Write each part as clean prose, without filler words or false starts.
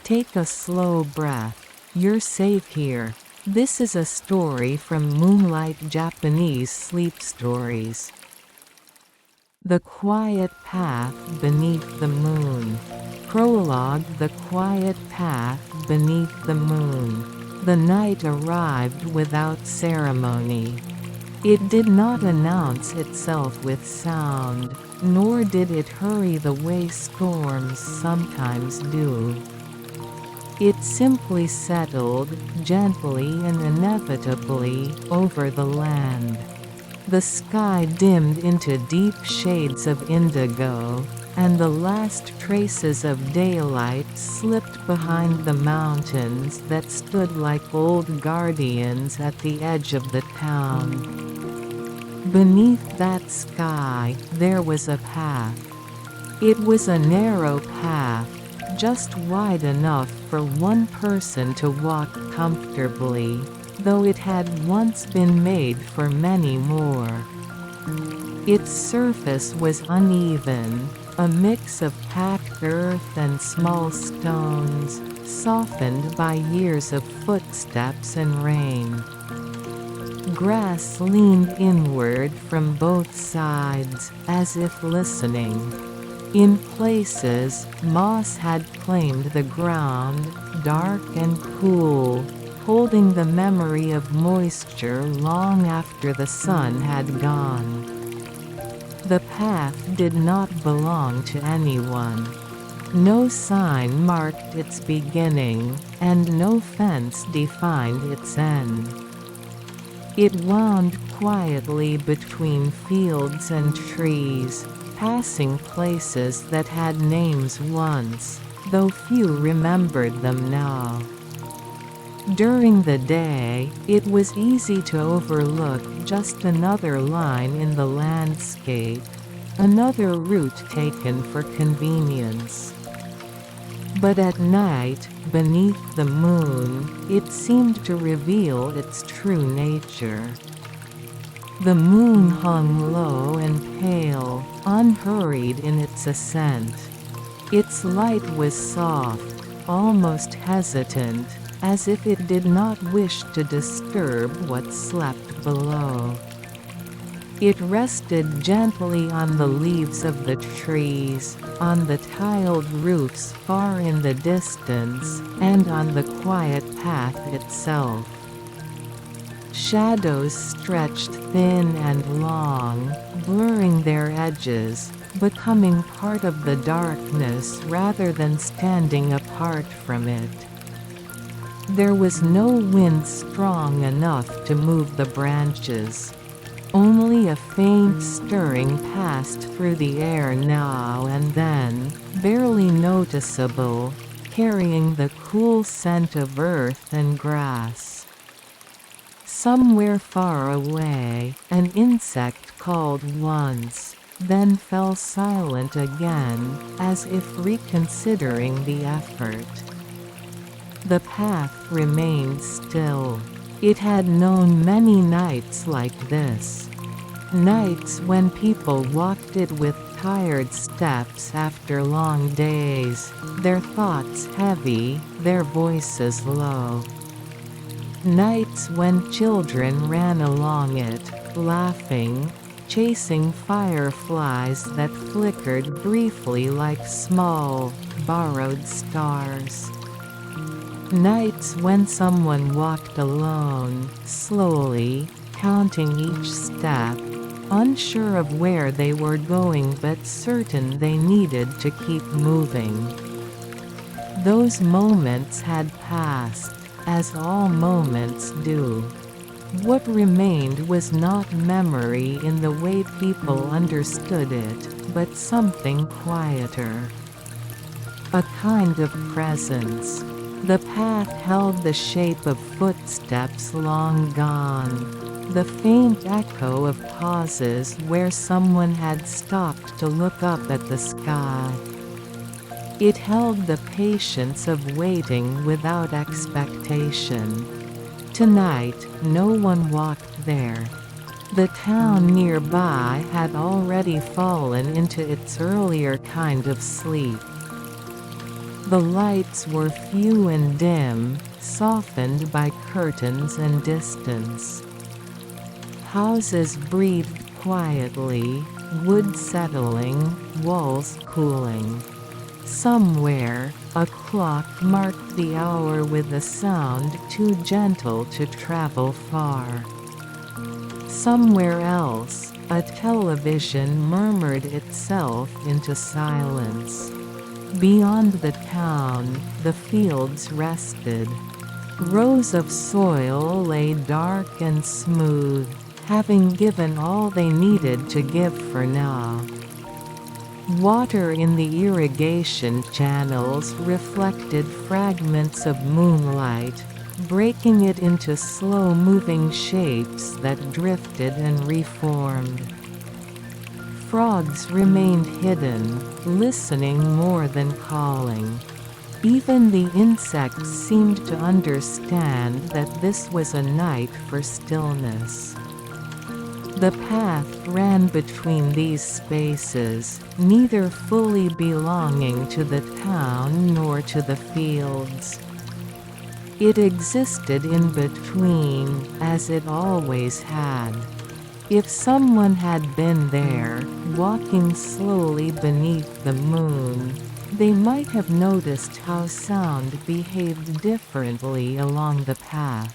Take a slow breath. You're safe here. This is a story from Moonlight Japanese Sleep Stories. The Quiet Path Beneath the Moon. Prologue. The quiet path beneath the moon. The night arrived without ceremony. It did not announce itself with sound, nor did it hurry the way storms sometimes do. It simply settled, gently and inevitably, over the land. The sky dimmed into deep shades of indigo, and the last traces of daylight slipped behind the mountains that stood like old guardians at the edge of the town. Beneath that sky, there was a path. It was a narrow path, just wide enough for one person to walk comfortably, though it had once been made for many more. Its surface was uneven, a mix of packed earth and small stones, softened by years of footsteps and rain. Grass leaned inward from both sides, as if listening. In places, moss had claimed the ground, dark and cool, holding the memory of moisture long after the sun had gone. The path did not belong to anyone. No sign marked its beginning, and no fence defined its end. It wound quietly between fields and trees, passing places that had names once, though few remembered them now. During the day, it was easy to overlook just another line in the landscape, another route taken for convenience. But at night, beneath the moon, it seemed to reveal its true nature. The moon hung low and pale, unhurried in its ascent. Its light was soft, almost hesitant, as if it did not wish to disturb what slept below. It rested gently on the leaves of the trees, on the tiled roofs far in the distance, and on the quiet path itself. Shadows stretched thin and long, blurring their edges, becoming part of the darkness rather than standing apart from it. There was no wind strong enough to move the branches. Only a faint stirring passed through the air now and then, barely noticeable, carrying the cool scent of earth and grass. Somewhere far away, an insect called once, then fell silent again, as if reconsidering the effort. The path remained still. It had known many nights like this. Nights when people walked it with tired steps after long days, their thoughts heavy, their voices low. Nights when children ran along it, laughing, chasing fireflies that flickered briefly like small, borrowed stars. Nights when someone walked alone, slowly, counting each step, unsure of where they were going but certain they needed to keep moving. Those moments had passed, as all moments do. What remained was not memory in the way people understood it, but something quieter. A kind of presence. The path held the shape of footsteps long gone, the faint echo of pauses where someone had stopped to look up at the sky. It held the patience of waiting without expectation. Tonight, no one walked there. The town nearby had already fallen into its earlier kind of sleep. The lights were few and dim, softened by curtains and distance. Houses breathed quietly, wood settling, walls cooling. Somewhere, a clock marked the hour with a sound too gentle to travel far. Somewhere else, a television murmured itself into silence. Beyond the town, the fields rested. Rows of soil lay dark and smooth, having given all they needed to give for now. Water in the irrigation channels reflected fragments of moonlight, breaking it into slow-moving shapes that drifted and reformed. Frogs remained hidden, listening more than calling. Even the insects seemed to understand that this was a night for stillness. The path ran between these spaces, neither fully belonging to the town nor to the fields. It existed in between, as it always had. If someone had been there, walking slowly beneath the moon, they might have noticed how sound behaved differently along the path.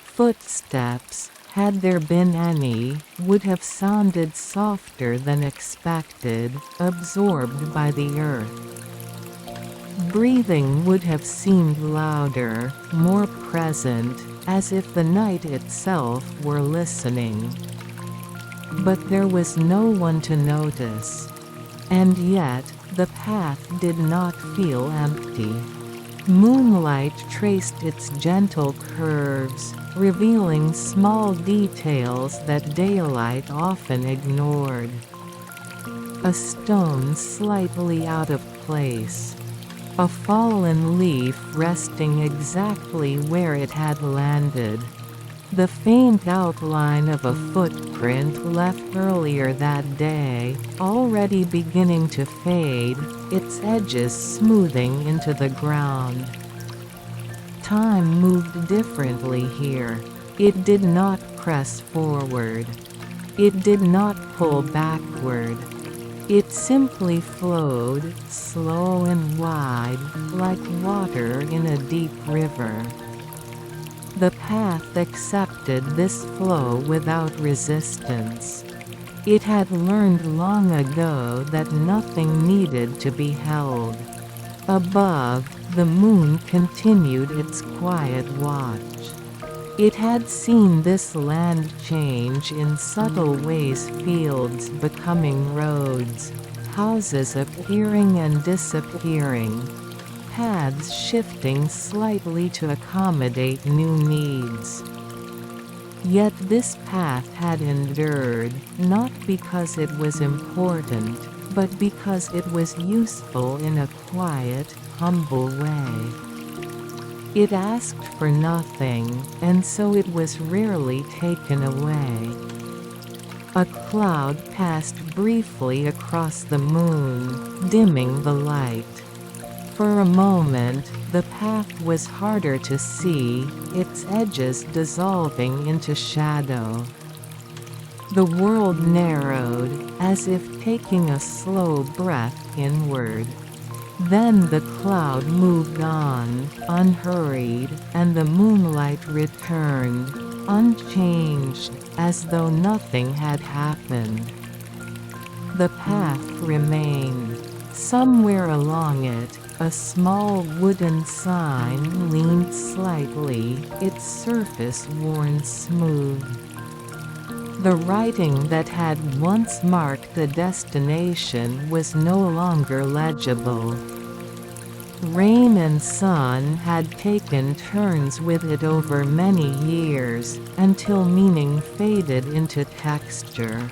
Footsteps, had there been any, would have sounded softer than expected, absorbed by the earth. Breathing would have seemed louder, more present, as if the night itself were listening. But there was no one to notice. And yet, the path did not feel empty. Moonlight traced its gentle curves, revealing small details that daylight often ignored. A stone slightly out of place. A fallen leaf resting exactly where it had landed. The faint outline of a footprint left earlier that day, already beginning to fade, its edges smoothing into the ground. Time moved differently here. It did not press forward. It did not pull backward. It simply flowed, slow and wide, like water in a deep river. The path accepted this flow without resistance. It had learned long ago that nothing needed to be held. Above, the moon continued its quiet watch. It had seen this land change in subtle ways, fields becoming roads, houses appearing and disappearing, paths shifting slightly to accommodate new needs. Yet this path had endured, not because it was important, but because it was useful in a quiet, humble way. It asked for nothing, and so it was rarely taken away. A cloud passed briefly across the moon, dimming the light. For a moment, the path was harder to see, its edges dissolving into shadow. The world narrowed, as if taking a slow breath inward. Then the cloud moved on, unhurried, and the moonlight returned, unchanged, as though nothing had happened. The path remained. Somewhere along it, a small wooden sign leaned slightly, its surface worn smooth. The writing that had once marked the destination was no longer legible. Rain and sun had taken turns with it over many years, until meaning faded into texture.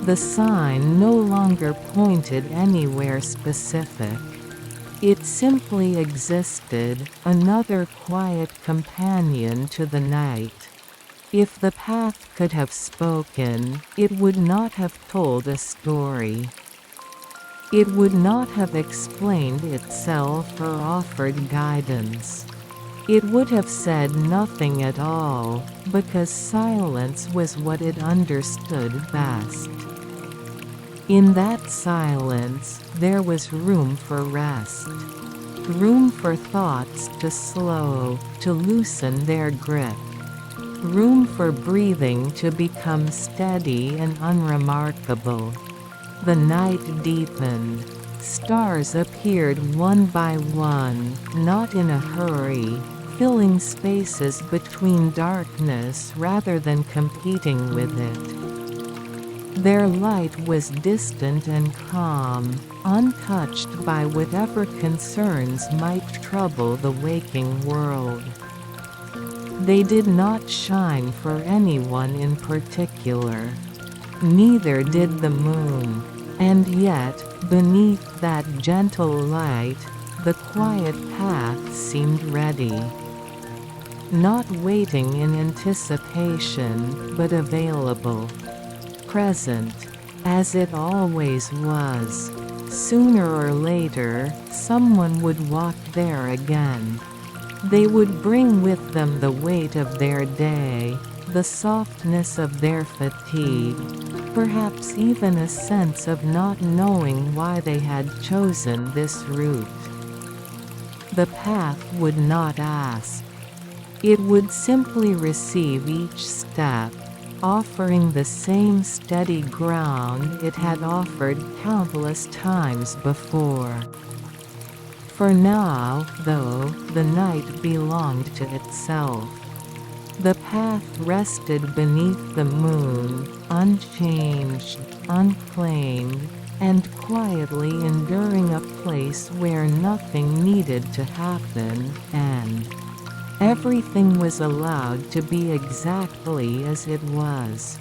The sign no longer pointed anywhere specific. It simply existed, another quiet companion to the night. If the path could have spoken, it would not have told a story. It would not have explained itself or offered guidance. It would have said nothing at all, because silence was what it understood best. In that silence, there was room for rest. Room for thoughts to slow, to loosen their grip. Room for breathing to become steady and unremarkable. The night deepened. Stars appeared one by one, not in a hurry, filling spaces between darkness rather than competing with it. Their light was distant and calm, untouched by whatever concerns might trouble the waking world. They did not shine for anyone in particular. Neither did the moon. And yet, beneath that gentle light, the quiet path seemed ready. Not waiting in anticipation, but available. Present, as it always was. Sooner or later, someone would walk there again. They would bring with them the weight of their day, the softness of their fatigue, perhaps even a sense of not knowing why they had chosen this route. The path would not ask. It would simply receive each step, offering the same steady ground it had offered countless times before. For now, though, the night belonged to itself. The path rested beneath the moon, unchanged, unclaimed, and quietly enduring a place where nothing needed to happen, and everything was allowed to be exactly as it was.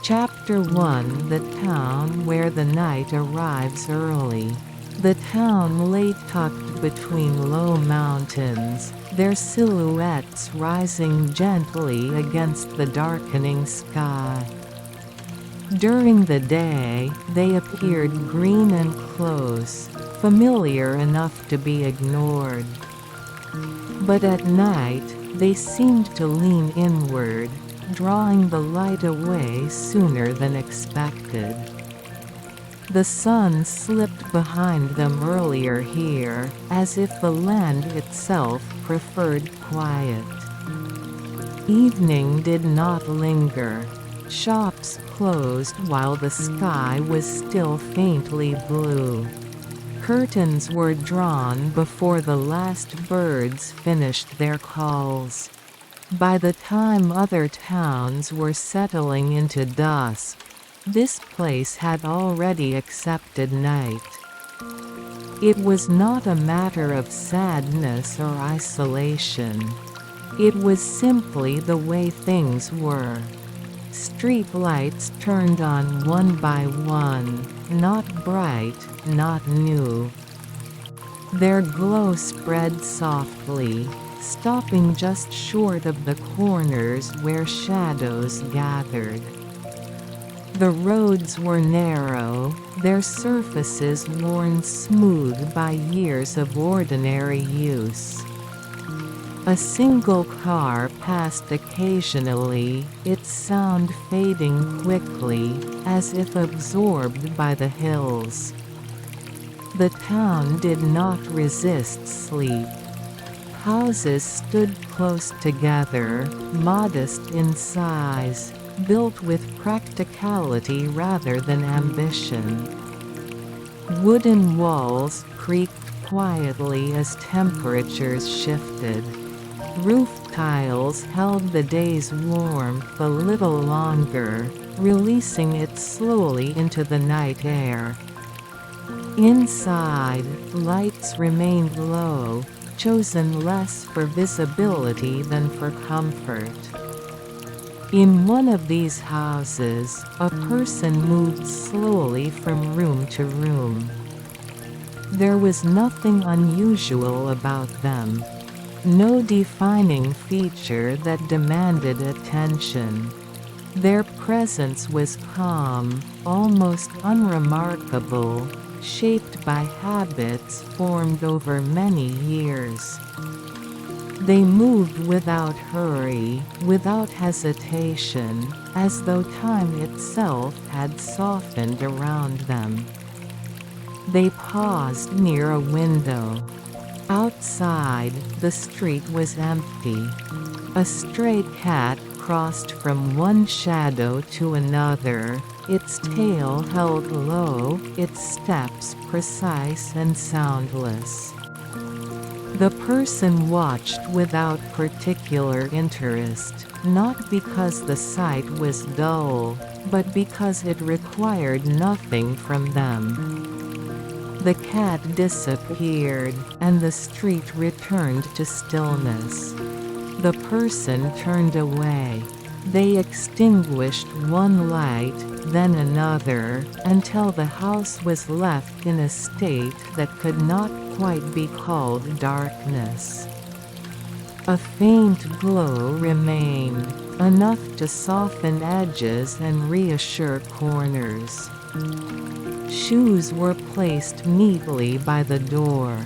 Chapter 1: The Town Where the Night Arrives Early. The town lay tucked between low mountains, their silhouettes rising gently against the darkening sky. During the day, they appeared green and close, familiar enough to be ignored. But at night, they seemed to lean inward, drawing the light away sooner than expected. The sun slipped behind them earlier here, as if the land itself preferred quiet. Evening did not linger. Shops closed while the sky was still faintly blue. Curtains were drawn before the last birds finished their calls. By the time other towns were settling into dusk, this place had already accepted night. It was not a matter of sadness or isolation. It was simply the way things were. Street lights turned on one by one, not bright, not new. Their glow spread softly, stopping just short of the corners where shadows gathered. The roads were narrow, their surfaces worn smooth by years of ordinary use. A single car passed occasionally, its sound fading quickly, as if absorbed by the hills. The town did not resist sleep. Houses stood close together, modest in size, built with practicality rather than ambition. Wooden walls creaked quietly as temperatures shifted. Roof tiles held the day's warmth a little longer, releasing it slowly into the night air. Inside, lights remained low, chosen less for visibility than for comfort. In one of these houses, a person moved slowly from room to room. There was nothing unusual about them. No defining feature that demanded attention. Their presence was calm, almost unremarkable, shaped by habits formed over many years. They moved without hurry, without hesitation, as though time itself had softened around them. They paused near a window. Outside, the street was empty. A stray cat crossed from one shadow to another, its tail held low, its steps precise and soundless. The person watched without particular interest, not because the sight was dull, but because it required nothing from them. The cat disappeared, and the street returned to stillness. The person turned away. They extinguished one light, then another, until the house was left in a state that could not quite be called darkness. A faint glow remained, enough to soften edges and reassure corners. Shoes were placed neatly by the door.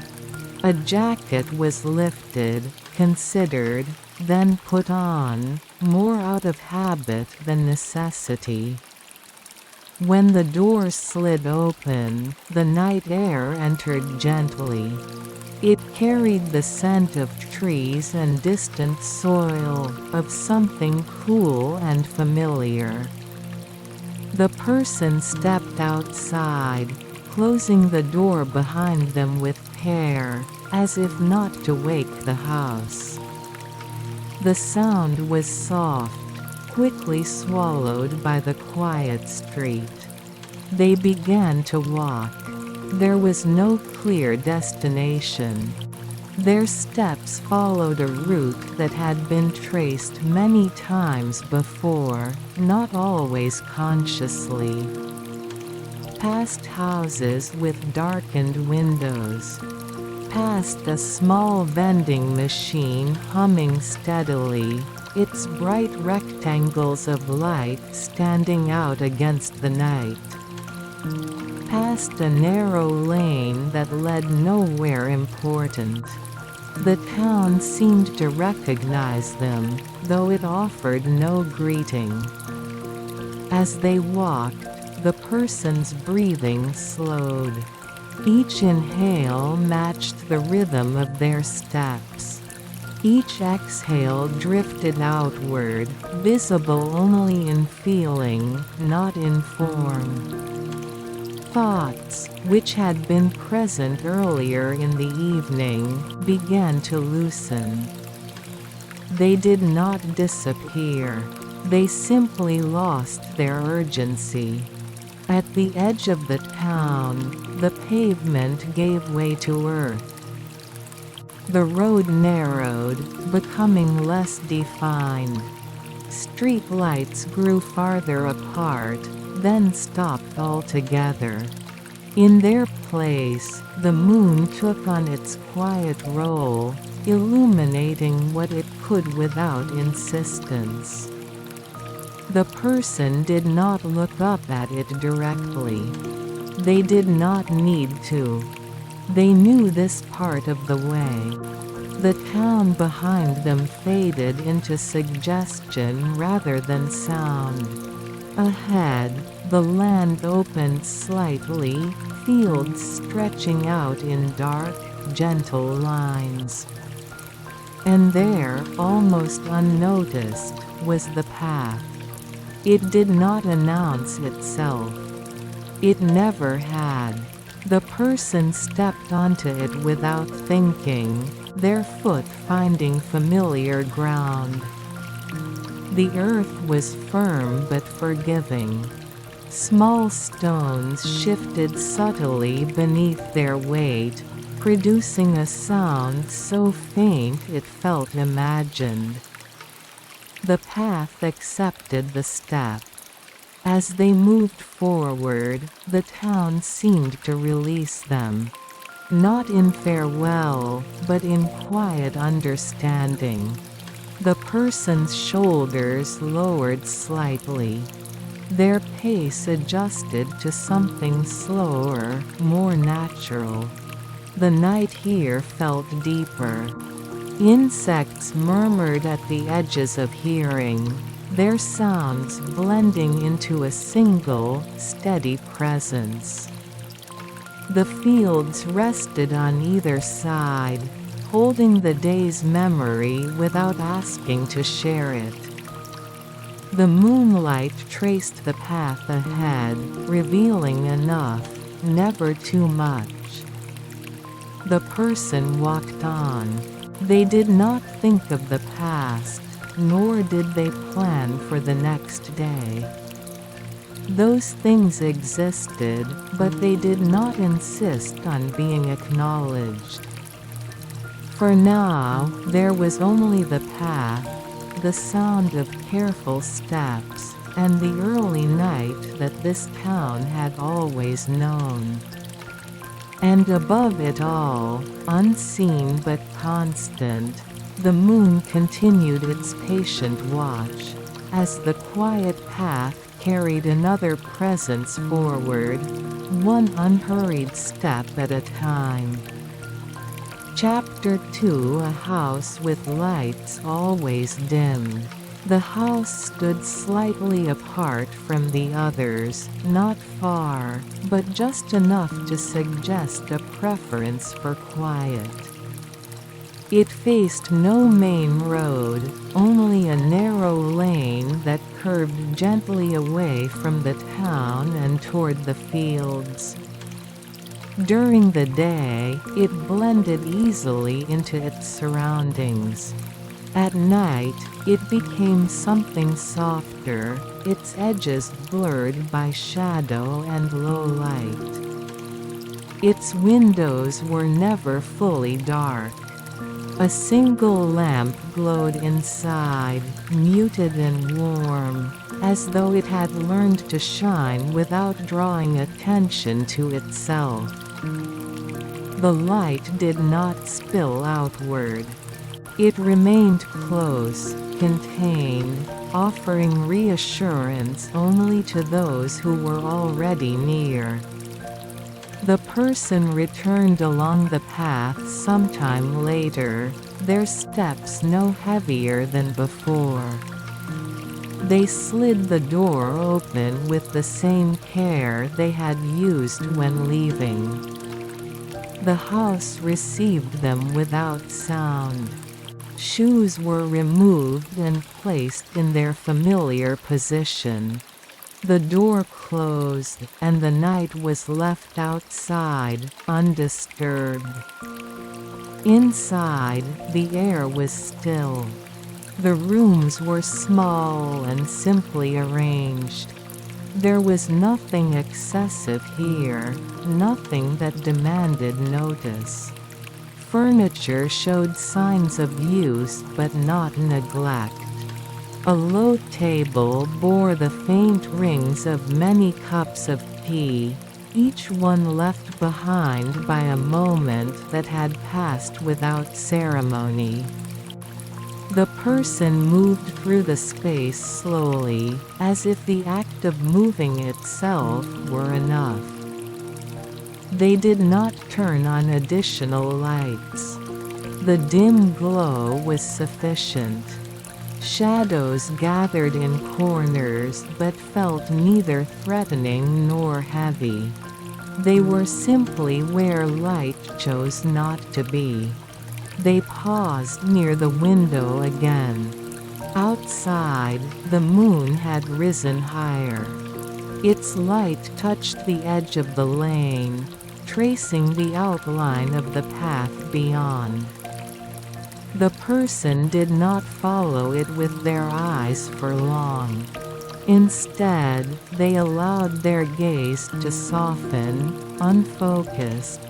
A jacket was lifted, considered, then put on, more out of habit than necessity. When the door slid open, the night air entered gently. It carried the scent of trees and distant soil, of something cool and familiar. The person stepped outside, closing the door behind them with care, as if not to wake the house. The sound was soft, quickly swallowed by the quiet street. They began to walk. There was no clear destination. Their steps followed a route that had been traced many times before, not always consciously. Past houses with darkened windows. Past a small vending machine humming steadily, its bright rectangles of light standing out against the night. Past a narrow lane that led nowhere important. The town seemed to recognize them, though it offered no greeting. As they walked, the person's breathing slowed. Each inhale matched the rhythm of their steps. Each exhale drifted outward, visible only in feeling, not in form. Thoughts, which had been present earlier in the evening, began to loosen. They did not disappear. They simply lost their urgency. At the edge of the town, the pavement gave way to earth. The road narrowed, becoming less defined. Street lights grew farther apart, then stopped altogether. In their place, the moon took on its quiet role, illuminating what it could without insistence. The person did not look up at it directly. They did not need to. They knew this part of the way. The town behind them faded into suggestion rather than sound. Ahead, the land opened slightly, fields stretching out in dark, gentle lines. And there, almost unnoticed, was the path. It did not announce itself. It never had. The person stepped onto it without thinking, their foot finding familiar ground. The earth was firm but forgiving. Small stones shifted subtly beneath their weight, producing a sound so faint it felt imagined. The path accepted the step. As they moved forward, the town seemed to release them. Not in farewell, but in quiet understanding. The person's shoulders lowered slightly. Their pace adjusted to something slower, more natural. The night here felt deeper. Insects murmured at the edges of hearing, their sounds blending into a single, steady presence. The fields rested on either side, holding the day's memory without asking to share it. The moonlight traced the path ahead, revealing enough, never too much. The person walked on. They did not think of the past, nor did they plan for the next day. Those things existed, but they did not insist on being acknowledged. For now, there was only the path, the sound of careful steps, and the early night that this town had always known. And above it all, unseen but constant, the moon continued its patient watch, as the quiet path carried another presence forward, one unhurried step at a time. Chapter 2: A house with lights always dimmed. The house stood slightly apart from the others, not far, but just enough to suggest a preference for quiet. It faced no main road, only a narrow lane that curved gently away from the town and toward the fields. During the day, it blended easily into its surroundings. At night, it became something softer, its edges blurred by shadow and low light. Its windows were never fully dark. A single lamp glowed inside, muted and warm, as though it had learned to shine without drawing attention to itself. The light did not spill outward. It remained close, contained, offering reassurance only to those who were already near. The person returned along the path sometime later, their steps no heavier than before. They slid the door open with the same care they had used when leaving. The house received them without sound. Shoes were removed and placed in their familiar position. The door closed, and the night was left outside, undisturbed. Inside, the air was still. The rooms were small and simply arranged. There was nothing excessive here, nothing that demanded notice. Furniture showed signs of use but not neglect. A low table bore the faint rings of many cups of tea, each one left behind by a moment that had passed without ceremony. The person moved through the space slowly, as if the act of moving itself were enough. They did not turn on additional lights. The dim glow was sufficient. Shadows gathered in corners but felt neither threatening nor heavy. They were simply where light chose not to be. They paused near the window again. Outside, the moon had risen higher. Its light touched the edge of the lane, tracing the outline of the path beyond. The person did not follow it with their eyes for long. Instead, they allowed their gaze to soften, unfocused,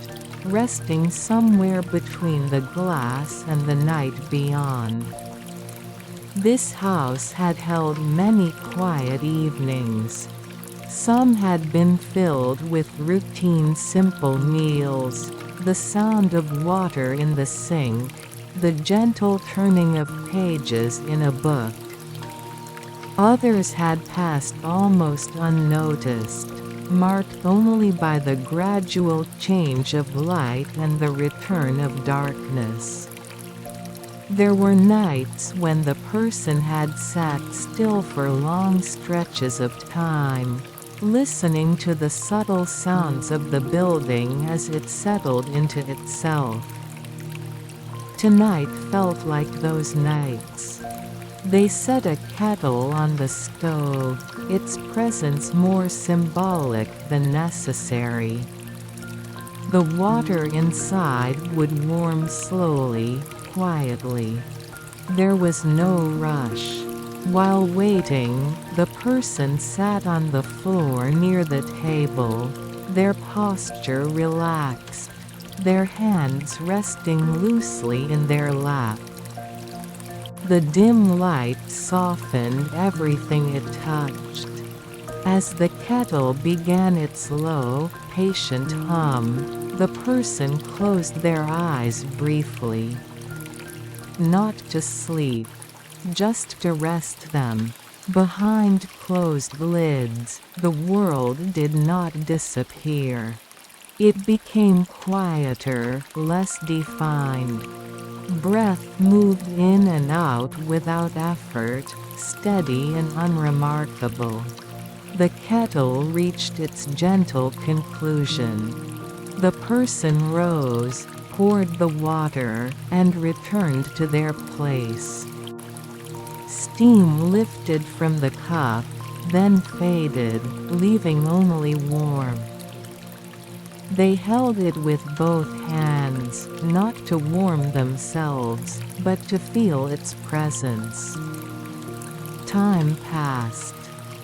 resting somewhere between the glass and the night beyond. This house had held many quiet evenings. Some had been filled with routine simple meals, the sound of water in the sink, the gentle turning of pages in a book. Others had passed almost unnoticed, marked only by the gradual change of light and the return of darkness. There were nights when the person had sat still for long stretches of time, listening to the subtle sounds of the building as it settled into itself. Tonight felt like those nights. They set a kettle on the stove, its presence more symbolic than necessary. The water inside would warm slowly, quietly. There was no rush. While waiting, the person sat on the floor near the table, their posture relaxed, their hands resting loosely in their lap. The dim light softened everything it touched. As the kettle began its low, patient hum, the person closed their eyes briefly. Not to sleep, just to rest them. Behind closed lids, the world did not disappear. It became quieter, less defined. Breath moved in and out without effort, steady and unremarkable. The kettle reached its gentle conclusion. The person rose, poured the water, and returned to their place. Steam lifted from the cup, then faded, leaving only warmth. They held it with both hands, not to warm themselves, but to feel its presence. Time passed.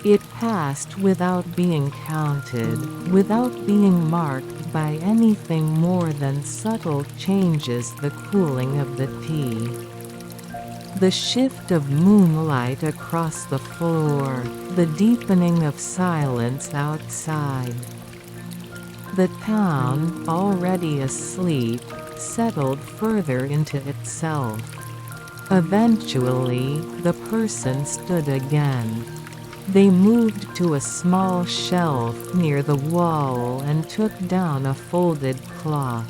It passed without being counted, without being marked by anything more than subtle changes, the cooling of the tea, the shift of moonlight across the floor, the deepening of silence outside. The town, already asleep, settled further into itself. Eventually, the person stood again. They moved to a small shelf near the wall and took down a folded cloth.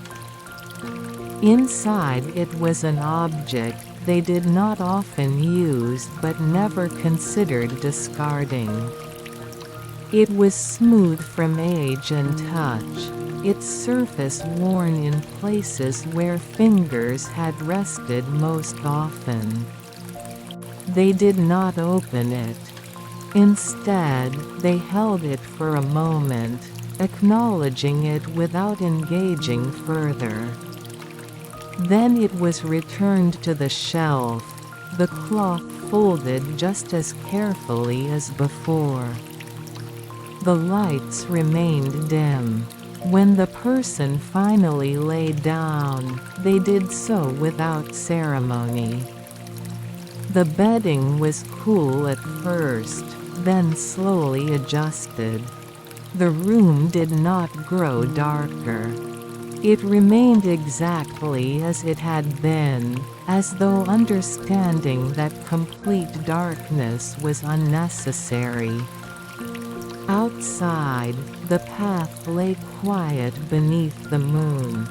Inside it was an object they did not often use but never considered discarding. It was smooth from age and touch, its surface worn in places where fingers had rested most often. They did not open it. Instead, they held it for a moment, acknowledging it without engaging further. Then it was returned to the shelf, the cloth folded just as carefully as before. The lights remained dim. When the person finally lay down, they did so without ceremony. The bedding was cool at first, then slowly adjusted. The room did not grow darker. It remained exactly as it had been, as though understanding that complete darkness was unnecessary. Outside, the path lay quiet beneath the moon.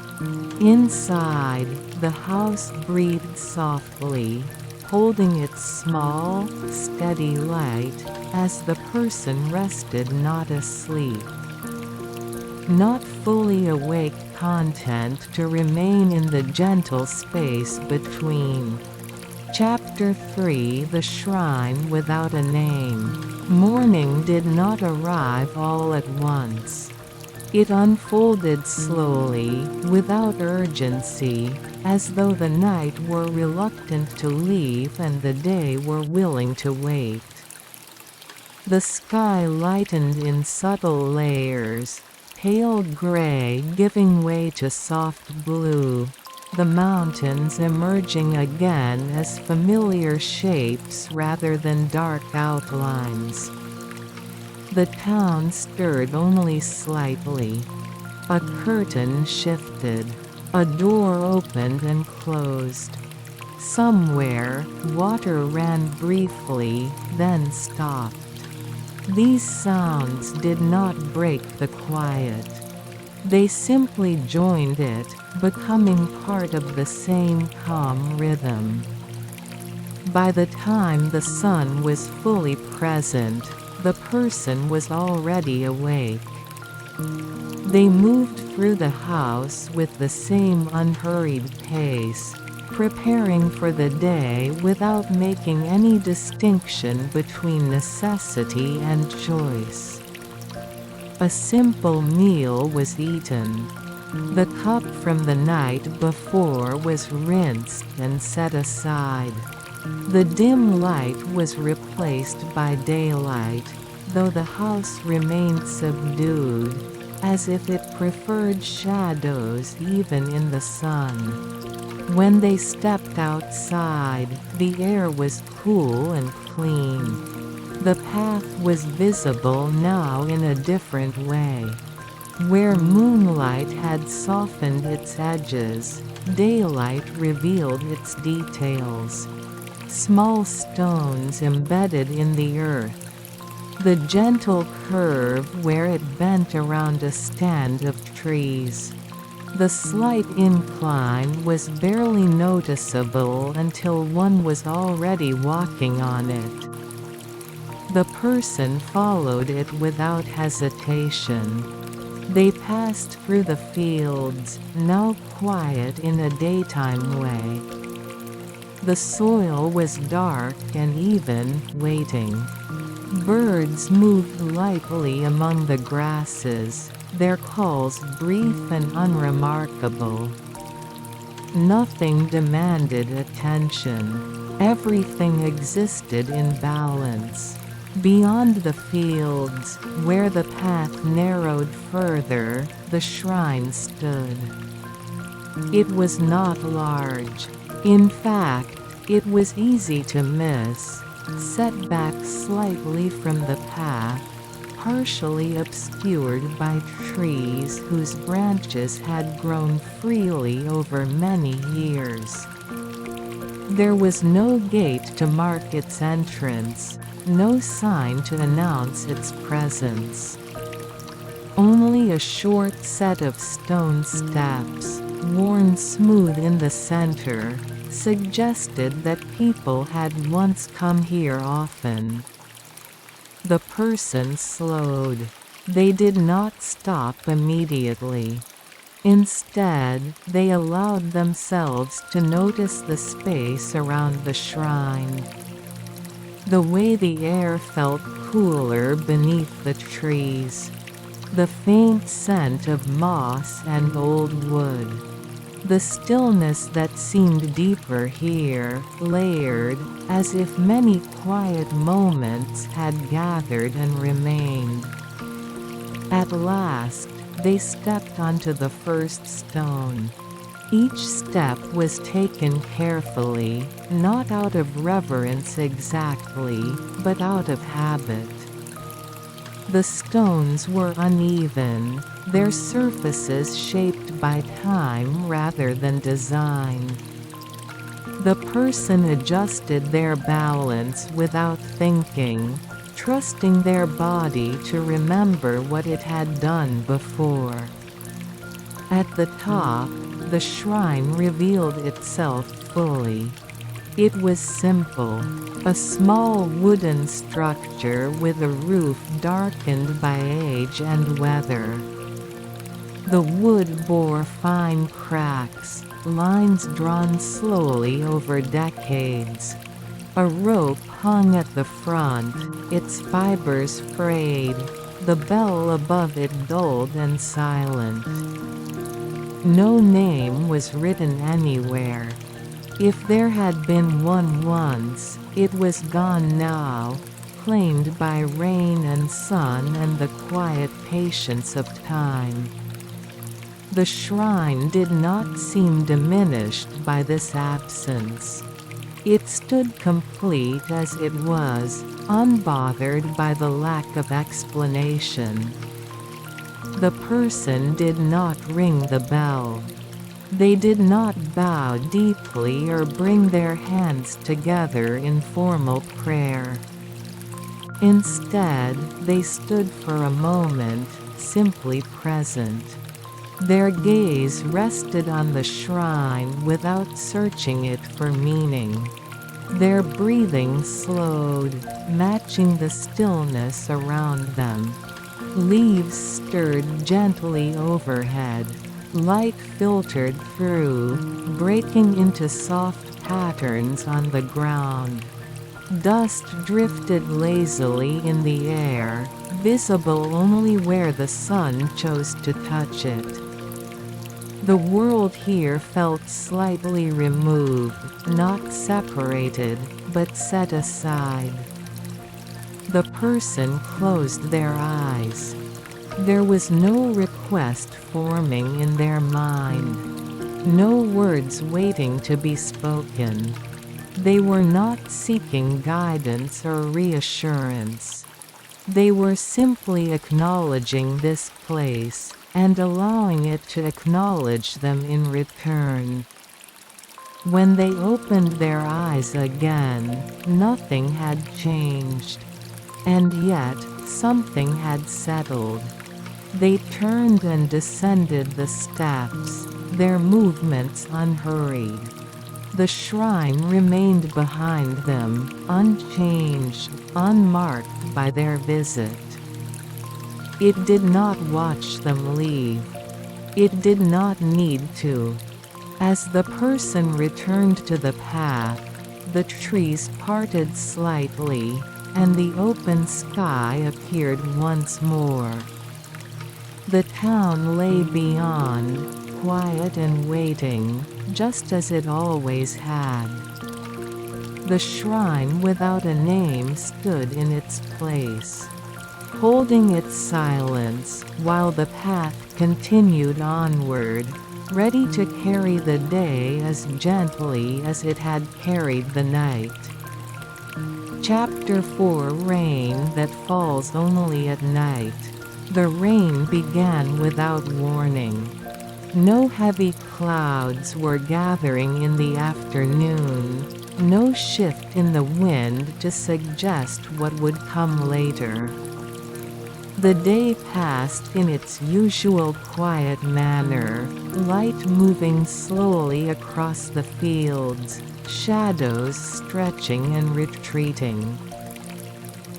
Inside, the house breathed softly, holding its small, steady light, as the person rested, not asleep. Not fully awake content to remain in the gentle space between. Chapter 3: The Shrine Without a Name. Morning did not arrive all at once. It unfolded slowly, without urgency, as though the night were reluctant to leave and the day were willing to wait. The sky lightened in subtle layers, pale gray giving way to soft blue, the mountains emerging again as familiar shapes rather than dark outlines. The town stirred only slightly. A curtain shifted. A door opened and closed. Somewhere, water ran briefly, then stopped. These sounds did not break the quiet. They simply joined it, becoming part of the same calm rhythm. By the time the sun was fully present, the person was already awake. They moved through the house with the same unhurried pace, preparing for the day without making any distinction between necessity and choice. A simple meal was eaten. The cup from the night before was rinsed and set aside. The dim light was replaced by daylight, though the house remained subdued, as if it preferred shadows even in the sun. When they stepped outside, the air was cool and clean. The path was visible now in a different way. Where moonlight had softened its edges, daylight revealed its details. Small stones embedded in the earth. The gentle curve where it bent around a stand of trees. The slight incline was barely noticeable until one was already walking on it. The person followed it without hesitation. They passed through the fields, now quiet in a daytime way. The soil was dark and even, waiting. Birds moved lightly among the grasses, their calls brief and unremarkable. Nothing demanded attention. Everything existed in balance. Beyond the fields, where the path narrowed further, the shrine stood. It was not large. In fact, it was easy to miss, set back slightly from the path, partially obscured by trees whose branches had grown freely over many years. There was no gate to mark its entrance, no sign to announce its presence. Only a short set of stone steps, worn smooth in the center, suggested that people had once come here often. The person slowed. They did not stop immediately. Instead, they allowed themselves to notice the space around the shrine. The way the air felt cooler beneath the trees. The faint scent of moss and old wood. The stillness that seemed deeper here, layered, as if many quiet moments had gathered and remained. At last, they stepped onto the first stone. Each step was taken carefully, not out of reverence exactly, but out of habit. The stones were uneven, their surfaces shaped by time rather than design. The person adjusted their balance without thinking, trusting their body to remember what it had done before. At the top, the shrine revealed itself fully. It was simple, a small wooden structure with a roof darkened by age and weather. The wood bore fine cracks, lines drawn slowly over decades. A rope hung at the front, its fibers frayed, the bell above it dulled and silent. No name was written anywhere. If there had been one once, it was gone now, claimed by rain and sun and the quiet patience of time. The shrine did not seem diminished by this absence. It stood complete as it was, unbothered by the lack of explanation. The person did not ring the bell. They did not bow deeply or bring their hands together in formal prayer. Instead, they stood for a moment, simply present. Their gaze rested on the shrine without searching it for meaning. Their breathing slowed, matching the stillness around them. Leaves stirred gently overhead. Light filtered through, breaking into soft patterns on the ground. Dust drifted lazily in the air, visible only where the sun chose to touch it. The world here felt slightly removed, not separated, but set aside. The person closed their eyes. There was no request forming in their mind. No words waiting to be spoken. They were not seeking guidance or reassurance. They were simply acknowledging this place, and allowing it to acknowledge them in return. When they opened their eyes again, nothing had changed. And yet, something had settled. They turned and descended the steps, their movements unhurried. The shrine remained behind them, unchanged, unmarked by their visit. It did not watch them leave. It did not need to. As the person returned to the path, the trees parted slightly, and the open sky appeared once more. The town lay beyond, quiet and waiting, just as it always had. The shrine without a name stood in its place, holding its silence, while the path continued onward, ready to carry the day as gently as it had carried the night. Chapter 4: Rain that falls only at night. The rain began without warning. No heavy clouds were gathering in the afternoon, no shift in the wind to suggest what would come later. The day passed in its usual quiet manner, light moving slowly across the fields, shadows stretching and retreating.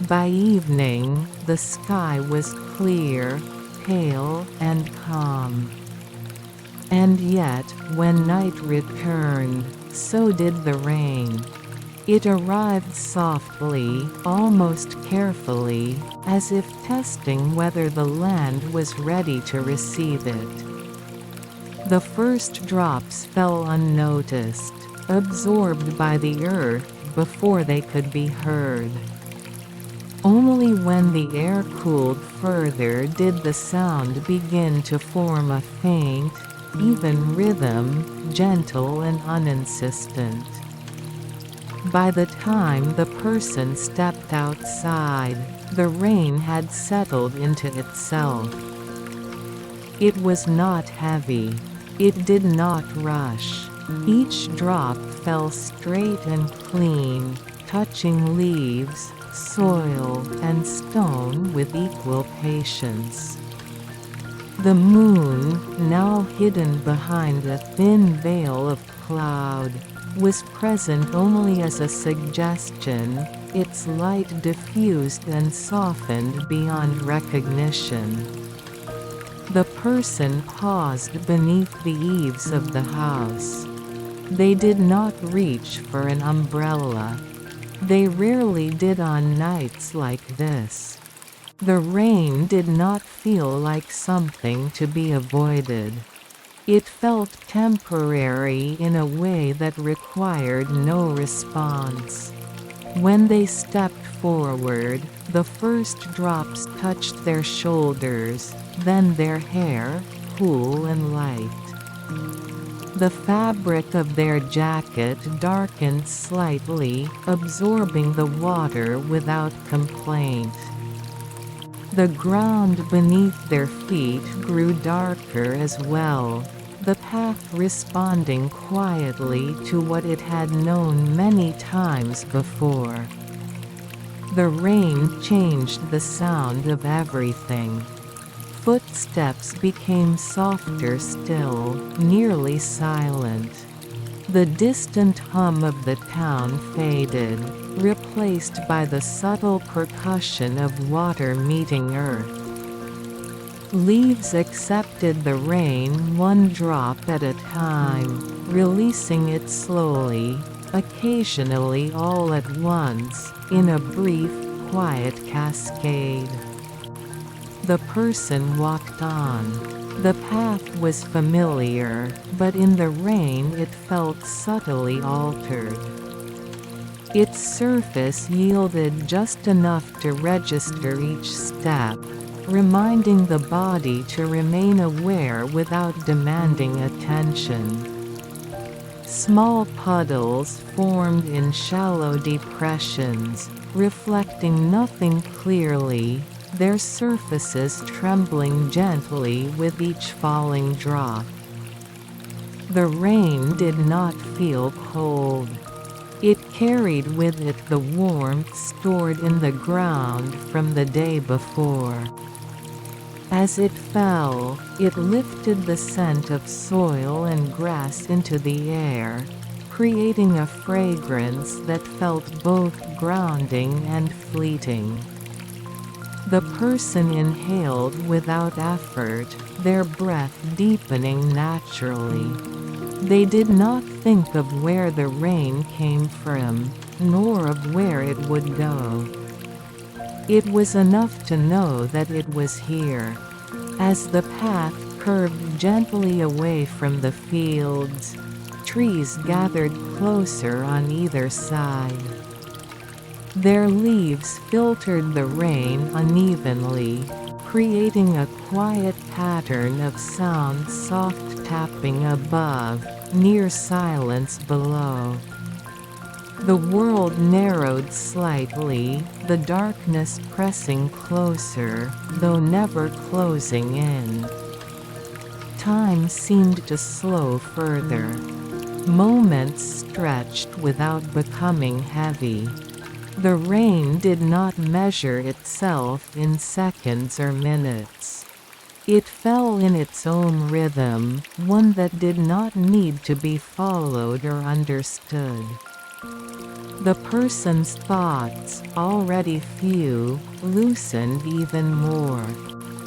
By evening, the sky was clear, pale, and calm. And yet, when night returned, so did the rain. It arrived softly, almost carefully, as if testing whether the land was ready to receive it. The first drops fell unnoticed, absorbed by the earth before they could be heard. Only when the air cooled further did the sound begin to form a faint, even rhythm, gentle and uninsistent. By the time the person stepped outside, the rain had settled into itself. It was not heavy. It did not rush. Each drop fell straight and clean, touching leaves, soil, and stone with equal patience. The moon, now hidden behind a thin veil of cloud, was present only as a suggestion, its light diffused and softened beyond recognition. The person paused beneath the eaves of the house. They did not reach for an umbrella. They rarely did on nights like this. The rain did not feel like something to be avoided. It felt temporary in a way that required no response. When they stepped forward, the first drops touched their shoulders, then their hair, cool and light. The fabric of their jacket darkened slightly, absorbing the water without complaint. The ground beneath their feet grew darker as well, the path responding quietly to what it had known many times before. The rain changed the sound of everything. Footsteps became softer still, nearly silent. The distant hum of the town faded, replaced by the subtle percussion of water meeting earth. Leaves accepted the rain one drop at a time, releasing it slowly, occasionally all at once, in a brief, quiet cascade. The person walked on. The path was familiar, but in the rain it felt subtly altered. Its surface yielded just enough to register each step, reminding the body to remain aware without demanding attention. Small puddles formed in shallow depressions, reflecting nothing clearly, their surfaces trembling gently with each falling drop. The rain did not feel cold. It carried with it the warmth stored in the ground from the day before. As it fell, it lifted the scent of soil and grass into the air, creating a fragrance that felt both grounding and fleeting. The person inhaled without effort, their breath deepening naturally. They did not think of where the rain came from, nor of where it would go. It was enough to know that it was here. As the path curved gently away from the fields, trees gathered closer on either side. Their leaves filtered the rain unevenly, creating a quiet pattern of sound, soft tapping above, near silence below. The world narrowed slightly, the darkness pressing closer, though never closing in. Time seemed to slow further. Moments stretched without becoming heavy. The rain did not measure itself in seconds or minutes. It fell in its own rhythm, one that did not need to be followed or understood. The person's thoughts, already few, loosened even more.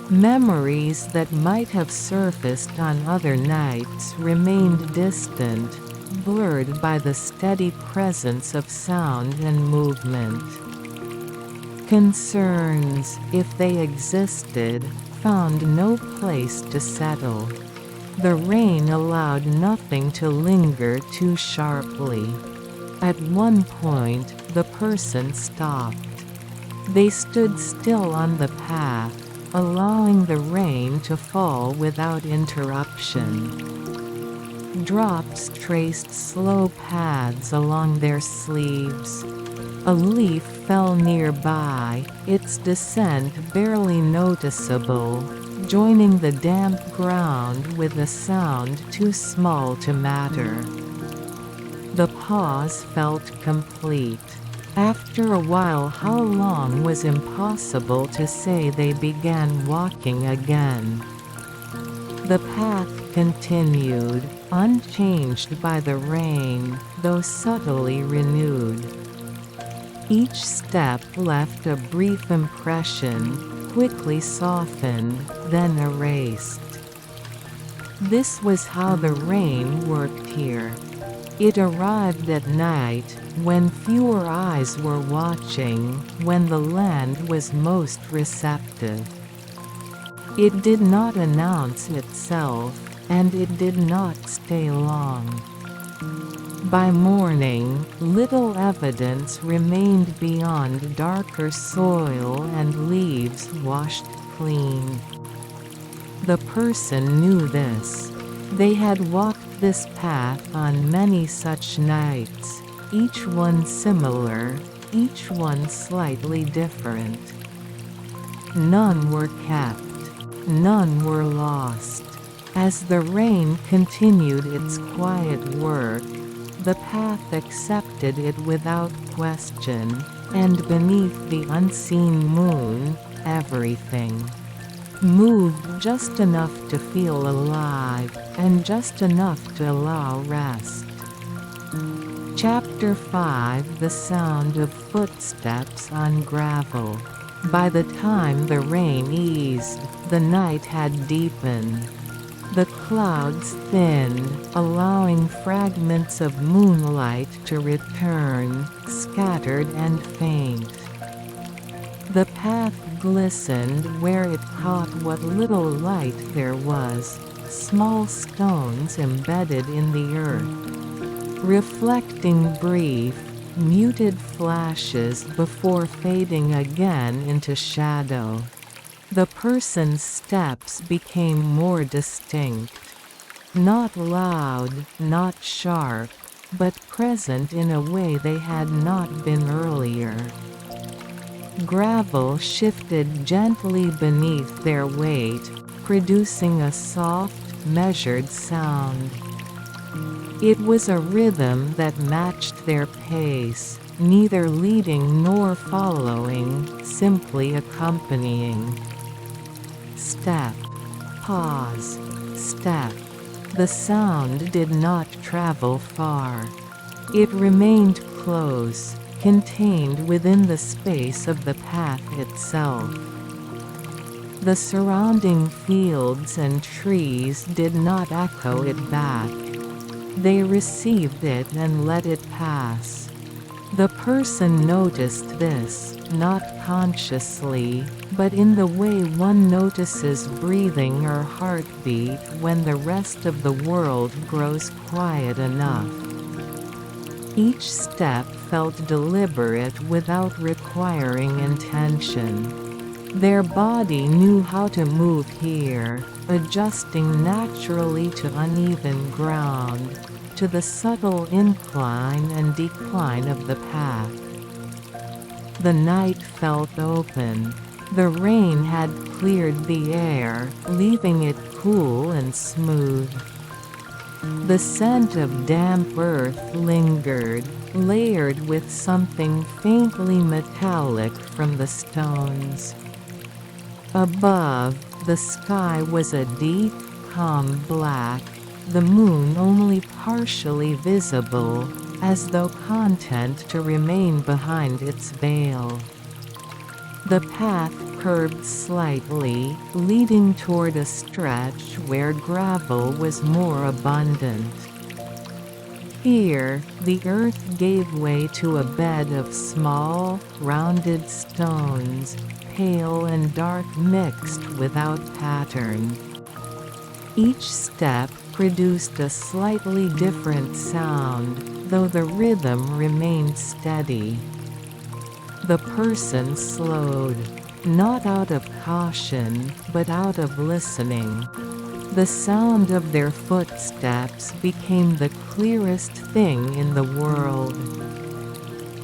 Memories that might have surfaced on other nights remained distant, blurred by the steady presence of sound and movement. Concerns, if they existed, found no place to settle. The rain allowed nothing to linger too sharply. At one point, the person stopped. They stood still on the path, allowing the rain to fall without interruption. Drops traced slow paths along their sleeves. A leaf fell nearby, its descent barely noticeable, joining the damp ground with a sound too small to matter. The pause felt complete. After a while, how long was impossible to say. They began walking again. The path continued, unchanged by the rain, though subtly renewed. Each step left a brief impression, quickly softened, then erased. This was how the rain worked here. It arrived at night, when fewer eyes were watching, when the land was most receptive. It did not announce itself, and it did not stay long. By morning, little evidence remained beyond darker soil and leaves washed clean. The person knew this. They had walked this path on many such nights, each one similar, each one slightly different. None were kept. None were lost. As the rain continued its quiet work, the path accepted it without question, and beneath the unseen moon, everything moved just enough to feel alive, and just enough to allow rest. Chapter 5: The Sound of Footsteps on Gravel. By the time the rain eased, the night had deepened. The clouds thinned, allowing fragments of moonlight to return, scattered and faint. The path glistened where it caught what little light there was, small stones embedded in the earth, reflecting brief, muted flashes before fading again into shadow. The person's steps became more distinct. Not loud, not sharp, but present in a way they had not been earlier. Gravel shifted gently beneath their weight, producing a soft, measured sound. It was a rhythm that matched their pace, neither leading nor following, simply accompanying. Step. Pause. Step. The sound did not travel far. It remained close, contained within the space of the path itself. The surrounding fields and trees did not echo it back. They received it and let it pass. The person noticed this, not consciously, but in the way one notices breathing or heartbeat when the rest of the world grows quiet enough. Each step felt deliberate without requiring intention. Their body knew how to move here, adjusting naturally to uneven ground, to the subtle incline and decline of the path. The night felt open. The rain had cleared the air, leaving it cool and smooth. The scent of damp earth lingered, layered with something faintly metallic from the stones. Above, the sky was a deep, calm black, the moon only partially visible, as though content to remain behind its veil. The path curved slightly, leading toward a stretch where gravel was more abundant. Here, the earth gave way to a bed of small, rounded stones, pale and dark mixed without pattern. Each step produced a slightly different sound, though the rhythm remained steady. The person slowed, not out of caution, but out of listening. The sound of their footsteps became the clearest thing in the world.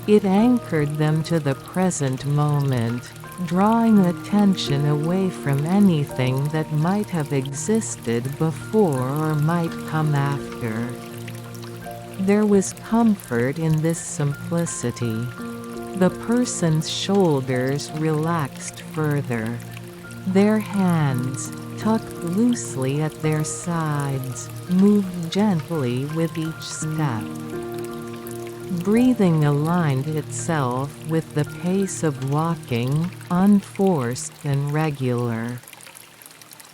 It anchored them to the present moment, drawing attention away from anything that might have existed before or might come after. There was comfort in this simplicity. The person's shoulders relaxed further. Their hands, tucked loosely at their sides, moved gently with each step. Breathing aligned itself with the pace of walking, unforced and regular.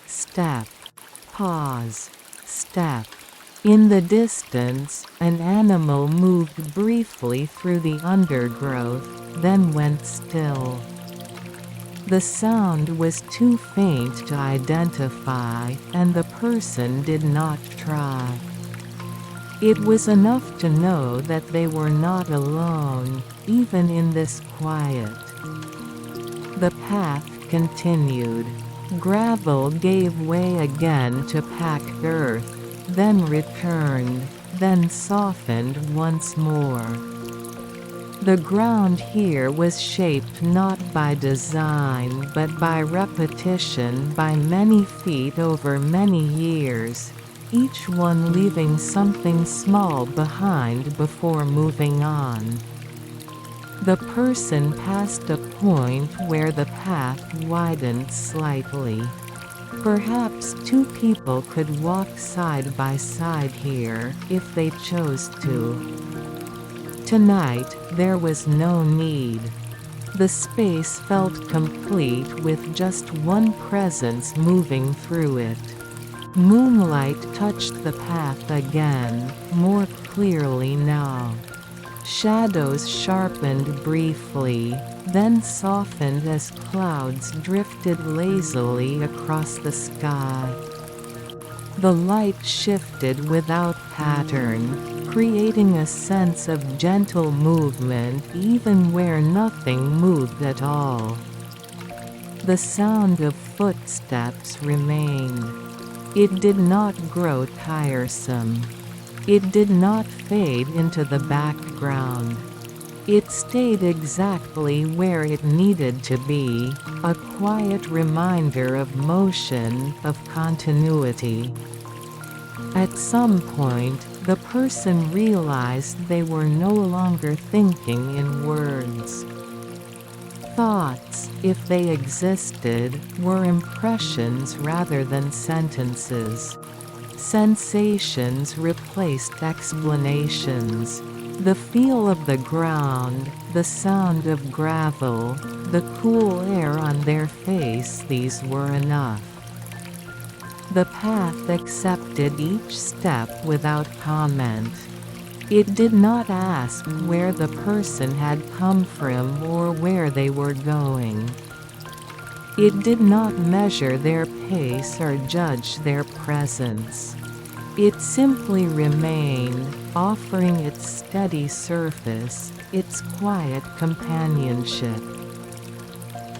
Step. Pause. Step. In the distance, an animal moved briefly through the undergrowth, then went still. The sound was too faint to identify, and the person did not try. It was enough to know that they were not alone, even in this quiet. The path continued. Gravel gave way again to packed earth, then returned, then softened once more. The ground here was shaped not by design but by repetition, by many feet over many years, each one leaving something small behind before moving on. The person passed a point where the path widened slightly. Perhaps two people could walk side by side here, if they chose to. Tonight, there was no need. The space felt complete with just one presence moving through it. Moonlight touched the path again, more clearly now. Shadows sharpened briefly, then softened as clouds drifted lazily across the sky. The light shifted without pattern, creating a sense of gentle movement even where nothing moved at all. The sound of footsteps remained. It did not grow tiresome. It did not fade into the background. It stayed exactly where it needed to be, a quiet reminder of motion, of continuity. At some point, the person realized they were no longer thinking in words. Thoughts, if they existed, were impressions rather than sentences. Sensations replaced explanations. The feel of the ground, the sound of gravel, the cool air on their face, these were enough. The path accepted each step without comment. It did not ask where the person had come from or where they were going. It did not measure their pace or judge their presence. It simply remained, offering its steady surface, its quiet companionship.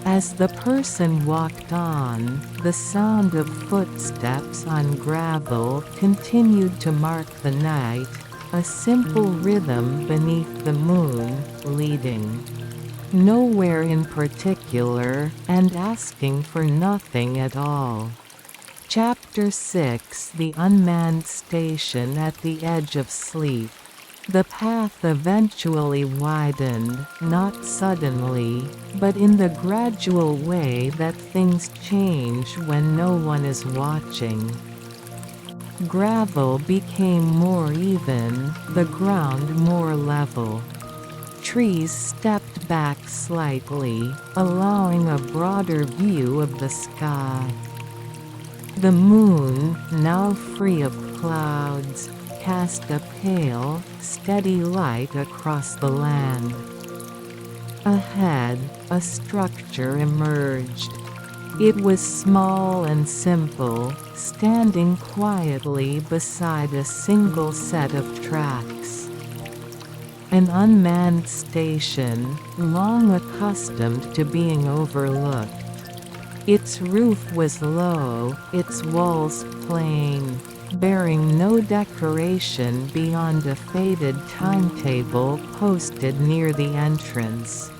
As the person walked on, the sound of footsteps on gravel continued to mark the night, a simple rhythm beneath the moon, leading nowhere in particular, and asking for nothing at all. Chapter 6: The Unmanned Station at the Edge of Sleep. The path eventually widened, not suddenly, but in the gradual way that things change when no one is watching. Gravel became more even, the ground more level. Trees stepped back slightly, allowing a broader view of the sky. The moon, now free of clouds, cast a pale, steady light across the land. Ahead, a structure emerged. It was small and simple, standing quietly beside a single set of tracks. An unmanned station, long accustomed to being overlooked. Its roof was low, its walls plain, bearing no decoration beyond a faded timetable posted near the entrance.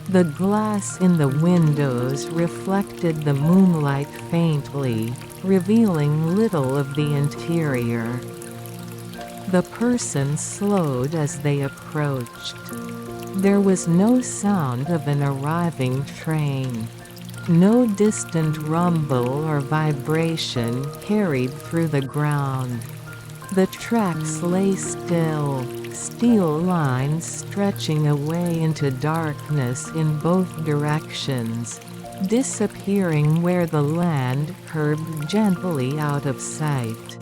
The glass in the windows reflected the moonlight faintly, revealing little of the interior. The person slowed as they approached. There was no sound of an arriving train. No distant rumble or vibration carried through the ground. The tracks lay still, steel lines stretching away into darkness in both directions, disappearing where the land curved gently out of sight.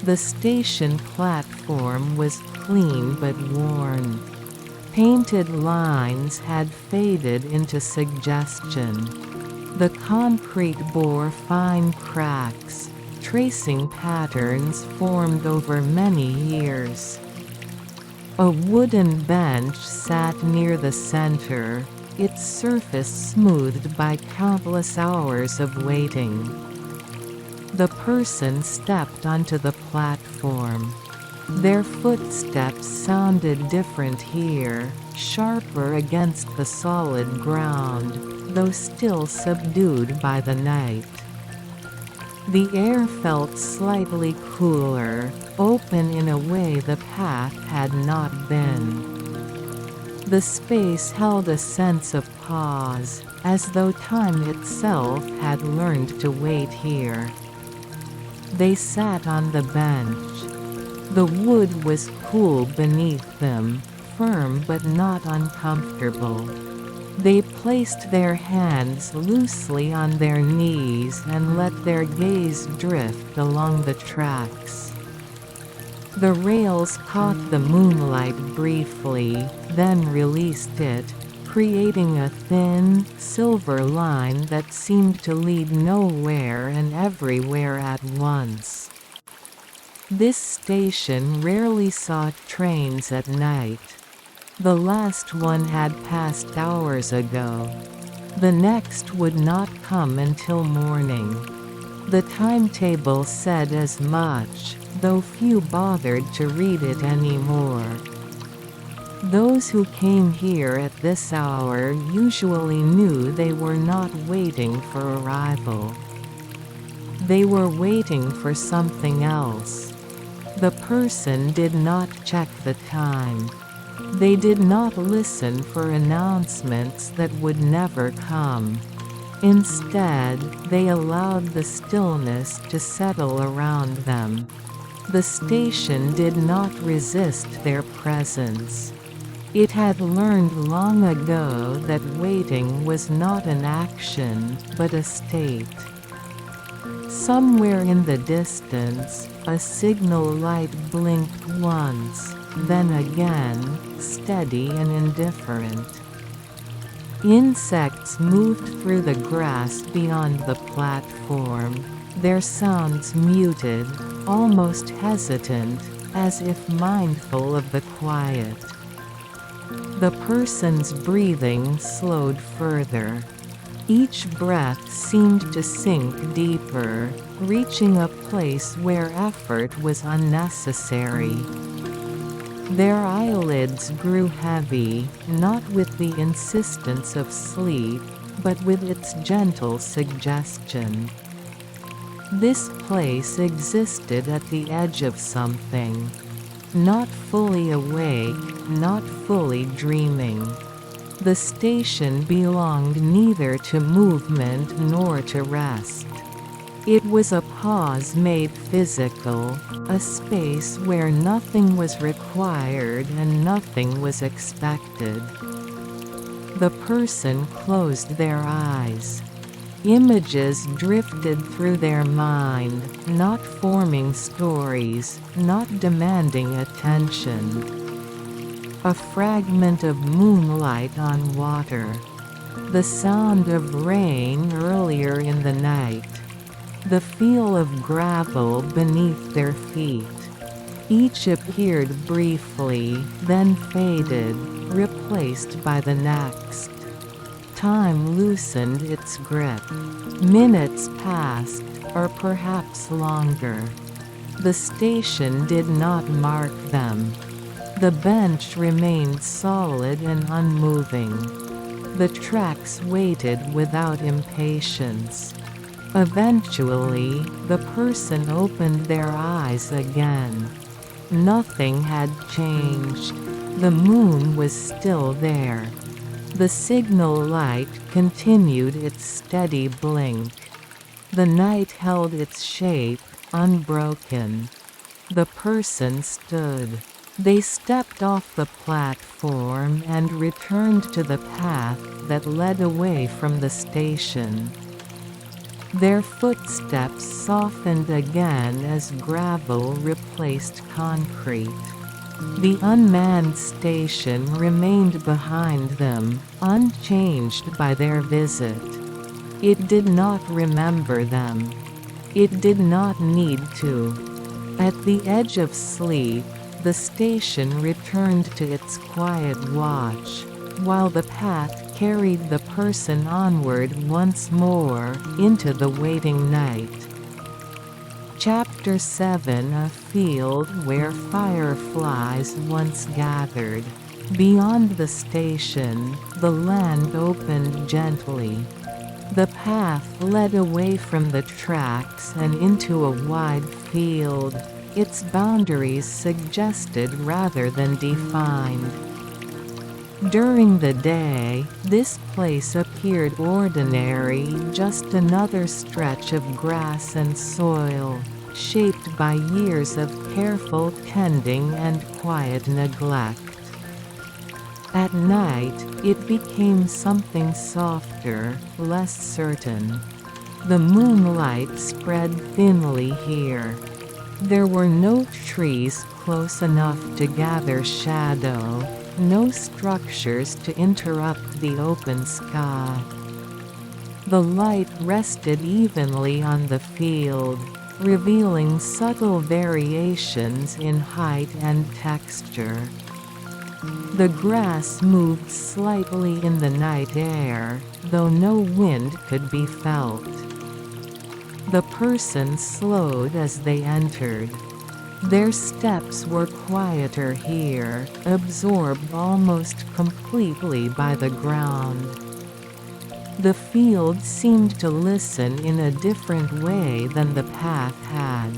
The station platform was clean but worn. Painted lines had faded into suggestion. The concrete bore fine cracks, tracing patterns formed over many years. A wooden bench sat near the center, its surface smoothed by countless hours of waiting. The person stepped onto the platform. Their footsteps sounded different here, sharper against the solid ground, though still subdued by the night. The air felt slightly cooler, open in a way the path had not been. The space held a sense of pause, as though time itself had learned to wait here. They sat on the bench. The wood was cool beneath them, firm but not uncomfortable. They placed their hands loosely on their knees and let their gaze drift along the tracks. The rails caught the moonlight briefly, then released it, creating a thin, silver line that seemed to lead nowhere and everywhere at once. This station rarely saw trains at night. The last one had passed hours ago. The next would not come until morning. The timetable said as much, though few bothered to read it anymore. Those who came here at this hour usually knew they were not waiting for arrival. They were waiting for something else. The person did not check the time. They did not listen for announcements that would never come. Instead, they allowed the stillness to settle around them. The station did not resist their presence. It had learned long ago that waiting was not an action, but a state. Somewhere in the distance, a signal light blinked once, then again, steady and indifferent. Insects moved through the grass beyond the platform, their sounds muted, almost hesitant, as if mindful of the quiet. The person's breathing slowed further. Each breath seemed to sink deeper, reaching a place where effort was unnecessary. Their eyelids grew heavy, not with the insistence of sleep, but with its gentle suggestion. This place existed at the edge of something. Not fully awake, not fully dreaming. The station belonged neither to movement nor to rest. It was a pause made physical, a space where nothing was required and nothing was expected. The person closed their eyes. Images drifted through their mind, not forming stories, not demanding attention. A fragment of moonlight on water. The sound of rain earlier in the night. The feel of gravel beneath their feet. Each appeared briefly, then faded, replaced by the next. Time loosened its grip. Minutes passed, or perhaps longer. The station did not mark them. The bench remained solid and unmoving. The tracks waited without impatience. Eventually, the person opened their eyes again. Nothing had changed. The moon was still there. The signal light continued its steady blink. The night held its shape, unbroken. The person stood. They stepped off the platform and returned to the path that led away from the station. Their footsteps softened again as gravel replaced concrete. The unmanned station remained behind them, unchanged by their visit. It did not remember them. It did not need to. At the edge of sleep, the station returned to its quiet watch, while the path carried the person onward once more, into the waiting night. Chapter 7: A field where fireflies once gathered. Beyond the station, the land opened gently. The path led away from the tracks and into a wide field, its boundaries suggested rather than defined. During the day, this place appeared ordinary, just another stretch of grass and soil, shaped by years of careful tending and quiet neglect. At night, it became something softer, less certain. The moonlight spread thinly here. There were no trees close enough to gather shadow, no structures to interrupt the open sky. The light rested evenly on the field, revealing subtle variations in height and texture. The grass moved slightly in the night air, though no wind could be felt. The person slowed as they entered. Their steps were quieter here, absorbed almost completely by the ground. The field seemed to listen in a different way than the path had.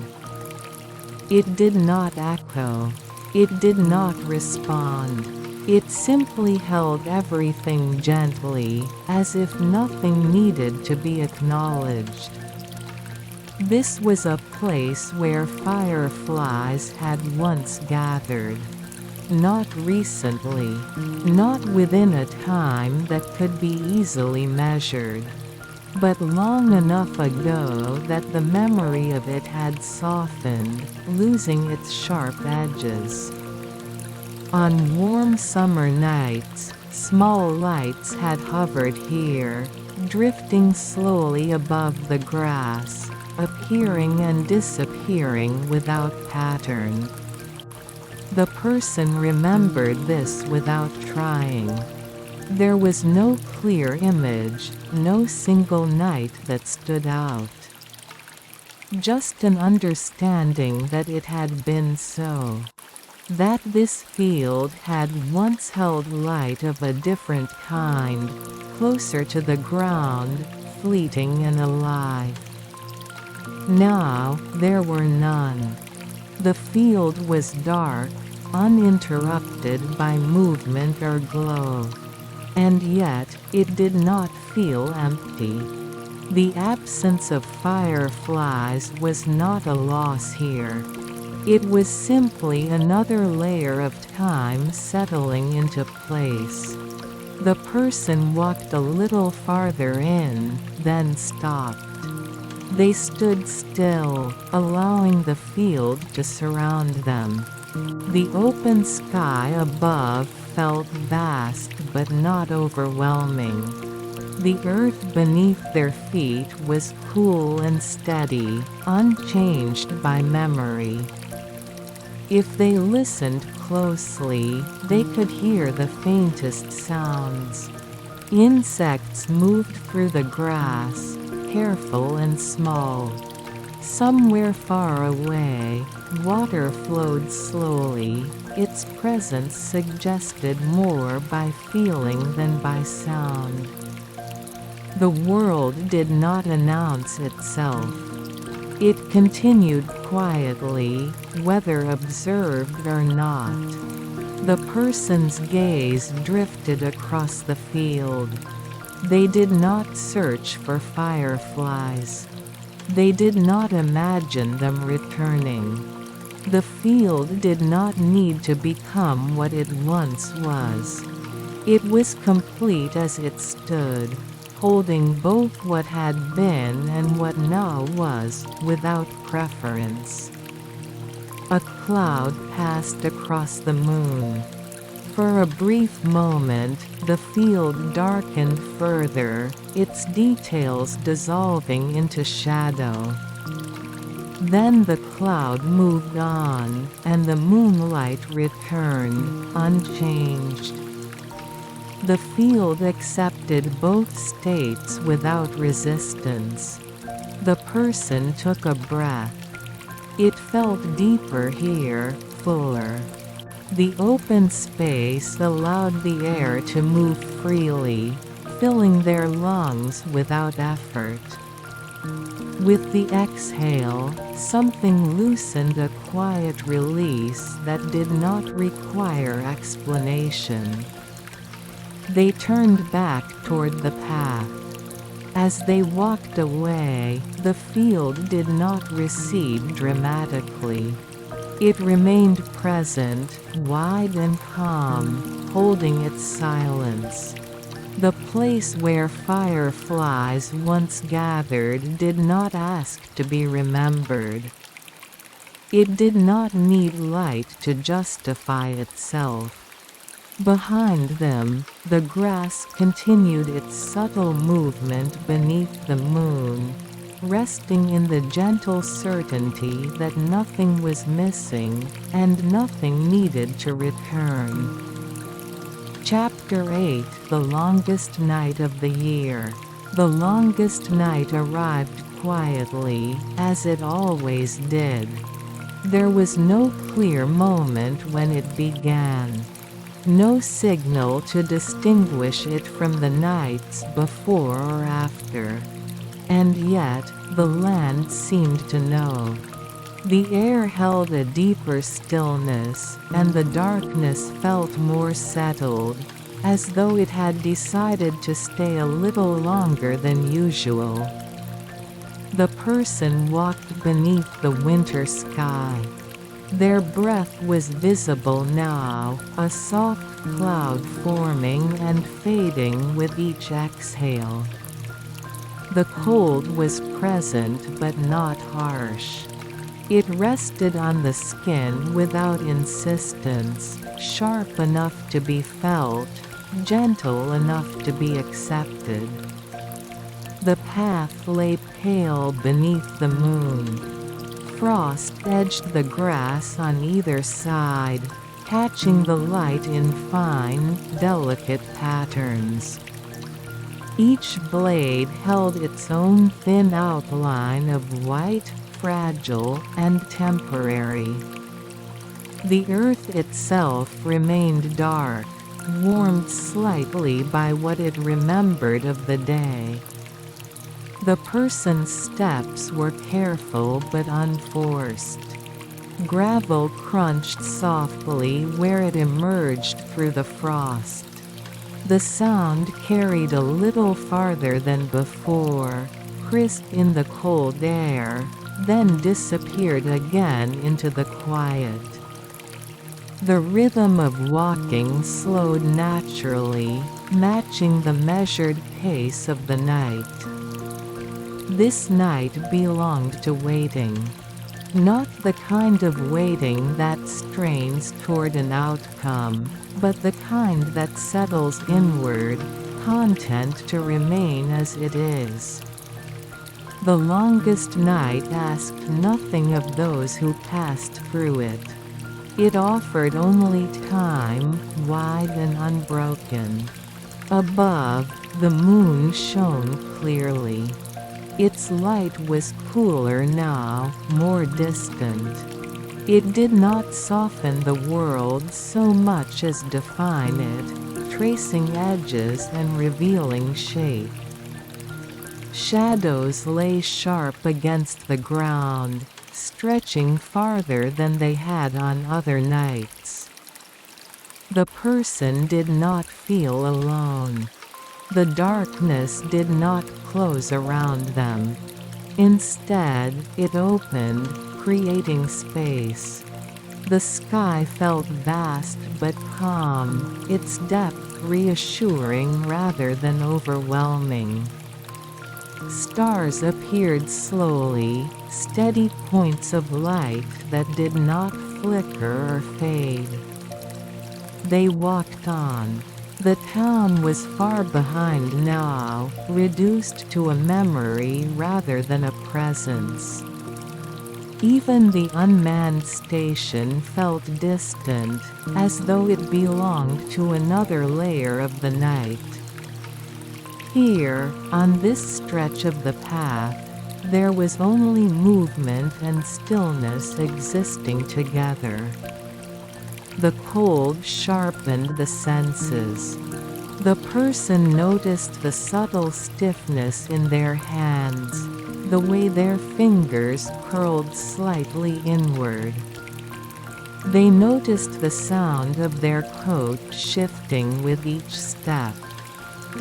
It did not echo. It did not respond. It simply held everything gently, as if nothing needed to be acknowledged. This was a place where fireflies had once gathered. Not recently, not within a time that could be easily measured, but long enough ago that the memory of it had softened, losing its sharp edges. On warm summer nights, small lights had hovered here, drifting slowly above the grass, appearing and disappearing without pattern. The person remembered this without trying. There was no clear image, no single night that stood out. Just an understanding that it had been so. That this field had once held light of a different kind, closer to the ground, fleeting and alive. Now, there were none. The field was dark, uninterrupted by movement or glow. And yet, it did not feel empty. The absence of fireflies was not a loss here. It was simply another layer of time settling into place. The person walked a little farther in, then stopped. They stood still, allowing the field to surround them. The open sky above felt vast but not overwhelming. The earth beneath their feet was cool and steady, unchanged by memory. If they listened closely, they could hear the faintest sounds. Insects moved through the grass, careful and small. Somewhere far away, water flowed slowly, its presence suggested more by feeling than by sound. The world did not announce itself. It continued quietly, whether observed or not. The person's gaze drifted across the field. They did not search for fireflies. They did not imagine them returning. The field did not need to become what it once was. It was complete as it stood, holding both what had been and what now was, without preference. A cloud passed across the moon. For a brief moment, the field darkened further, its details dissolving into shadow. Then the cloud moved on, and the moonlight returned, unchanged. The field accepted both states without resistance. The person took a breath. It felt deeper here, fuller. The open space allowed the air to move freely, filling their lungs without effort. With the exhale, something loosened, a quiet release that did not require explanation. They turned back toward the path. As they walked away, the field did not recede dramatically. It remained present, wide and calm, holding its silence. The place where fireflies once gathered did not ask to be remembered. It did not need light to justify itself. Behind them, the grass continued its subtle movement beneath the moon, resting in the gentle certainty that nothing was missing, and nothing needed to return. Chapter 8: The Longest Night of the Year. The longest night arrived quietly, as it always did. There was no clear moment when it began. No signal to distinguish it from the nights before or after. And yet, the land seemed to know. The air held a deeper stillness, and the darkness felt more settled, as though it had decided to stay a little longer than usual. The person walked beneath the winter sky. Their breath was visible now, a soft cloud forming and fading with each exhale. The cold was present but not harsh. It rested on the skin without insistence, sharp enough to be felt, gentle enough to be accepted. The path lay pale beneath the moon. Frost edged the grass on either side, catching the light in fine, delicate patterns. Each blade held its own thin outline of white, fragile, and temporary. The earth itself remained dark, warmed slightly by what it remembered of the day. The person's steps were careful but unforced. Gravel crunched softly where it emerged through the frost. The sound carried a little farther than before, crisp in the cold air, then disappeared again into the quiet. The rhythm of walking slowed naturally, matching the measured pace of the night. This night belonged to waiting. Not the kind of waiting that strains toward an outcome, but the kind that settles inward, content to remain as it is. The longest night asked nothing of those who passed through it. It offered only time, wide and unbroken. Above, the moon shone clearly. Its light was cooler now, more distant. It did not soften the world so much as define it, tracing edges and revealing shape. Shadows lay sharp against the ground, stretching farther than they had on other nights. The person did not feel alone. The darkness did not close around them. Instead, it opened, creating space. The sky felt vast but calm, its depth reassuring rather than overwhelming. Stars appeared slowly, steady points of light that did not flicker or fade. They walked on. The town was far behind now, reduced to a memory rather than a presence. Even the unmanned station felt distant, as though it belonged to another layer of the night. Here, on this stretch of the path, There was only movement and stillness existing together. The cold sharpened the senses. The person noticed the subtle stiffness in their hands, the way their fingers curled slightly inward. They noticed the sound of their coat shifting with each step.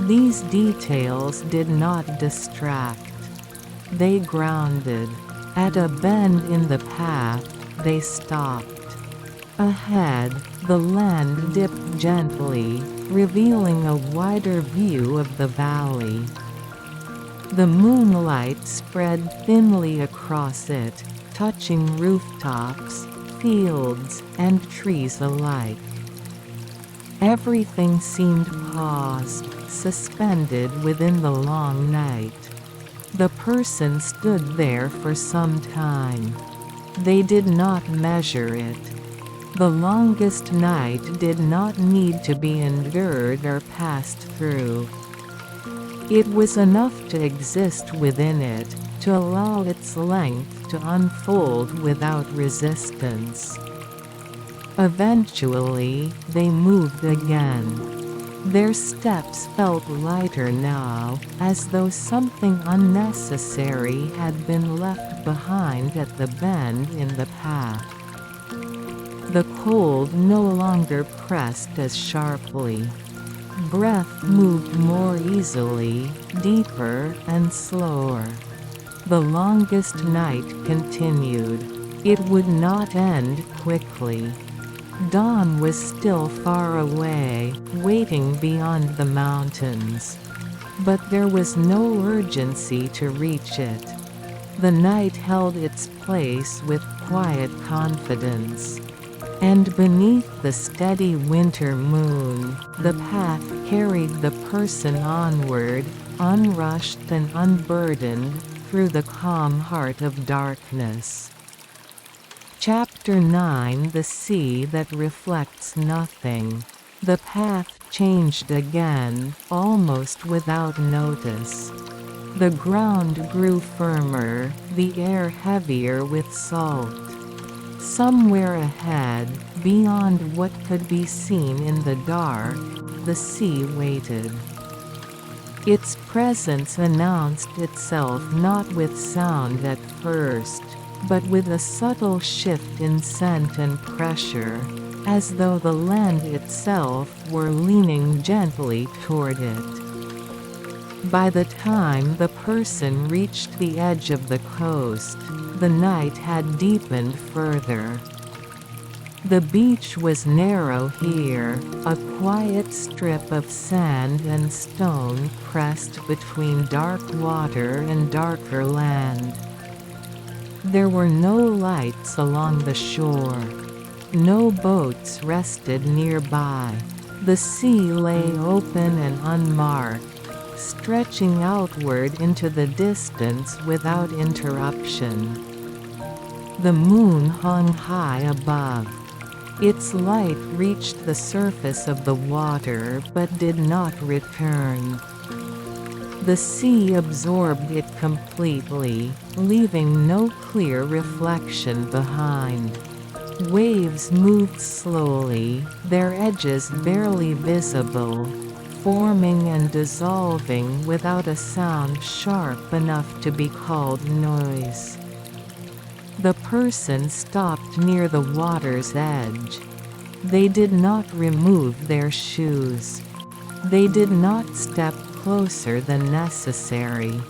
These details did not distract. They grounded. At a bend in the path, they stopped. Ahead, the land dipped gently, revealing a wider view of the valley. The moonlight spread thinly across it, touching rooftops, fields, and trees alike. Everything seemed paused, suspended within the long night. The person stood there for some time. They did not measure it. The longest night did not need to be endured or passed through. It was enough to exist within it, to allow its length to unfold without resistance. Eventually, they moved again. Their steps felt lighter now, as though something unnecessary had been left behind at the bend in the path. The cold no longer pressed as sharply. Breath moved more easily, deeper and slower. The longest night continued. It would not end quickly. Dawn was still far away, waiting beyond the mountains. But there was no urgency to reach it. The night held its place with quiet confidence. And beneath the steady winter moon, the path carried the person onward, unrushed and unburdened, through the calm heart of darkness. Chapter 9: The Sea That Reflects Nothing. The path changed again, almost without notice. The ground grew firmer, the air heavier with salt. Somewhere ahead, beyond what could be seen in the dark, the sea waited. Its presence announced itself not with sound at first, but with a subtle shift in scent and pressure, as though the land itself were leaning gently toward it. By the time the person reached the edge of the coast, the night had deepened further. The beach was narrow here, a quiet strip of sand and stone pressed between dark water and darker land. There were no lights along the shore. No boats rested nearby. The sea lay open and unmarked, stretching outward into the distance without interruption. The moon hung high above. Its light reached the surface of the water but did not return. The sea absorbed it completely, leaving no clear reflection behind. Waves moved slowly, their edges barely visible, forming and dissolving without a sound sharp enough to be called noise. The person stopped near the water's edge. They did not remove their shoes. They did not step closer than necessary.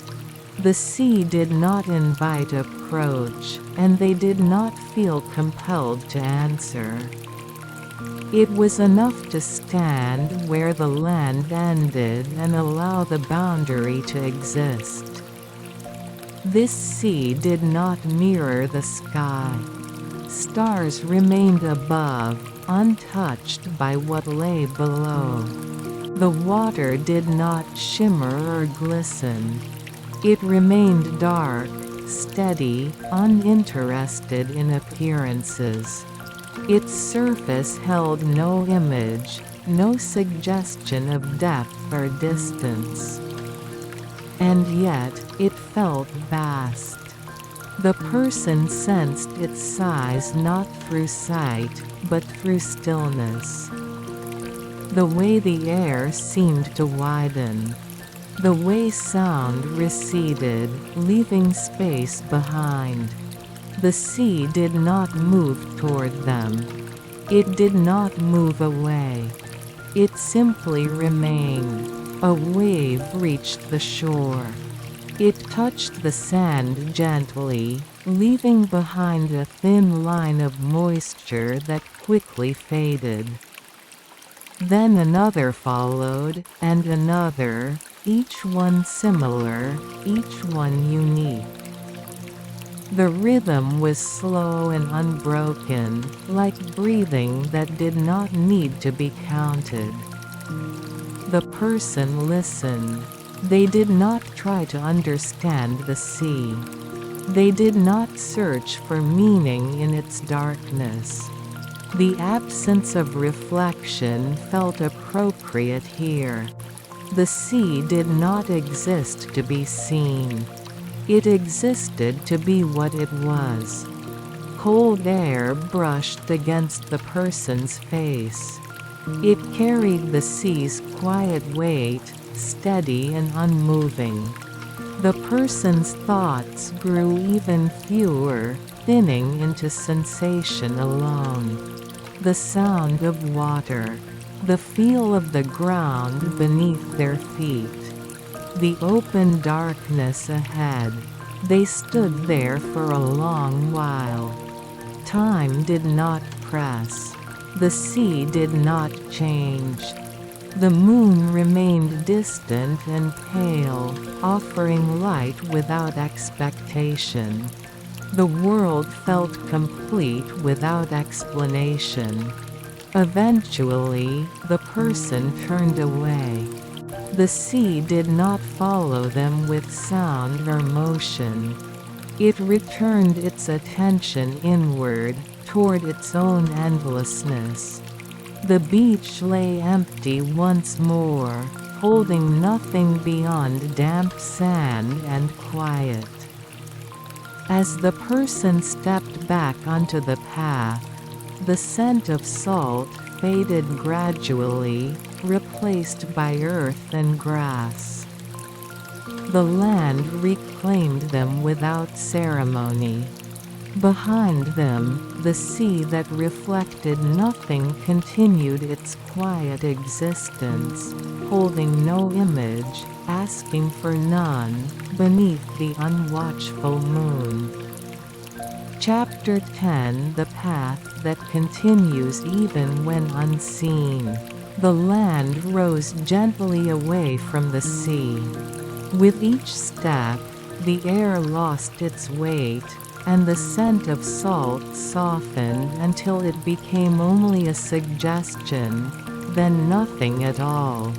The sea did not invite approach, and they did not feel compelled to answer. It was enough to stand where the land ended and allow the boundary to exist. This sea did not mirror the sky. Stars remained above, untouched by what lay below. The water did not shimmer or glisten. It remained dark, steady, uninterested in appearances. Its surface held no image, no suggestion of depth or distance. and yet, it felt vast. The person sensed its size not through sight, but through stillness. The way the air seemed to widen. The way sound receded, leaving space behind. The sea did not move toward them. It did not move away. It simply remained. A wave reached the shore. It touched the sand gently, leaving behind a thin line of moisture that quickly faded. Then another followed, and another, each one similar, each one unique. The rhythm was slow and unbroken, like breathing that did not need to be counted. The person listened. They did not try to understand the sea. They did not search for meaning in its darkness. The absence of reflection felt appropriate here. The sea did not exist to be seen. It existed to be what it was. Cold air brushed against the person's face. It carried the sea's quiet weight, steady and unmoving. The person's thoughts grew even fewer, thinning into sensation alone. The sound of water. The feel of the ground beneath their feet. The open darkness ahead. They stood there for a long while. Time did not press. The sea did not change. The moon remained distant and pale, offering light without expectation. The world felt complete without explanation. Eventually, the person turned away. The sea did not follow them with sound or motion. It returned its attention inward, toward its own endlessness. The beach lay empty once more, holding nothing beyond damp sand and quiet. As the person stepped back onto the path, the scent of salt faded gradually, replaced by earth and grass. The land reclaimed them without ceremony. Behind them, the sea that reflected nothing continued its quiet existence, holding no image, asking for none, beneath the unwatchful moon. Chapter 10 The Path That Continues Even When Unseen. The land rose gently away from the sea. With each step, the air lost its weight, and the scent of salt softened until it became only a suggestion, then nothing at all.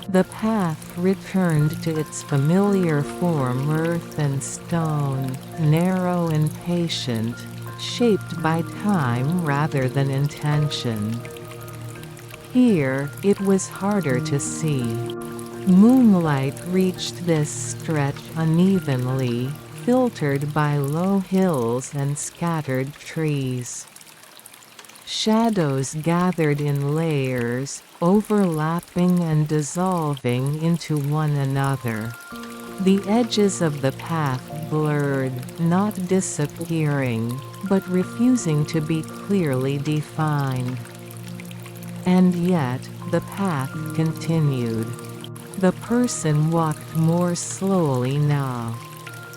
The path returned to its familiar form, earth and stone, narrow and patient, shaped by time rather than intention. Here, it was harder to see. Moonlight reached this stretch unevenly, filtered by low hills and scattered trees. Shadows gathered in layers, overlapping and dissolving into one another. The edges of the path blurred, not disappearing, but refusing to be clearly defined. And yet, the path continued. The person walked more slowly now.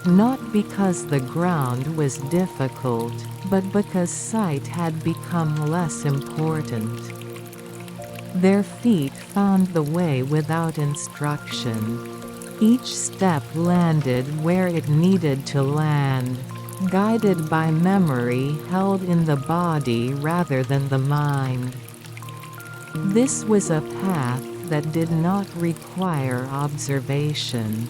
Not because the ground was difficult, but because sight had become less important. Their feet found the way without instruction. Each step landed where it needed to land, guided by memory held in the body rather than the mind. This was a path that did not require observation.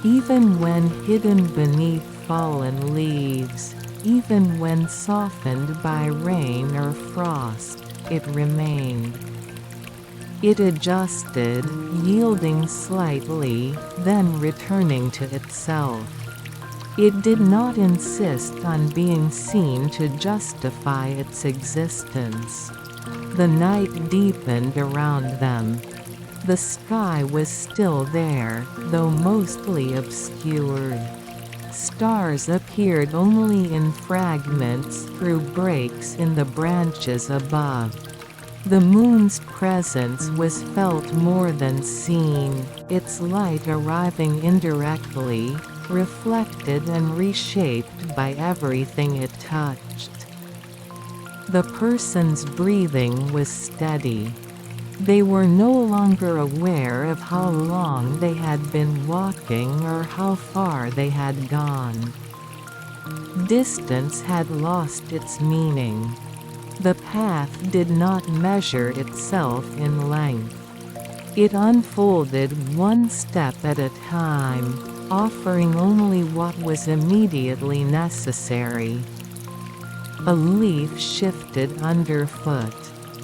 Even when hidden beneath fallen leaves, even when softened by rain or frost, it remained. It adjusted, yielding slightly, then returning to itself. It did not insist on being seen to justify its existence. The night deepened around them. The sky was still there, though mostly obscured. Stars appeared only in fragments through breaks in the branches above. The moon's presence was felt more than seen, its light arriving indirectly, reflected and reshaped by everything it touched. The person's breathing was steady. They were no longer aware of how long they had been walking or how far they had gone. Distance had lost its meaning. The path did not measure itself in length. It unfolded one step at a time, offering only what was immediately necessary. A leaf shifted underfoot.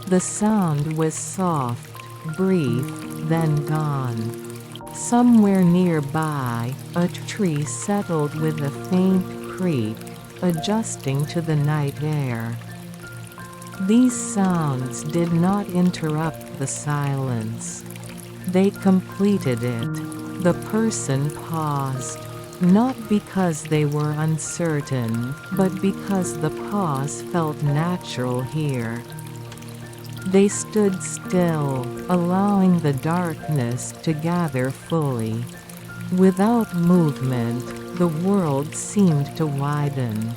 The sound was soft, brief, then gone. Somewhere nearby, a tree settled with a faint creak, adjusting to the night air. These sounds did not interrupt the silence. They completed it. The person paused, not because they were uncertain, but because the pause felt natural here. They stood still, allowing the darkness to gather fully. Without movement, the world seemed to widen.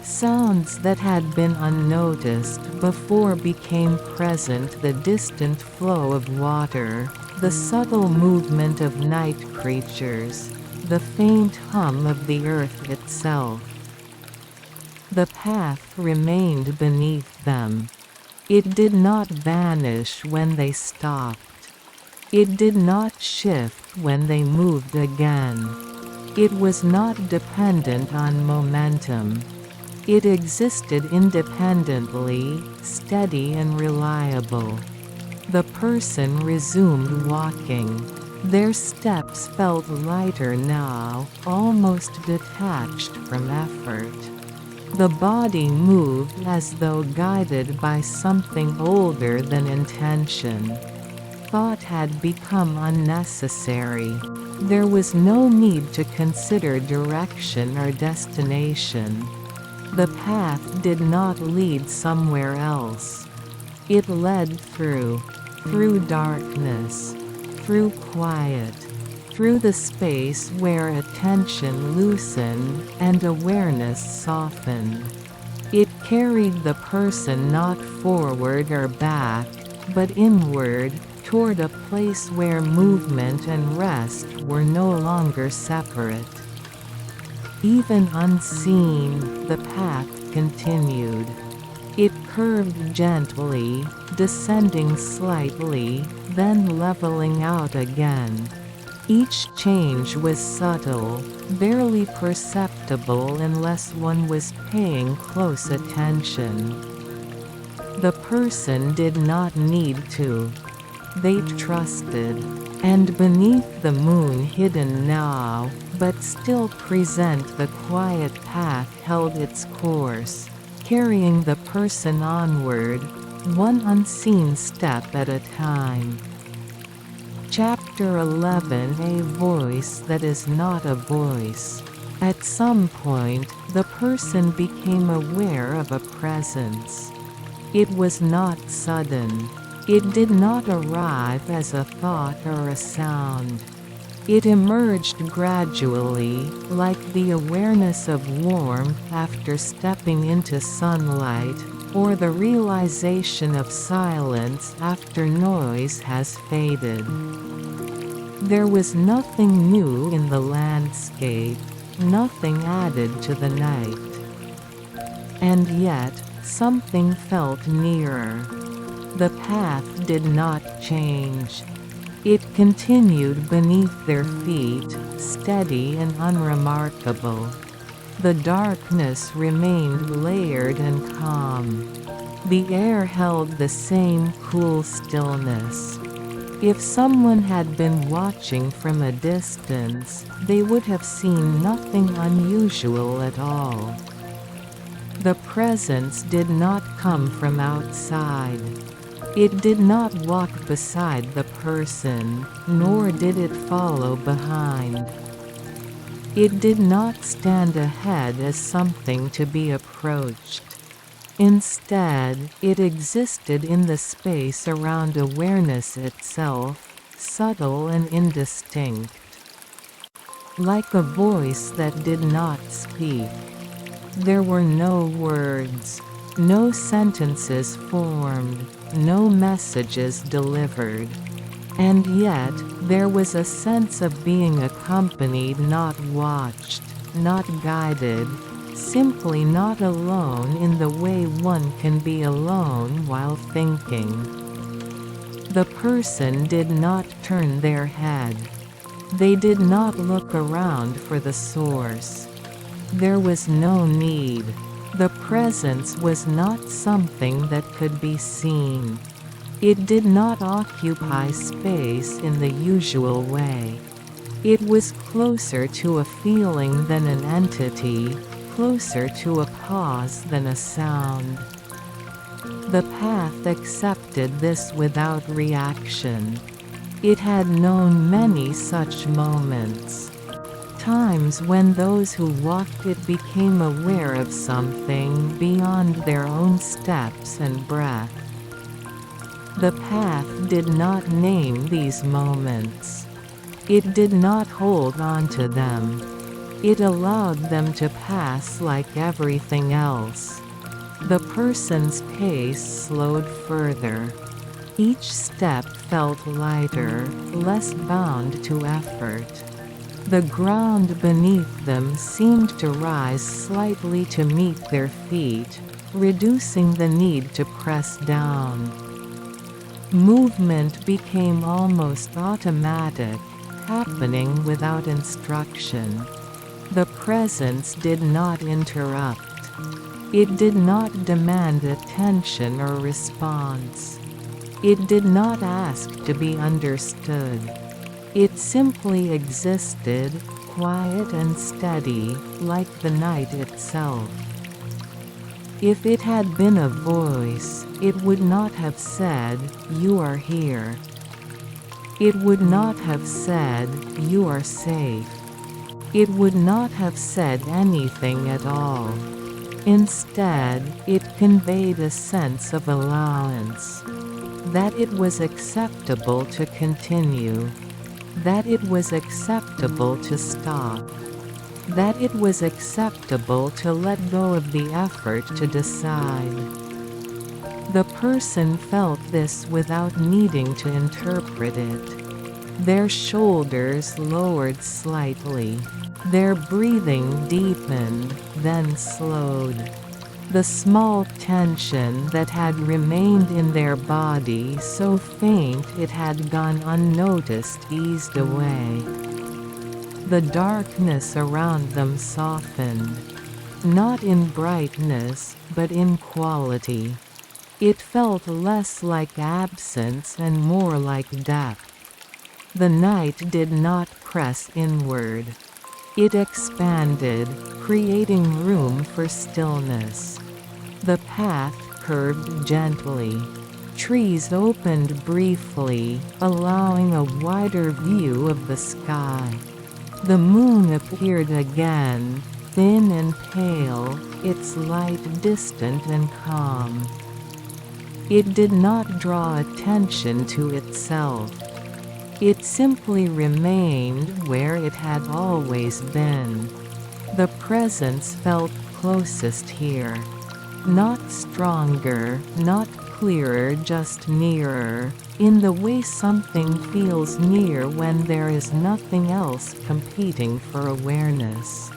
Sounds that had been unnoticed before became present: the distant flow of water, the subtle movement of night creatures, the faint hum of the earth itself. The path remained beneath them. It did not vanish when they stopped. It did not shift when they moved again. It was not dependent on momentum. It existed independently, steady and reliable. The person resumed walking. Their steps felt lighter now, almost detached from effort. The body moved as though guided by something older than intention. Thought had become unnecessary. There was no need to consider direction or destination. The path did not lead somewhere else. It led through darkness, through quiet, through the space where attention loosened and awareness softened. It carried the person not forward or back, but inward, toward a place where movement and rest were no longer separate. Even unseen, the path continued. It curved gently, descending slightly, then leveling out again. Each change was subtle, barely perceptible unless one was paying close attention. The person did not need to. They trusted. And beneath the moon, hidden now, but still present, the quiet path held its course, carrying the person onward, one unseen step at a time. Chapter 11: A Voice That Is Not a Voice. At some point, the person became aware of a presence. It was not sudden. It did not arrive as a thought or a sound. It emerged gradually, like the awareness of warmth after stepping into sunlight, or the realization of silence after noise has faded. There was nothing new in the landscape, nothing added to the night. And yet, something felt nearer. The path did not change. It continued beneath their feet, steady and unremarkable. The darkness remained layered and calm. The air held the same cool stillness. If someone had been watching from a distance, they would have seen nothing unusual at all. The presence did not come from outside. It did not walk beside the person, nor did it follow behind. It did not stand ahead as something to be approached. Instead, it existed in the space around awareness itself, subtle and indistinct. Like a voice that did not speak. There were no words, no sentences formed, no messages delivered. And yet, there was a sense of being accompanied, not watched, not guided, simply not alone in the way one can be alone while thinking. The person did not turn their head. They did not look around for the source. There was no need. The presence was not something that could be seen. It did not occupy space in the usual way. It was closer to a feeling than an entity, closer to a pause than a sound. The path accepted this without reaction. It had known many such moments. Times when those who walked it became aware of something beyond their own steps and breath. The path did not name these moments. It did not hold on to them. It allowed them to pass like everything else. The person's pace slowed further. Each step felt lighter, less bound to effort. The ground beneath them seemed to rise slightly to meet their feet, reducing the need to press down. Movement became almost automatic, happening without instruction. The presence did not interrupt. It did not demand attention or response. It did not ask to be understood. It simply existed, quiet and steady, like the night itself. If it had been a voice, it would not have said, "You are here." It would not have said, "You are safe." It would not have said anything at all. Instead, it conveyed a sense of allowance. That it was acceptable to continue. That it was acceptable to stop. That it was acceptable to let go of the effort to decide. The person felt this without needing to interpret it. Their shoulders lowered slightly. Their breathing deepened, then slowed. The small tension that had remained in their body, so faint it had gone unnoticed, eased away. The darkness around them softened. Not in brightness, but in quality. It felt less like absence and more like depth. The night did not press inward. It expanded, creating room for stillness. The path curved gently. Trees opened briefly, allowing a wider view of the sky. The moon appeared again, thin and pale, its light distant and calm. It did not draw attention to itself. It simply remained where it had always been. The presence felt closest here. Not stronger, not clearer, just nearer, in the way something feels near when there is nothing else competing for awareness.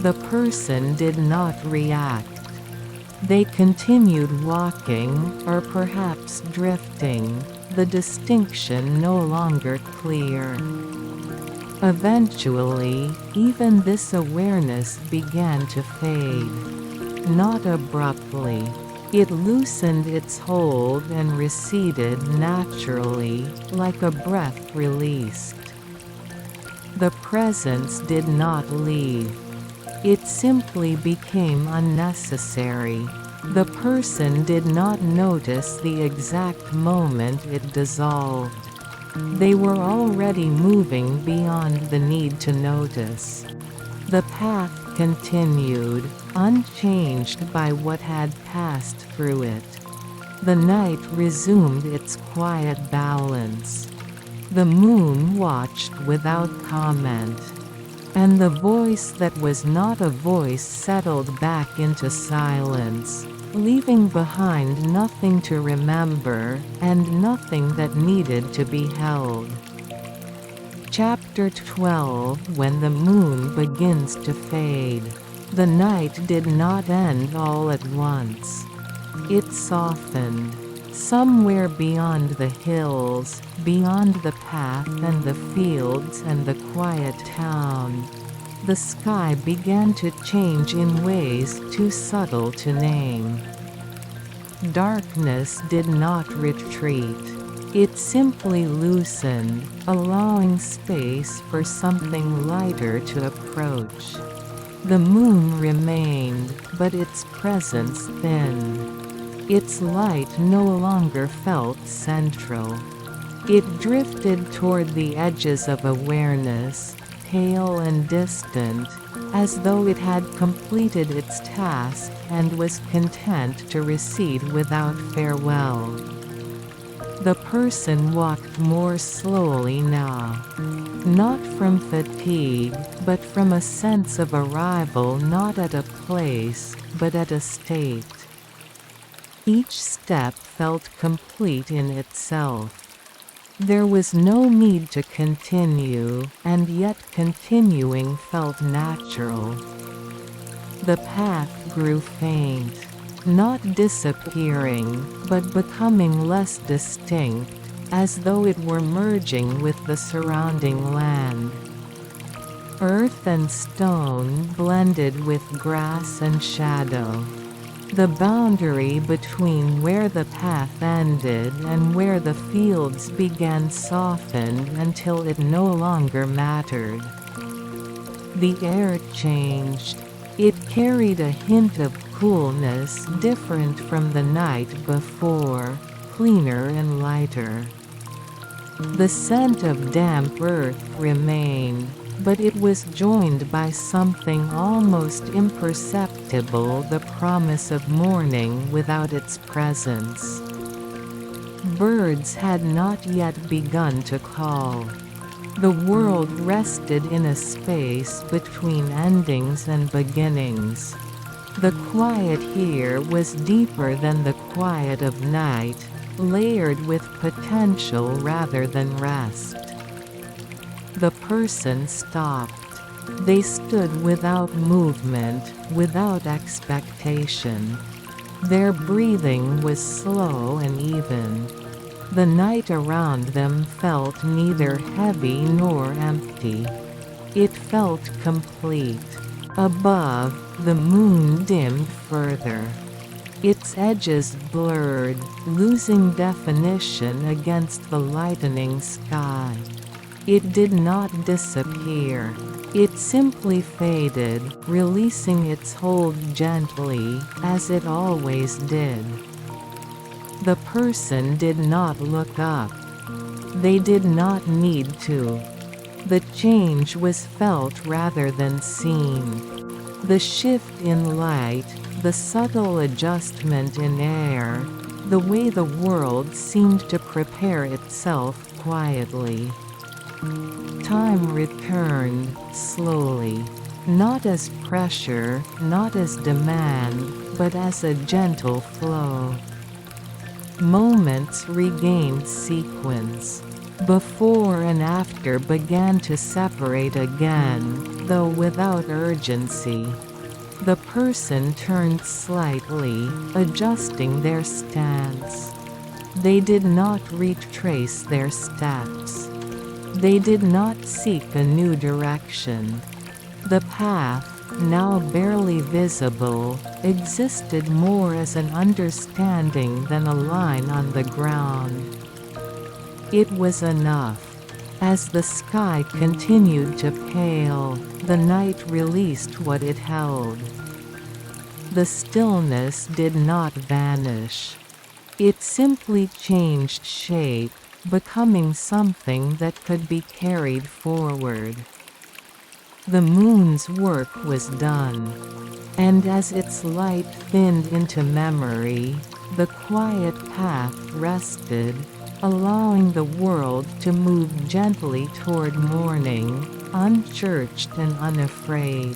The person did not react. They continued walking, or perhaps drifting, the distinction no longer clear. Eventually, even this awareness began to fade. Not abruptly. It loosened its hold and receded naturally, like a breath released. The presence did not leave. It simply became unnecessary. The person did not notice the exact moment it dissolved. They were already moving beyond the need to notice. The path continued, unchanged by what had passed through it. The night resumed its quiet balance. The moon watched without comment. And the voice that was not a voice settled back into silence, leaving behind nothing to remember, and nothing that needed to be held. Chapter 12. When the moon begins to fade. The night did not end all at once. It softened. Somewhere beyond the hills, beyond the path and the fields and the quiet town, the sky began to change in ways too subtle to name. Darkness did not retreat. It simply loosened, allowing space for something lighter to approach. The moon remained, but its presence thinned. Its light no longer felt central. It drifted toward the edges of awareness, pale and distant, as though it had completed its task and was content to recede without farewell. The person walked more slowly now. Not from fatigue, but from a sense of arrival, not at a place, but at a state. Each step felt complete in itself. There was no need to continue, and yet continuing felt natural. The path grew faint. Not disappearing, but becoming less distinct, as though it were merging with the surrounding land. Earth and stone blended with grass and shadow. The boundary between where the path ended and where the fields began softened until it no longer mattered. The air changed. It carried a hint of coolness different from the night before, cleaner and lighter. The scent of damp earth remained, but it was joined by something almost imperceptible, the promise of morning without its presence. Birds had not yet begun to call. The world rested in a space between endings and beginnings. The quiet here was deeper than the quiet of night, layered with potential rather than rest. The person stopped. They stood without movement, without expectation. Their breathing was slow and even. The night around them felt neither heavy nor empty. It felt complete. Above, the moon dimmed further. Its edges blurred, losing definition against the lightening sky. It did not disappear. It simply faded, releasing its hold gently, as it always did. The person did not look up. They did not need to. The change was felt rather than seen. The shift in light, the subtle adjustment in air, the way the world seemed to prepare itself quietly. Time returned, slowly. Not as pressure, not as demand, but as a gentle flow. Moments regained sequence. Before and after began to separate again, though without urgency. The person turned slightly, adjusting their stance. They did not retrace their steps. They did not seek a new direction. The path, now barely visible, existed more as an understanding than a line on the ground. It was enough. As the sky continued to pale, the night released what it held. The stillness did not vanish. It simply changed shape, becoming something that could be carried forward. The moon's work was done. And as its light thinned into memory, the quiet path rested, allowing the world to move gently toward morning, unchurched and unafraid.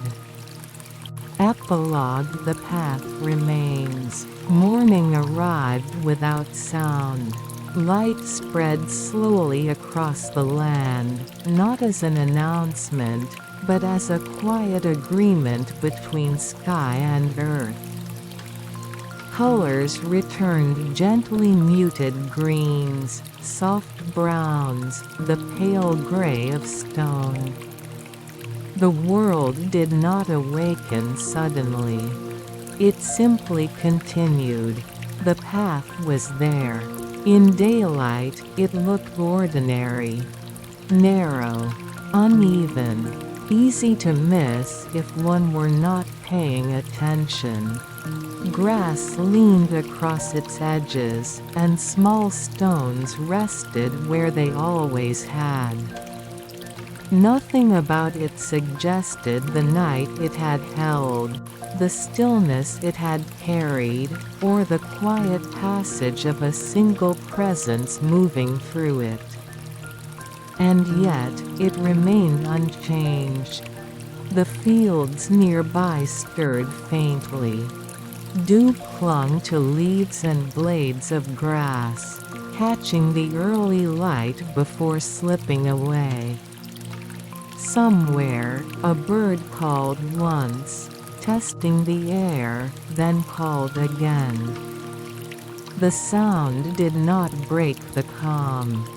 Epilogue: the path remains. Morning arrived without sound. Light spread slowly across the land, not as an announcement, but as a quiet agreement between sky and earth. Colors returned: gently muted greens, soft browns, the pale gray of stone. The world did not awaken suddenly. It simply continued. The path was there. In daylight, it looked ordinary. Narrow, uneven, easy to miss if one were not paying attention. Grass leaned across its edges, and small stones rested where they always had. Nothing about it suggested the night it had held, the stillness it had carried, or the quiet passage of a single presence moving through it. And yet, it remained unchanged. The fields nearby stirred faintly. Dew clung to leaves and blades of grass, catching the early light before slipping away. Somewhere, a bird called once, testing the air, then called again. The sound did not break the calm.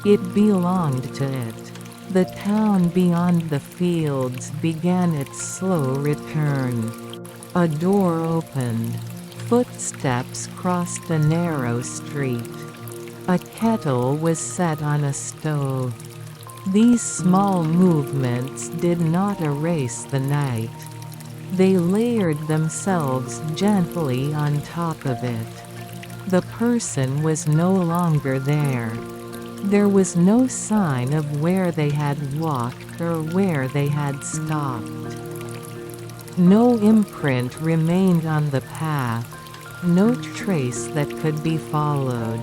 It belonged to it. The town beyond the fields began its slow return. A door opened. Footsteps crossed a narrow street. A kettle was set on a stove. These small movements did not erase the night. They layered themselves gently on top of it. The person was no longer there. There was no sign of where they had walked or where they had stopped. No imprint remained on the path, no trace that could be followed.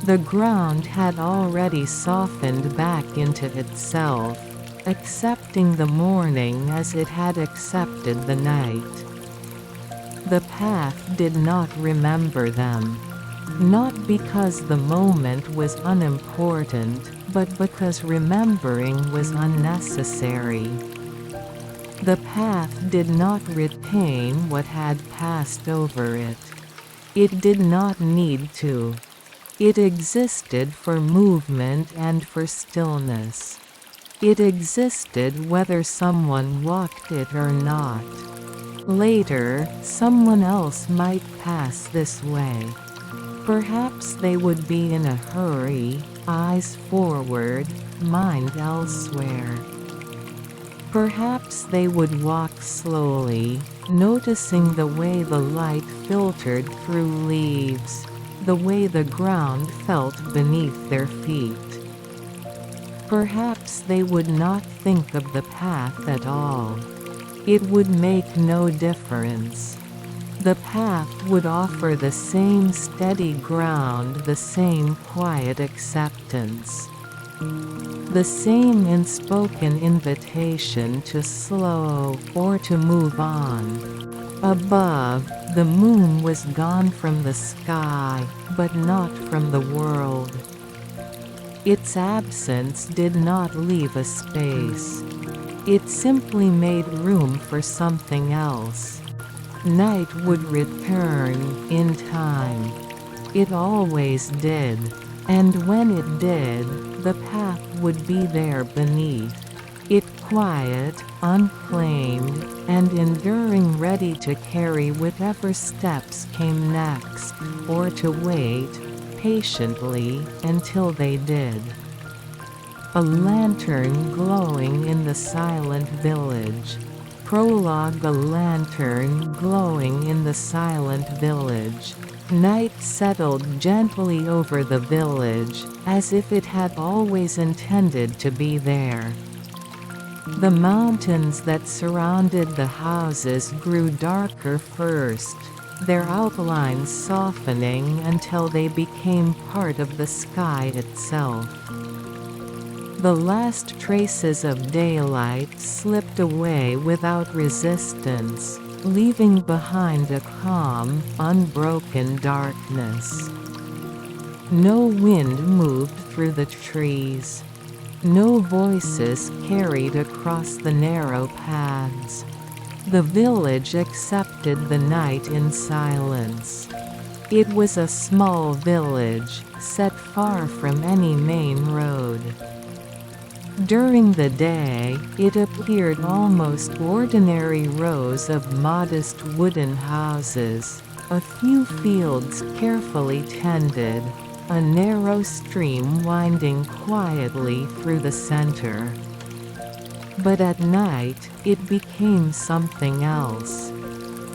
The ground had already softened back into itself, accepting the morning as it had accepted the night. The path did not remember them. Not because the moment was unimportant, but because remembering was unnecessary. The path did not retain what had passed over it. It did not need to. It existed for movement and for stillness. It existed whether someone walked it or not. Later, someone else might pass this way. Perhaps they would be in a hurry, eyes forward, mind elsewhere. Perhaps they would walk slowly, noticing the way the light filtered through leaves, the way the ground felt beneath their feet. Perhaps they would not think of the path at all. It would make no difference. The path would offer the same steady ground, the same quiet acceptance. The same unspoken invitation to slow, or to move on. Above, the moon was gone from the sky, but not from the world. Its absence did not leave a space. It simply made room for something else. Night would return, in time. It always did. And when it did, the path would be there beneath. It quiet, unclaimed, and enduring, ready to carry whatever steps came next, or to wait, patiently, until they did. A lantern glowing in the silent village. Prologue. A lantern glowing in the silent village. Night settled gently over the village, as if it had always intended to be there. The mountains that surrounded the houses grew darker first, their outlines softening until they became part of the sky itself. The last traces of daylight slipped away without resistance, leaving behind a calm, unbroken darkness. No wind moved through the trees. No voices carried across the narrow paths. The village accepted the night in silence. It was a small village, set far from any main road. During the day, it appeared almost ordinary rows of modest wooden houses, a few fields carefully tended, a narrow stream winding quietly through the center. But at night, it became something else.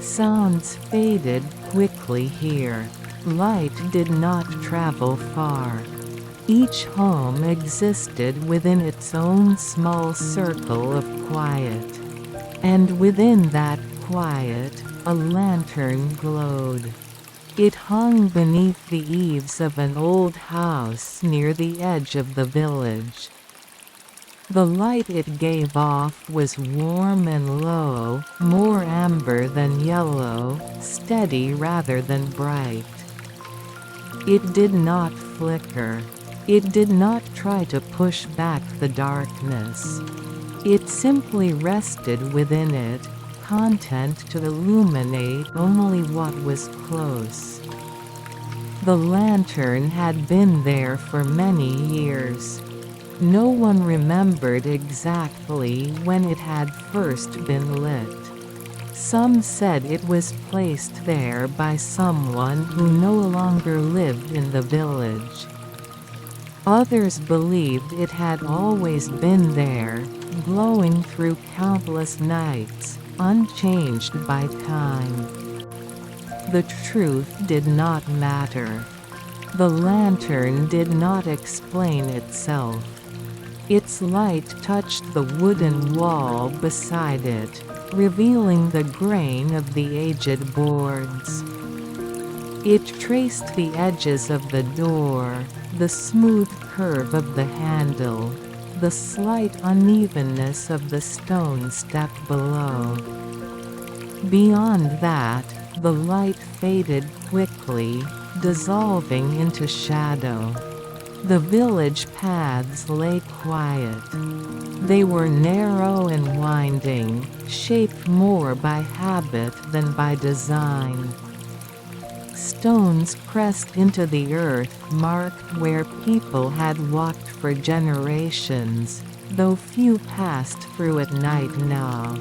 Sounds faded quickly here. Light did not travel far. Each home existed within its own small circle of quiet. And within that quiet, a lantern glowed. It hung beneath the eaves of an old house near the edge of the village. The light it gave off was warm and low, more amber than yellow, steady rather than bright. It did not flicker. It did not try to push back the darkness. It simply rested within it, content to illuminate only what was close. The lantern had been there for many years. No one remembered exactly when it had first been lit. Some said it was placed there by someone who no longer lived in the village. Others believed it had always been there, glowing through countless nights, unchanged by time. The truth did not matter. The lantern did not explain itself. Its light touched the wooden wall beside it, revealing the grain of the aged boards. It traced the edges of the door, the smooth curve of the handle, the slight unevenness of the stone step below. Beyond that, the light faded quickly, dissolving into shadow. The village paths lay quiet. They were narrow and winding, shaped more by habit than by design. Stones pressed into the earth marked where people had walked for generations, though few passed through at night now.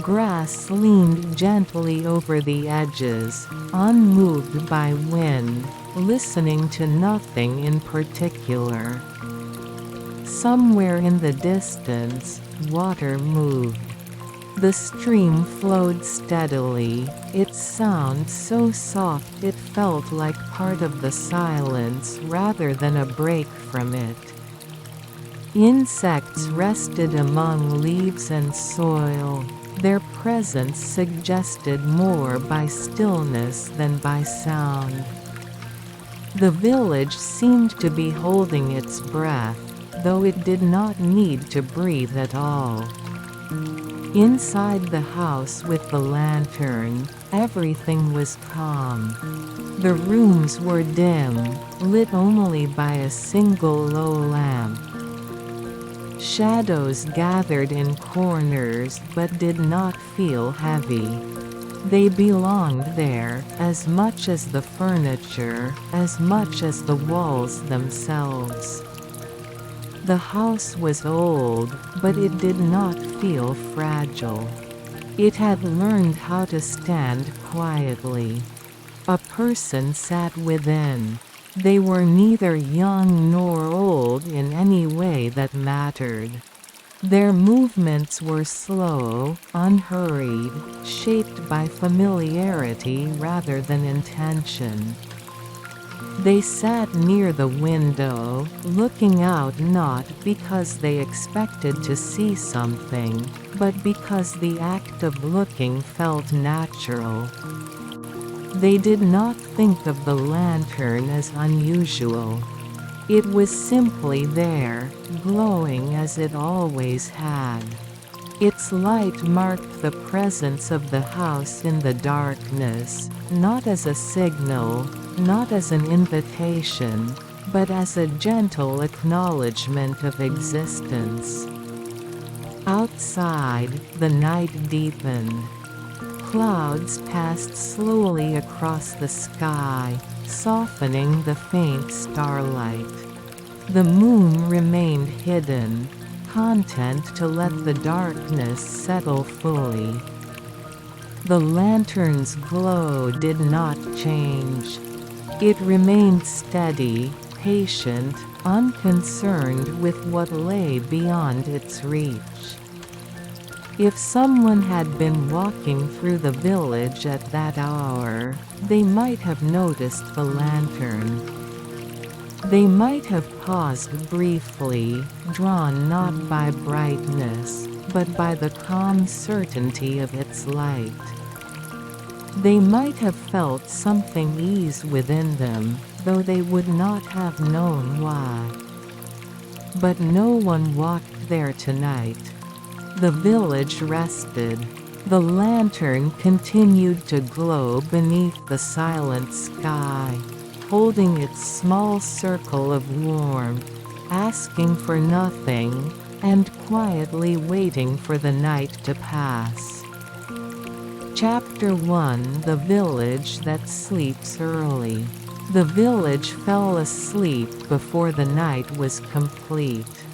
Grass leaned gently over the edges, unmoved by wind, listening to nothing in particular. Somewhere in the distance, water moved. The stream flowed steadily, its sound so soft it felt like part of the silence rather than a break from it. Insects rested among leaves and soil, their presence suggested more by stillness than by sound. The village seemed to be holding its breath, though it did not need to breathe at all. Inside the house with the lantern, everything was calm. The rooms were dim, lit only by a single low lamp. Shadows gathered in corners but did not feel heavy. They belonged there, as much as the furniture, as much as the walls themselves. The house was old, but it did not feel fragile. It had learned how to stand quietly. A person sat within. They were neither young nor old in any way that mattered. Their movements were slow, unhurried, shaped by familiarity rather than intention. They sat near the window, looking out not because they expected to see something, but because the act of looking felt natural. They did not think of the lantern as unusual. It was simply there, glowing as it always had. Its light marked the presence of the house in the darkness, not as a signal, not as an invitation, but as a gentle acknowledgement of existence. Outside, the night deepened. Clouds passed slowly across the sky, softening the faint starlight. The moon remained hidden, content to let the darkness settle fully. The lantern's glow did not change. It remained steady, patient, unconcerned with what lay beyond its reach. If someone had been walking through the village at that hour, they might have noticed the lantern. They might have paused briefly, drawn not by brightness, but by the calm certainty of its light. They might have felt something ease within them, though they would not have known why. But no one walked there tonight. The village rested. The lantern continued to glow beneath the silent sky, holding its small circle of warmth, asking for nothing, and quietly waiting for the night to pass. Chapter 1: The Village That Sleeps Early. The village fell asleep before the night was complete.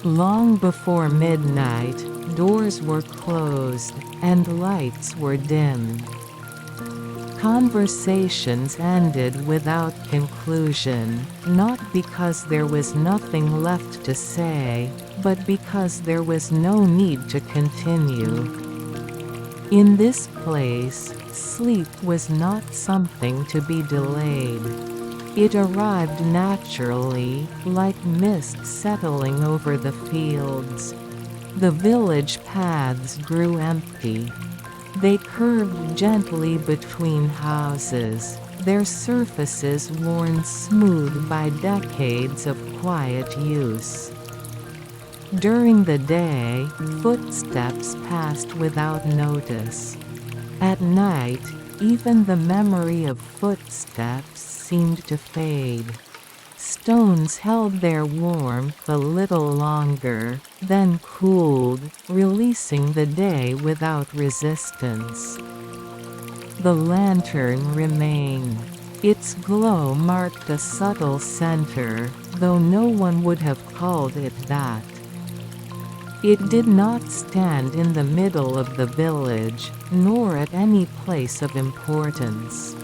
Long before midnight, doors were closed, and lights were dimmed. Conversations ended without conclusion, not because there was nothing left to say, but because there was no need to continue. In this place, sleep was not something to be delayed. It arrived naturally, like mist settling over the fields. The village paths grew empty. They curved gently between houses, their surfaces worn smooth by decades of quiet use. During the day, footsteps passed without notice. At night, even the memory of footsteps seemed to fade. Stones held their warmth a little longer, then cooled, releasing the day without resistance. The lantern remained. Its glow marked a subtle center, though no one would have called it that. It did not stand in the middle of the village, nor at any place of importance.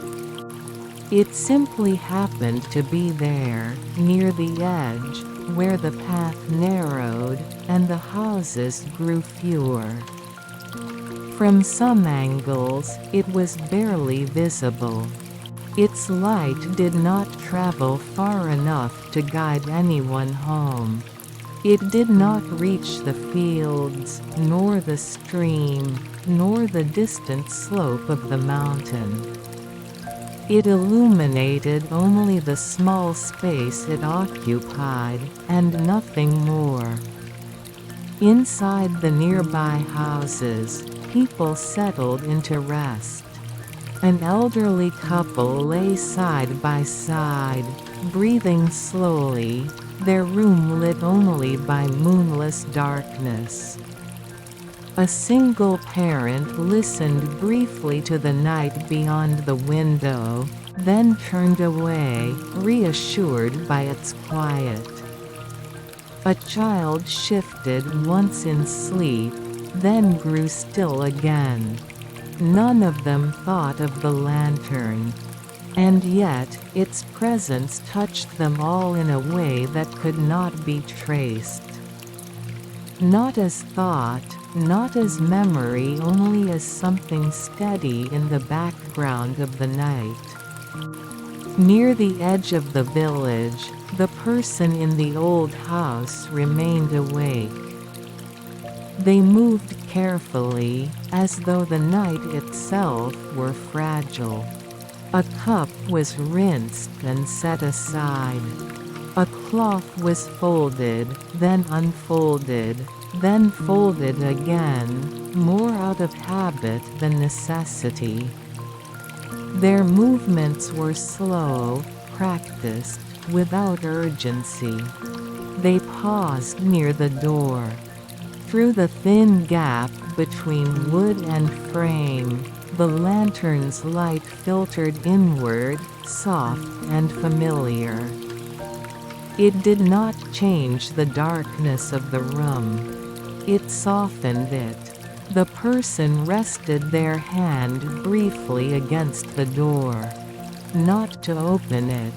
It simply happened to be there, near the edge, where the path narrowed, and the houses grew fewer. From some angles, it was barely visible. Its light did not travel far enough to guide anyone home. It did not reach the fields, nor the stream, nor the distant slope of the mountain. It illuminated only the small space it occupied, and nothing more. Inside the nearby houses, people settled into rest. An elderly couple lay side by side, breathing slowly, their room lit only by moonless darkness. A single parent listened briefly to the night beyond the window, then turned away, reassured by its quiet. A child shifted once in sleep, then grew still again. None of them thought of the lantern. And yet, its presence touched them all in a way that could not be traced. Not as thought, not as memory, only as something steady in the background of the night. Near the edge of the village, the person in the old house remained awake. They moved carefully, as though the night itself were fragile. A cup was rinsed and set aside. A cloth was folded, then unfolded, then folded again, more out of habit than necessity. Their movements were slow, practiced, without urgency. They paused near the door. Through the thin gap between wood and frame, the lantern's light filtered inward, soft and familiar. It did not change the darkness of the room. It softened it. The person rested their hand briefly against the door. Not to open it.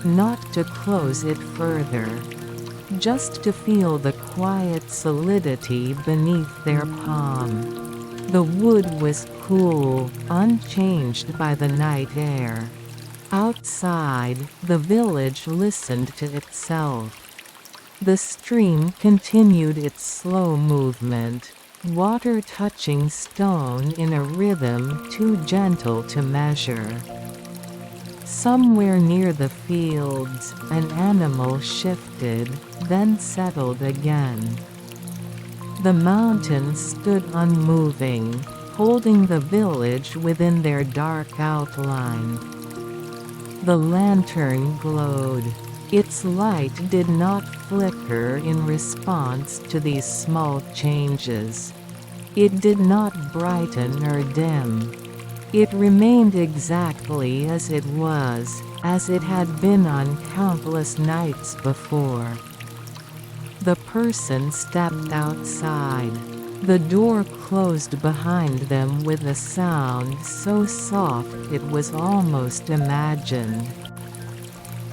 Not to close it further. Just to feel the quiet solidity beneath their palm. The wood was cool, unchanged by the night air. Outside, the village listened to itself. The stream continued its slow movement, water touching stone in a rhythm too gentle to measure. Somewhere near the fields, an animal shifted, then settled again. The mountains stood unmoving, holding the village within their dark outline. The lantern glowed. Its light did not flicker in response to these small changes. It did not brighten or dim. It remained exactly as it was, as it had been on countless nights before. The person stepped outside. The door closed behind them with a sound so soft it was almost imagined.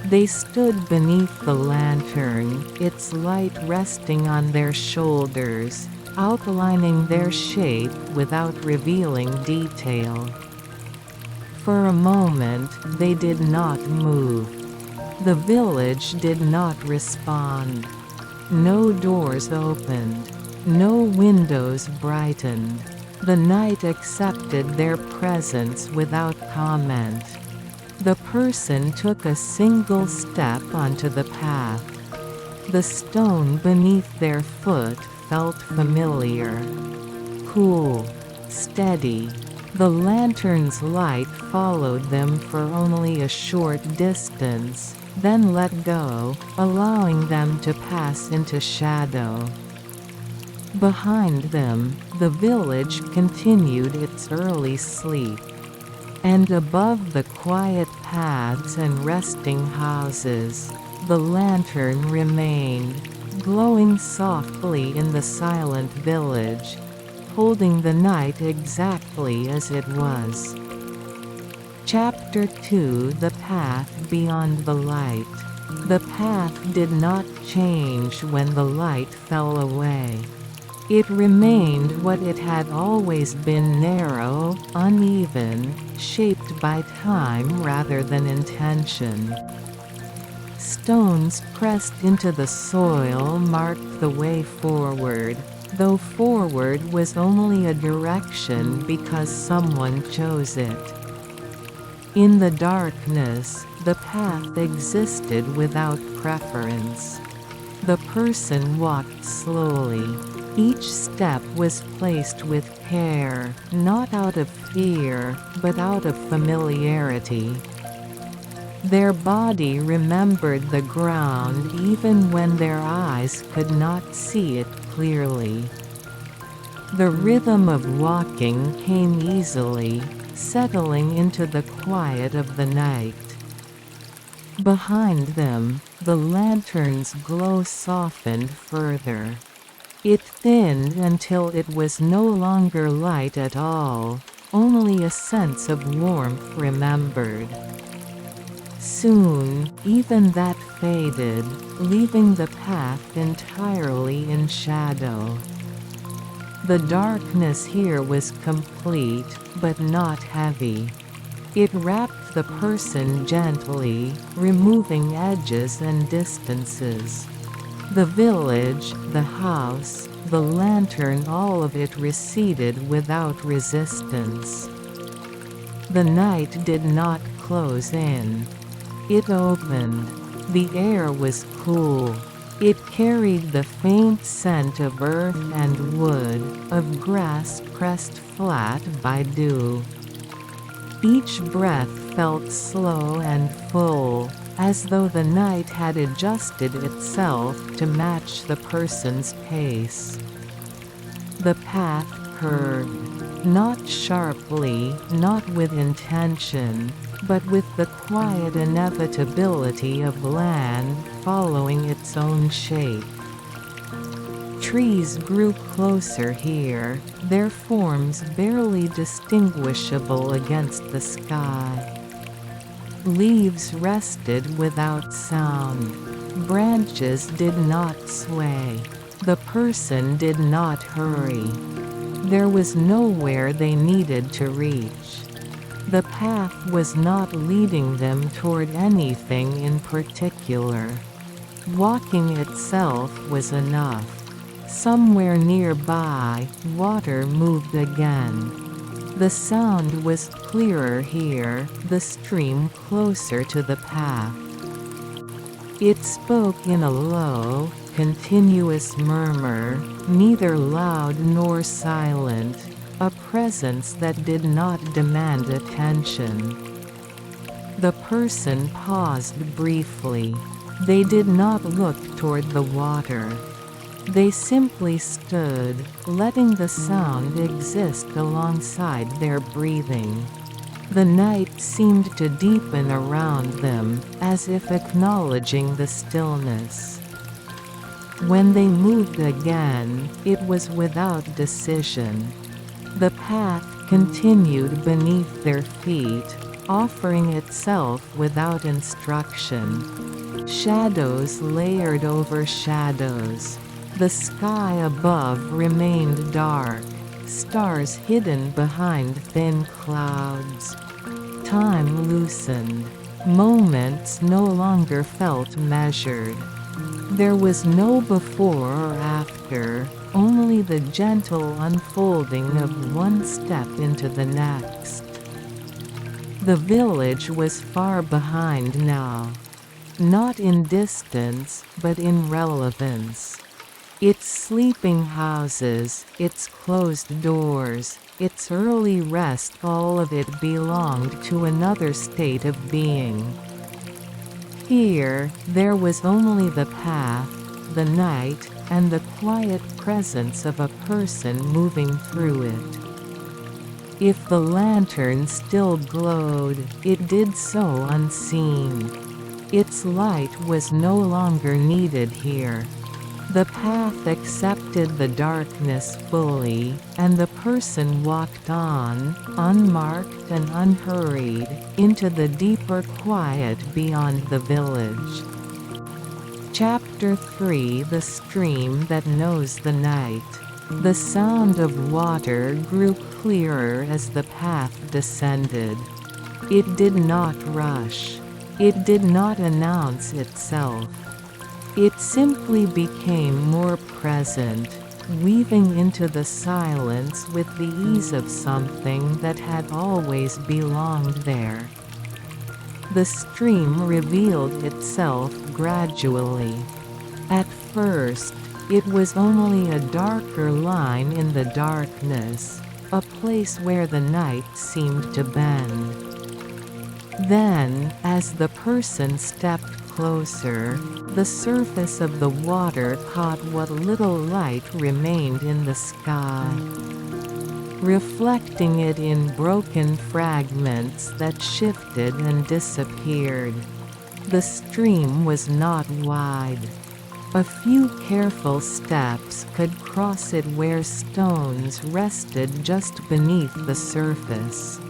They stood beneath the lantern, its light resting on their shoulders, outlining their shape without revealing detail. For a moment, they did not move. The village did not respond. No doors opened. No windows brightened. The night accepted their presence without comment. The person took a single step onto the path. The stone beneath their foot felt familiar. Cool. Steady. The lantern's light followed them for only a short distance, then let go, allowing them to pass into shadow. Behind them, the village continued its early sleep. And above the quiet paths and resting houses, the lantern remained, glowing softly in the silent village, holding the night exactly as it was. Chapter 2: The Path Beyond the Light. The path did not change when the light fell away. It remained what it had always been: narrow, uneven, shaped by time rather than intention. Stones pressed into the soil marked the way forward, though forward was only a direction because someone chose it. In the darkness, the path existed without preference. The person walked slowly. Each step was placed with care, not out of fear, but out of familiarity. Their body remembered the ground even when their eyes could not see it clearly. The rhythm of walking came easily, settling into the quiet of the night. Behind them, the lantern's glow softened further. It thinned until it was no longer light at all, only a sense of warmth remembered. Soon, even that faded, leaving the path entirely in shadow. The darkness here was complete, but not heavy. It wrapped the person gently, removing edges and distances. The village, the house, the lantern, all of it receded without resistance. The night did not close in. It opened. The air was cool. It carried the faint scent of earth and wood, of grass pressed flat by dew. Each breath felt slow and full, as though the night had adjusted itself to match the person's pace. The path curved, not sharply, not with intention, but with the quiet inevitability of land following its own shape. Trees grew closer here, their forms barely distinguishable against the sky. Leaves rested without sound. Branches did not sway. The person did not hurry. There was nowhere they needed to reach. The path was not leading them toward anything in particular. Walking itself was enough. Somewhere nearby, water moved again. The sound was clearer here, the stream closer to the path. It spoke in a low, continuous murmur, neither loud nor silent, a presence that did not demand attention. The person paused briefly. They did not look toward the water. They simply stood, letting the sound exist alongside their breathing. The night seemed to deepen around them, as if acknowledging the stillness. When they moved again, it was without decision. The path continued beneath their feet, offering itself without instruction. Shadows layered over shadows. The sky above remained dark, stars hidden behind thin clouds. Time loosened. Moments no longer felt measured. There was no before or after, only the gentle unfolding of one step into the next. The village was far behind now. Not in distance, but in relevance. Its sleeping houses, its closed doors, its early rest, all of it belonged to another state of being. Here, there was only the path, the night, and the quiet presence of a person moving through it. If the lantern still glowed, it did so unseen. Its light was no longer needed here. The path accepted the darkness fully, and the person walked on, unmarked and unhurried, into the deeper quiet beyond the village. Chapter 3: The Stream That Knows the Night. The sound of water grew clearer as the path descended. It did not rush. It did not announce itself. It simply became more present, weaving into the silence with the ease of something that had always belonged there. The stream revealed itself gradually. At first, it was only a darker line in the darkness, a place where the night seemed to bend. Then, as the person stepped closer, the surface of the water caught what little light remained in the sky, reflecting it in broken fragments that shifted and disappeared. The stream was not wide. A few careful steps could cross it where stones rested just beneath the surface.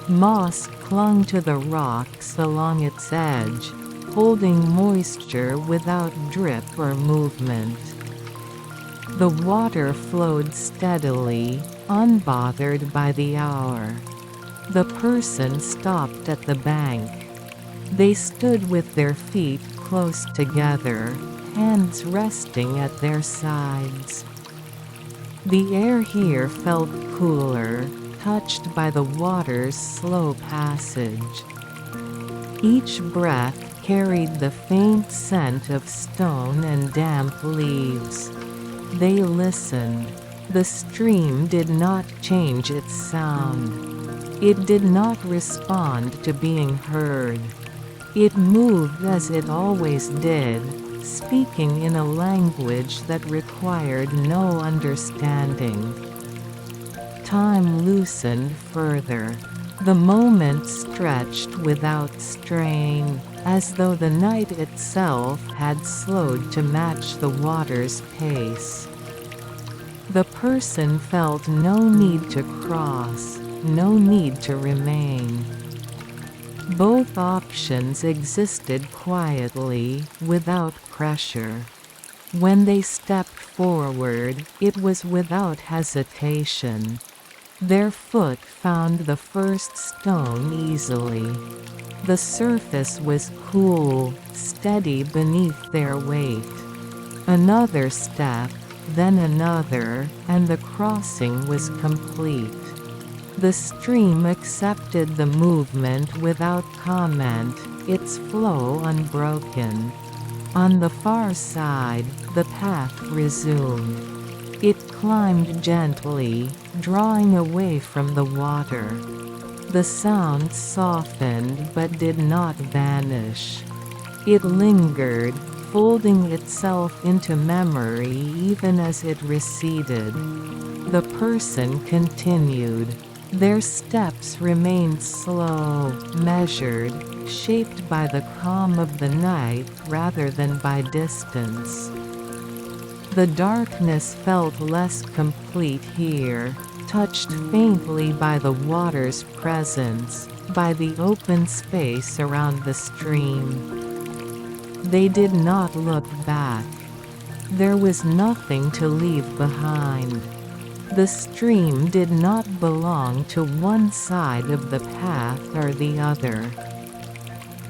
Moss clung to the rocks along its edge, holding moisture without drip or movement. The water flowed steadily, unbothered by the hour. The person stopped at the bank. They stood with their feet close together, hands resting at their sides. The air here felt cooler, touched by the water's slow passage. Each breath carried the faint scent of stone and damp leaves. They listened. The stream did not change its sound. It did not respond to being heard. It moved as it always did, speaking in a language that required no understanding. Time loosened further. The moment stretched without strain, as though the night itself had slowed to match the water's pace. The person felt no need to cross, no need to remain. Both options existed quietly, without pressure. When they stepped forward, it was without hesitation. Their foot found the first stone easily. The surface was cool, steady beneath their weight. Another step, then another, and the crossing was complete. The stream accepted the movement without comment, its flow unbroken. On the far side, the path resumed. It climbed gently, drawing away from the water. The sound softened but did not vanish. It lingered, folding itself into memory even as it receded. The person continued. Their steps remained slow, measured, shaped by the calm of the night rather than by distance. The darkness felt less complete here, touched faintly by the water's presence, by the open space around the stream. They did not look back. There was nothing to leave behind. The stream did not belong to one side of the path or the other.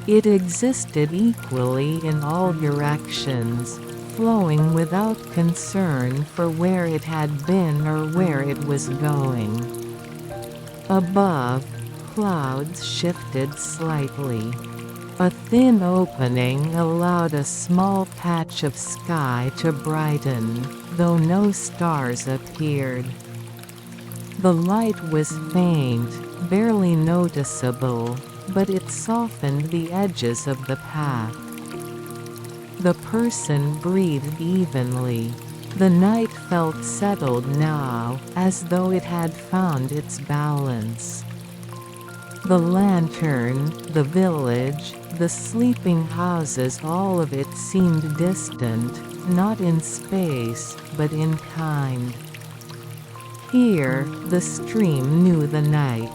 It existed equally in all directions, flowing without concern for where it had been or where it was going. Above, clouds shifted slightly. A thin opening allowed a small patch of sky to brighten, though no stars appeared. The light was faint, barely noticeable, but it softened the edges of the path. The person breathed evenly. The night felt settled now, as though it had found its balance. The lantern, the village, the sleeping houses, all of it seemed distant, not in space, but in kind. Here, the stream knew the night.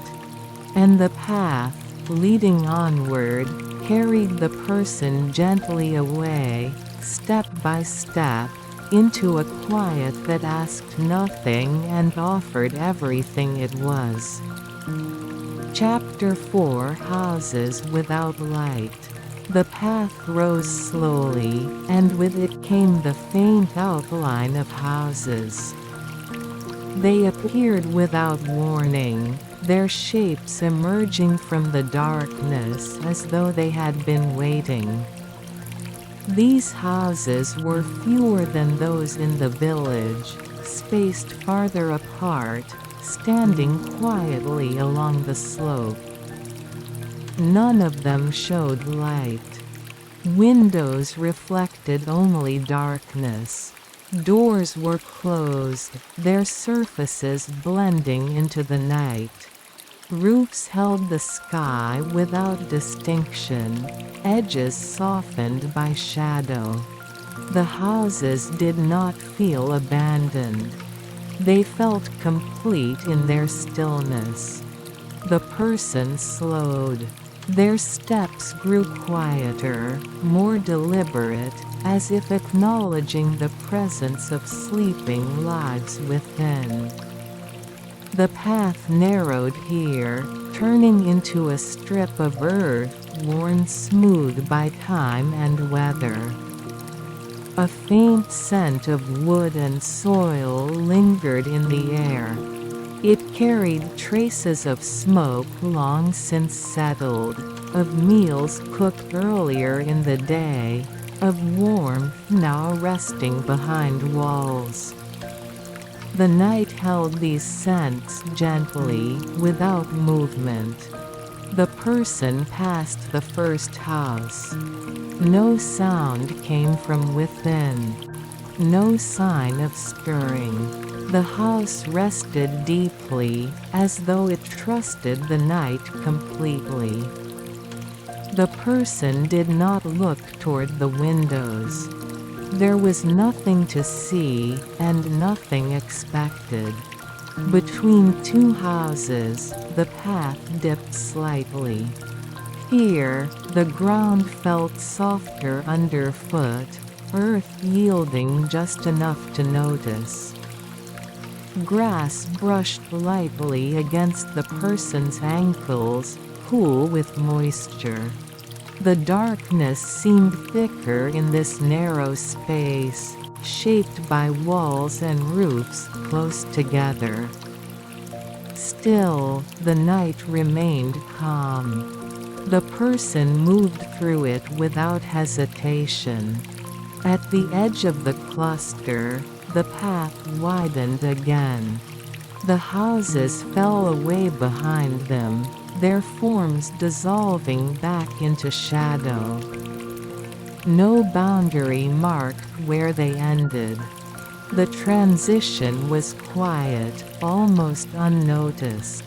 And the path, leading onward, carried the person gently away, step by step, into a quiet that asked nothing and offered everything it was. Chapter 4 Houses Without Light. The path rose slowly, and with it came the faint outline of houses. They appeared without warning, their shapes emerging from the darkness as though they had been waiting. These houses were fewer than those in the village, spaced farther apart, standing quietly along the slope. None of them showed light. Windows reflected only darkness. Doors were closed, their surfaces blending into the night. Roofs held the sky without distinction, edges softened by shadow. The houses did not feel abandoned. They felt complete in their stillness. The person slowed. Their steps grew quieter, more deliberate, as if acknowledging the presence of sleeping lives within. The path narrowed here, turning into a strip of earth worn smooth by time and weather. A faint scent of wood and soil lingered in the air. It carried traces of smoke long since settled, of meals cooked earlier in the day, of warmth now resting behind walls. The night held these scents gently, without movement. The person passed the first house. No sound came from within. No sign of stirring. The house rested deeply, as though it trusted the night completely. The person did not look toward the windows. There was nothing to see, and nothing expected. Between two houses, the path dipped slightly. Here, the ground felt softer underfoot, earth yielding just enough to notice. Grass brushed lightly against the person's ankles, cool with moisture. The darkness seemed thicker in this narrow space, shaped by walls and roofs close together. Still, the night remained calm. The person moved through it without hesitation. At the edge of the cluster, the path widened again. The houses fell away behind them, their forms dissolving back into shadow. No boundary marked where they ended. The transition was quiet, almost unnoticed.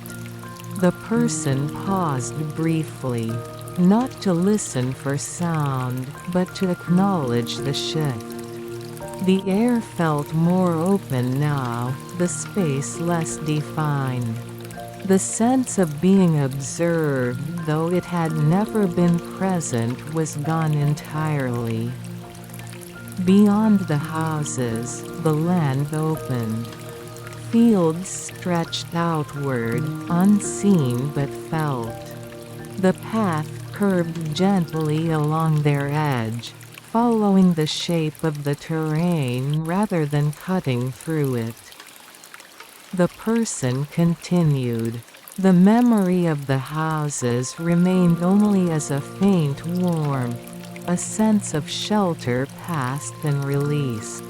The person paused briefly, not to listen for sound, but to acknowledge the shift. The air felt more open now, the space less defined. The sense of being observed, though it had never been present, was gone entirely. Beyond the houses, the land opened. Fields stretched outward, unseen but felt. The path curved gently along their edge, following the shape of the terrain rather than cutting through it. The person continued. The memory of the houses remained only as a faint warmth, a sense of shelter passed and released.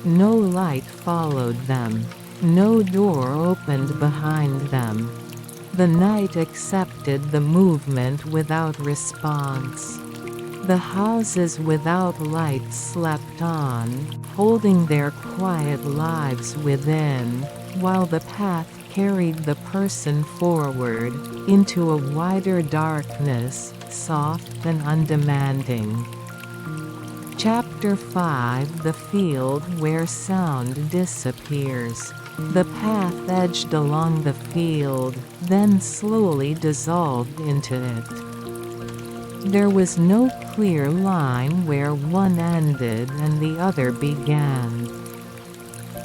No light followed them. No door opened behind them. The night accepted the movement without response. The houses without light slept on, holding their quiet lives within, while the path carried the person forward, into a wider darkness, soft and undemanding. Chapter 5: The Field Where Sound Disappears. The path edged along the field, then slowly dissolved into it. There was no clear line where one ended and the other began.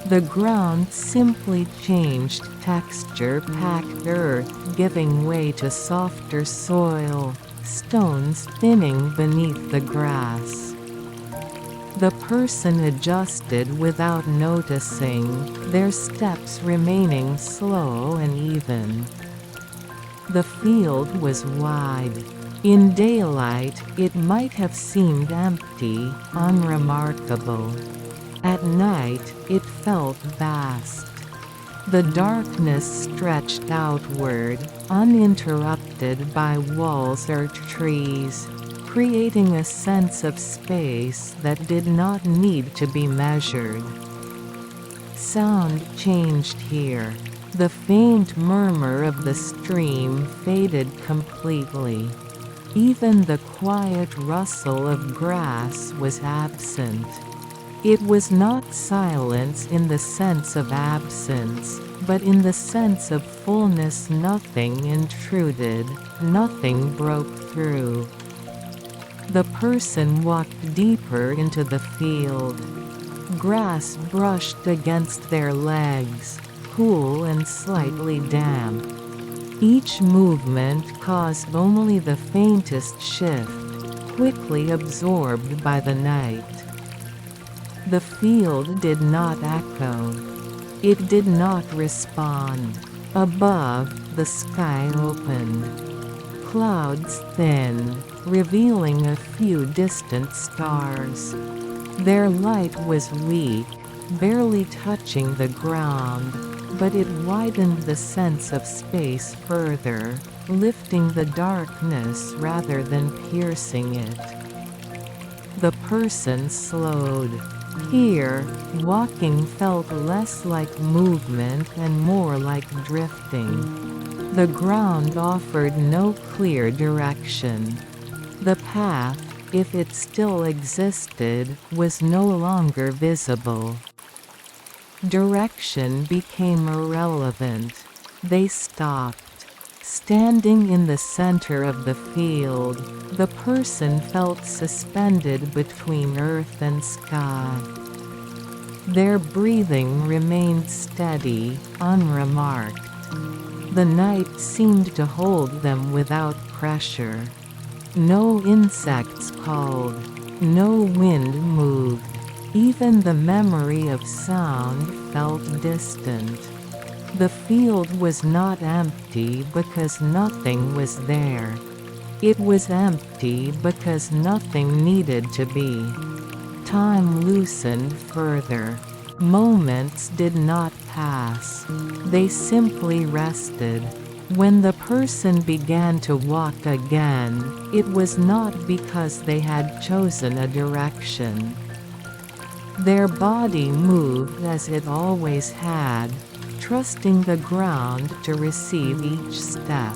The ground simply changed texture, packed earth giving way to softer soil, stones thinning beneath the grass. The person adjusted without noticing, their steps remaining slow and even. The field was wide. In daylight, it might have seemed empty, unremarkable. At night, it felt vast. The darkness stretched outward, uninterrupted by walls or trees, creating a sense of space that did not need to be measured. Sound changed here. The faint murmur of the stream faded completely. Even the quiet rustle of grass was absent. It was not silence in the sense of absence, but in the sense of fullness. Nothing intruded, nothing broke through. The person walked deeper into the field. Grass brushed against their legs, cool and slightly damp. Each movement caused only the faintest shift, quickly absorbed by the night. The field did not echo. It did not respond. Above, the sky opened. Clouds thinned, revealing a few distant stars. Their light was weak, barely touching the ground, but it widened the sense of space further, lifting the darkness rather than piercing it. The person slowed. Here, walking felt less like movement and more like drifting. The ground offered no clear direction. The path, if it still existed, was no longer visible. Direction became irrelevant. They stopped. Standing in the center of the field, the person felt suspended between earth and sky. Their breathing remained steady, unremarked. The night seemed to hold them without pressure. No insects called. No wind moved. Even the memory of sound felt distant. The field was not empty because nothing was there. It was empty because nothing needed to be. Time loosened further. Moments did not pass. They simply rested. When the person began to walk again, it was not because they had chosen a direction. Their body moved as it always had, trusting the ground to receive each step.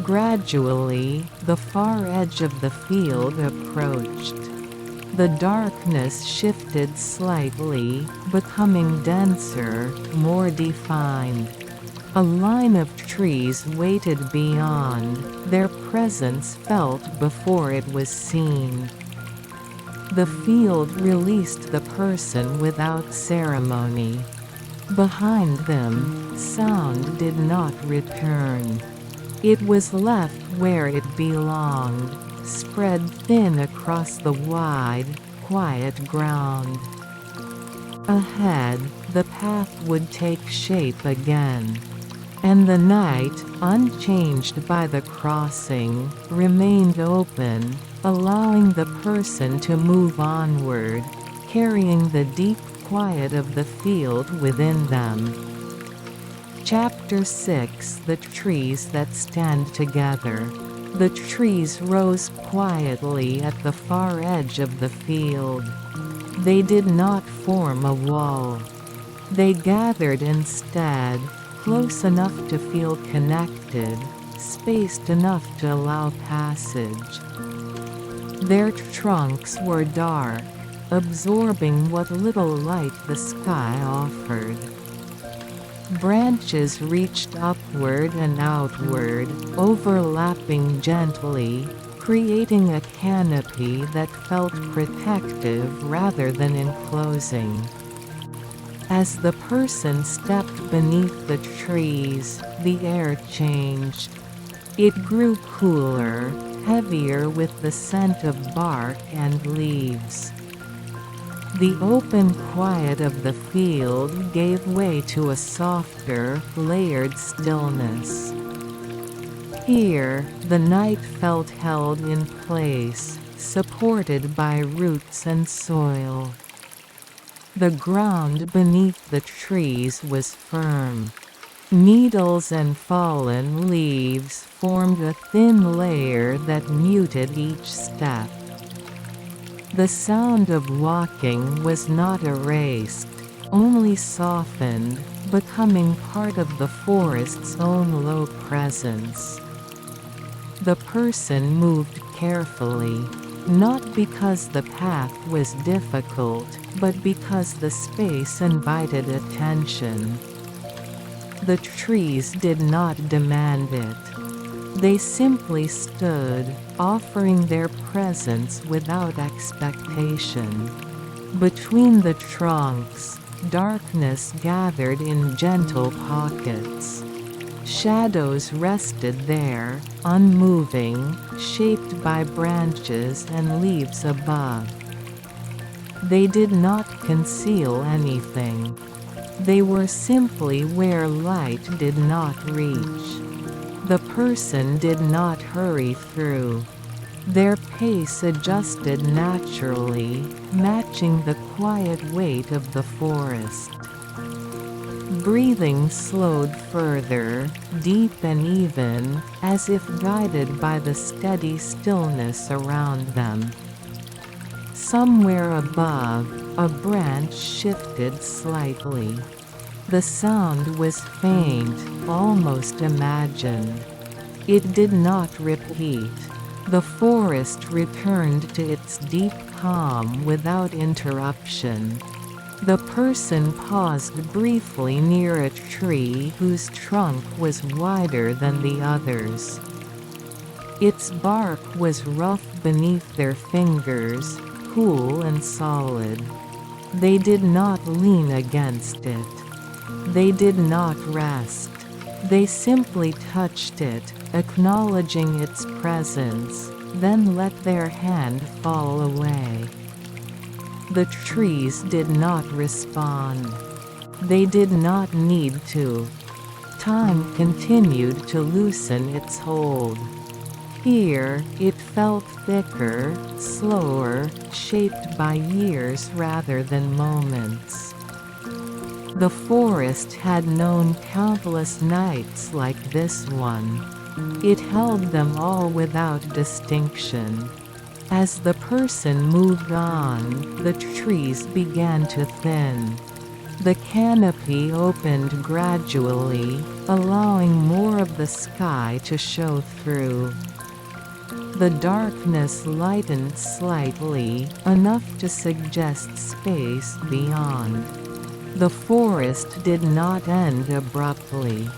Gradually, the far edge of the field approached. The darkness shifted slightly, becoming denser, more defined. A line of trees waited beyond, their presence felt before it was seen. The field released the person without ceremony. Behind them, sound did not return. It was left where it belonged, spread thin across the wide, quiet ground. Ahead, the path would take shape again. And the night, unchanged by the crossing, remained open, allowing the person to move onward, carrying the deep quiet of the field within them. Chapter 6: The Trees That Stand Together. The trees rose quietly at the far edge of the field. They did not form a wall. They gathered instead, close enough to feel connected, spaced enough to allow passage. Their trunks were dark, absorbing what little light the sky offered. Branches reached upward and outward, overlapping gently, creating a canopy that felt protective rather than enclosing. As the person stepped beneath the trees, the air changed. It grew cooler, heavier with the scent of bark and leaves. The open quiet of the field gave way to a softer, layered stillness. Here, the night felt held in place, supported by roots and soil. The ground beneath the trees was firm. Needles and fallen leaves formed a thin layer that muted each step. The sound of walking was not erased, only softened, becoming part of the forest's own low presence. The person moved carefully, not because the path was difficult, but because the space invited attention. The trees did not demand it. They simply stood, offering their presence without expectation. Between the trunks, darkness gathered in gentle pockets. Shadows rested there, unmoving, shaped by branches and leaves above. They did not conceal anything. They were simply where light did not reach. The person did not hurry through. Their pace adjusted naturally, matching the quiet weight of the forest. Breathing slowed further, deep and even, as if guided by the steady stillness around them. Somewhere above, a branch shifted slightly. The sound was faint, almost imagined. It did not repeat. The forest returned to its deep calm without interruption. The person paused briefly near a tree whose trunk was wider than the others. Its bark was rough beneath their fingers, cool and solid. They did not lean against it. They did not rest. They simply touched it, acknowledging its presence, then let their hand fall away. The trees did not respond. They did not need to. Time continued to loosen its hold. Here, it felt thicker, slower, shaped by years rather than moments. The forest had known countless nights like this one. It held them all without distinction. As the person moved on, the trees began to thin. The canopy opened gradually, allowing more of the sky to show through. The darkness lightened slightly, enough to suggest space beyond. The forest did not end abruptly.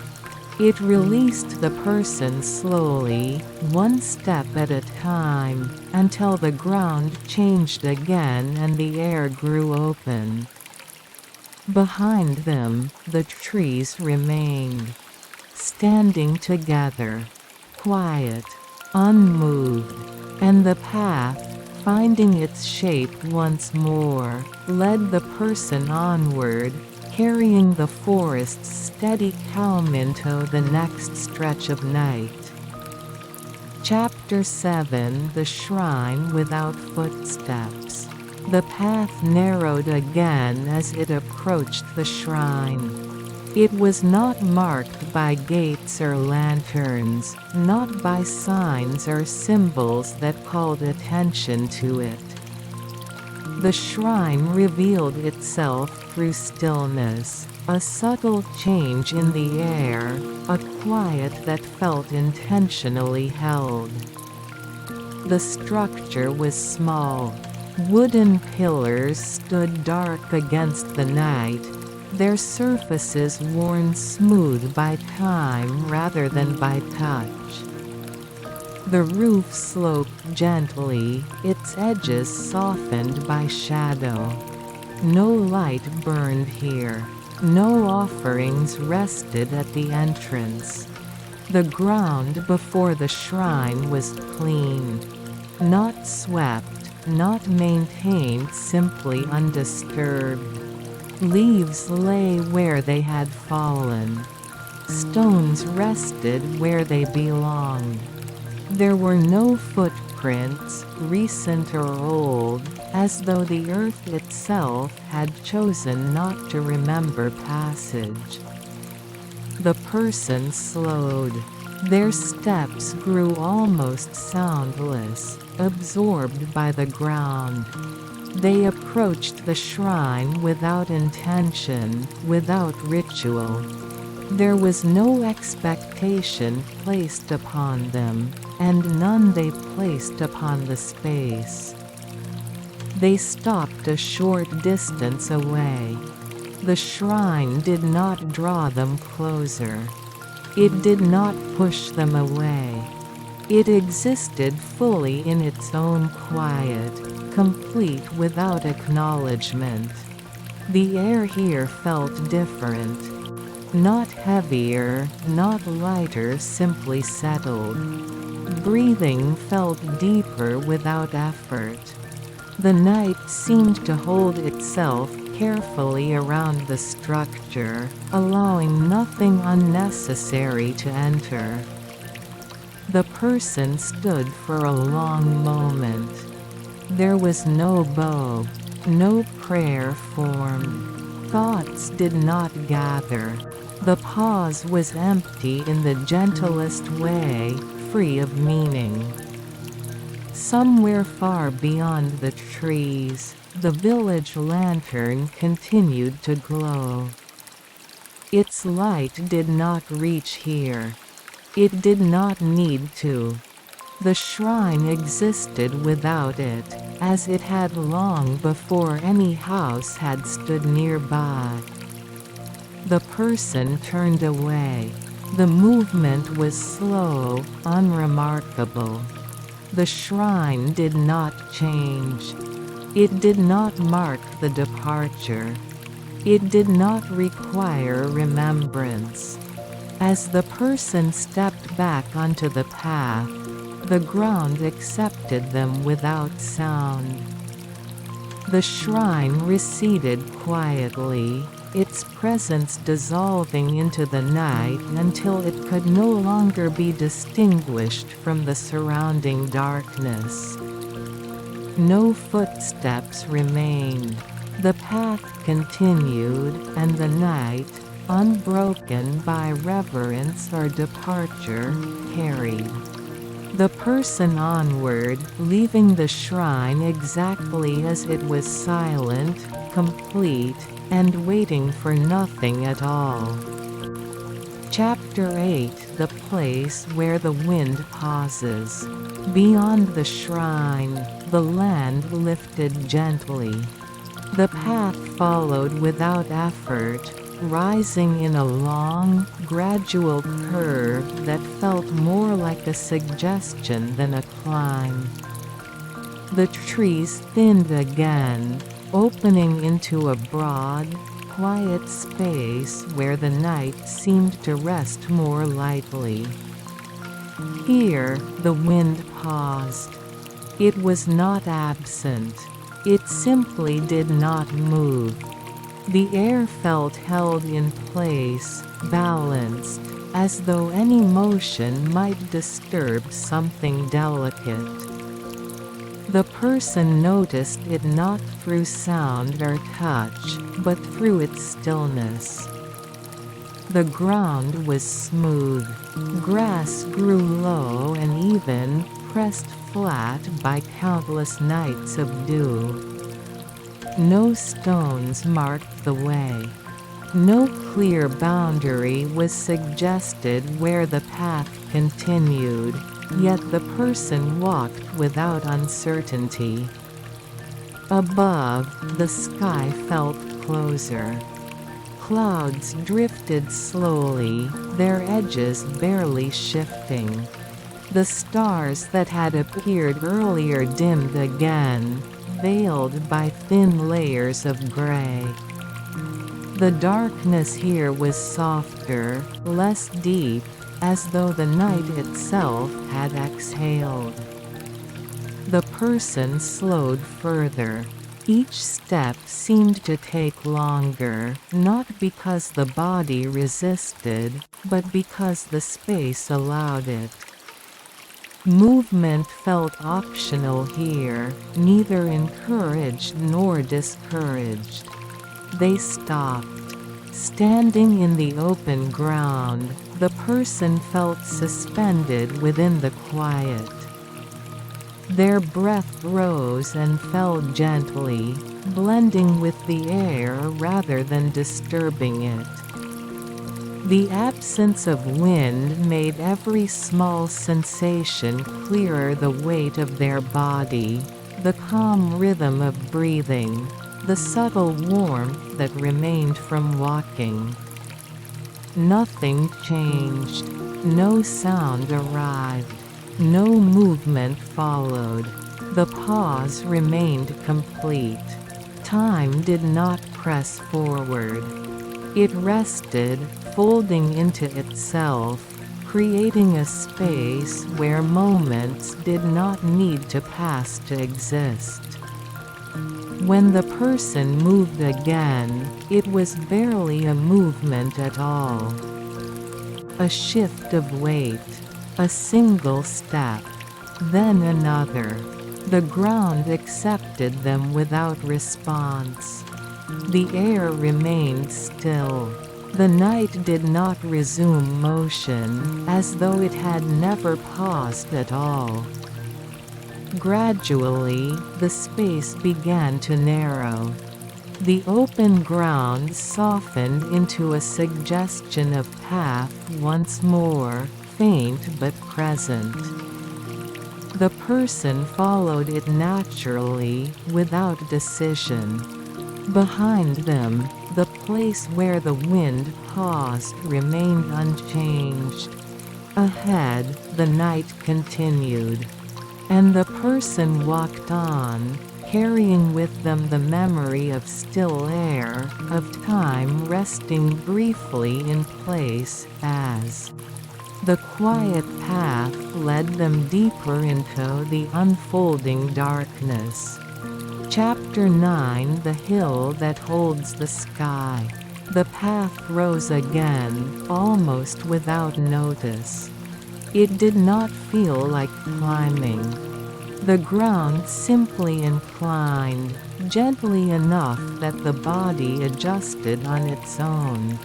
It released the person slowly, one step at a time, until the ground changed again and the air grew open. Behind them, the trees remained, standing together, quiet, unmoved, and the path, finding its shape once more, led the person onward, carrying the forest's steady calm into the next stretch of night. Chapter 7: The Shrine Without Footsteps. The path narrowed again as it approached the shrine. It was not marked by gates or lanterns, not by signs or symbols that called attention to it. The shrine revealed itself through stillness, a subtle change in the air, a quiet that felt intentionally held. The structure was small. Wooden pillars stood dark against the night, their surfaces worn smooth by time rather than by touch. The roof sloped gently, its edges softened by shadow. No light burned here. No offerings rested at the entrance. The ground before the shrine was clean. Not swept, not maintained, simply undisturbed. Leaves lay where they had fallen. Stones rested where they belonged. There were no footprints, recent or old, as though the earth itself had chosen not to remember passage. The person slowed. Their steps grew almost soundless, absorbed by the ground. They approached the shrine without intention, without ritual. There was no expectation placed upon them, and none they placed upon the space. They stopped a short distance away. The shrine did not draw them closer. It did not push them away. It existed fully in its own quiet, complete without acknowledgement. The air here felt different. Not heavier, not lighter, simply settled. Breathing felt deeper without effort. The night seemed to hold itself carefully around the structure, allowing nothing unnecessary to enter. The person stood for a long moment. There was no bow, no prayer formed. Thoughts did not gather. The pause was empty in the gentlest way, free of meaning. Somewhere far beyond the trees, the village lantern continued to glow. Its light did not reach here. It did not need to. The shrine existed without it, as it had long before any house had stood nearby. The person turned away. The movement was slow, unremarkable. The shrine did not change. It did not mark the departure. It did not require remembrance. As the person stepped back onto the path, the ground accepted them without sound. The shrine receded quietly, its presence dissolving into the night until it could no longer be distinguished from the surrounding darkness. No footsteps remained. The path continued, and the night, unbroken by reverence or departure, carried the person onward, leaving the shrine exactly as it was, silent, complete, and waiting for nothing at all. Chapter 8: The Place Where the Wind Pauses. Beyond the shrine, the land lifted gently. The path followed without effort, rising in a long, gradual curve that felt more like a suggestion than a climb. The trees thinned again, opening into a broad, quiet space where the night seemed to rest more lightly. Here, the wind paused. It was not absent. It simply did not move. The air felt held in place, balanced, as though any motion might disturb something delicate. The person noticed it not through sound or touch, but through its stillness. The ground was smooth. Grass grew low and even, pressed flat by countless nights of dew. No stones marked the way. No clear boundary was suggested where the path continued, yet the person walked without uncertainty. Above, the sky felt closer. Clouds drifted slowly, their edges barely shifting. The stars that had appeared earlier dimmed again, veiled by thin layers of gray. The darkness here was softer, less deep, as though the night itself had exhaled. The person slowed further. Each step seemed to take longer, not because the body resisted, but because the space allowed it. Movement felt optional here, neither encouraged nor discouraged. They stopped. Standing in the open ground, the person felt suspended within the quiet. Their breath rose and fell gently, blending with the air rather than disturbing it. The absence of wind made every small sensation clearer: the weight of their body, the calm rhythm of breathing, the subtle warmth that remained from walking. Nothing changed. No sound arrived. No movement followed. The pause remained complete. Time did not press forward. It rested, folding into itself, creating a space where moments did not need to pass to exist. When the person moved again, it was barely a movement at all. A shift of weight. A single step. Then another. The ground accepted them without response. The air remained still. The night did not resume motion, as though it had never paused at all. Gradually, the space began to narrow. The open ground softened into a suggestion of path once more, faint but present. The person followed it naturally, without decision. Behind them, the place where the wind paused remained unchanged. Ahead, the night continued. And the person walked on, carrying with them the memory of still air, of time resting briefly in place, as the quiet path led them deeper into the unfolding darkness. Chapter 9: The Hill That Holds the Sky. The path rose again, almost without notice. It did not feel like climbing. The ground simply inclined, gently enough that the body adjusted on its own.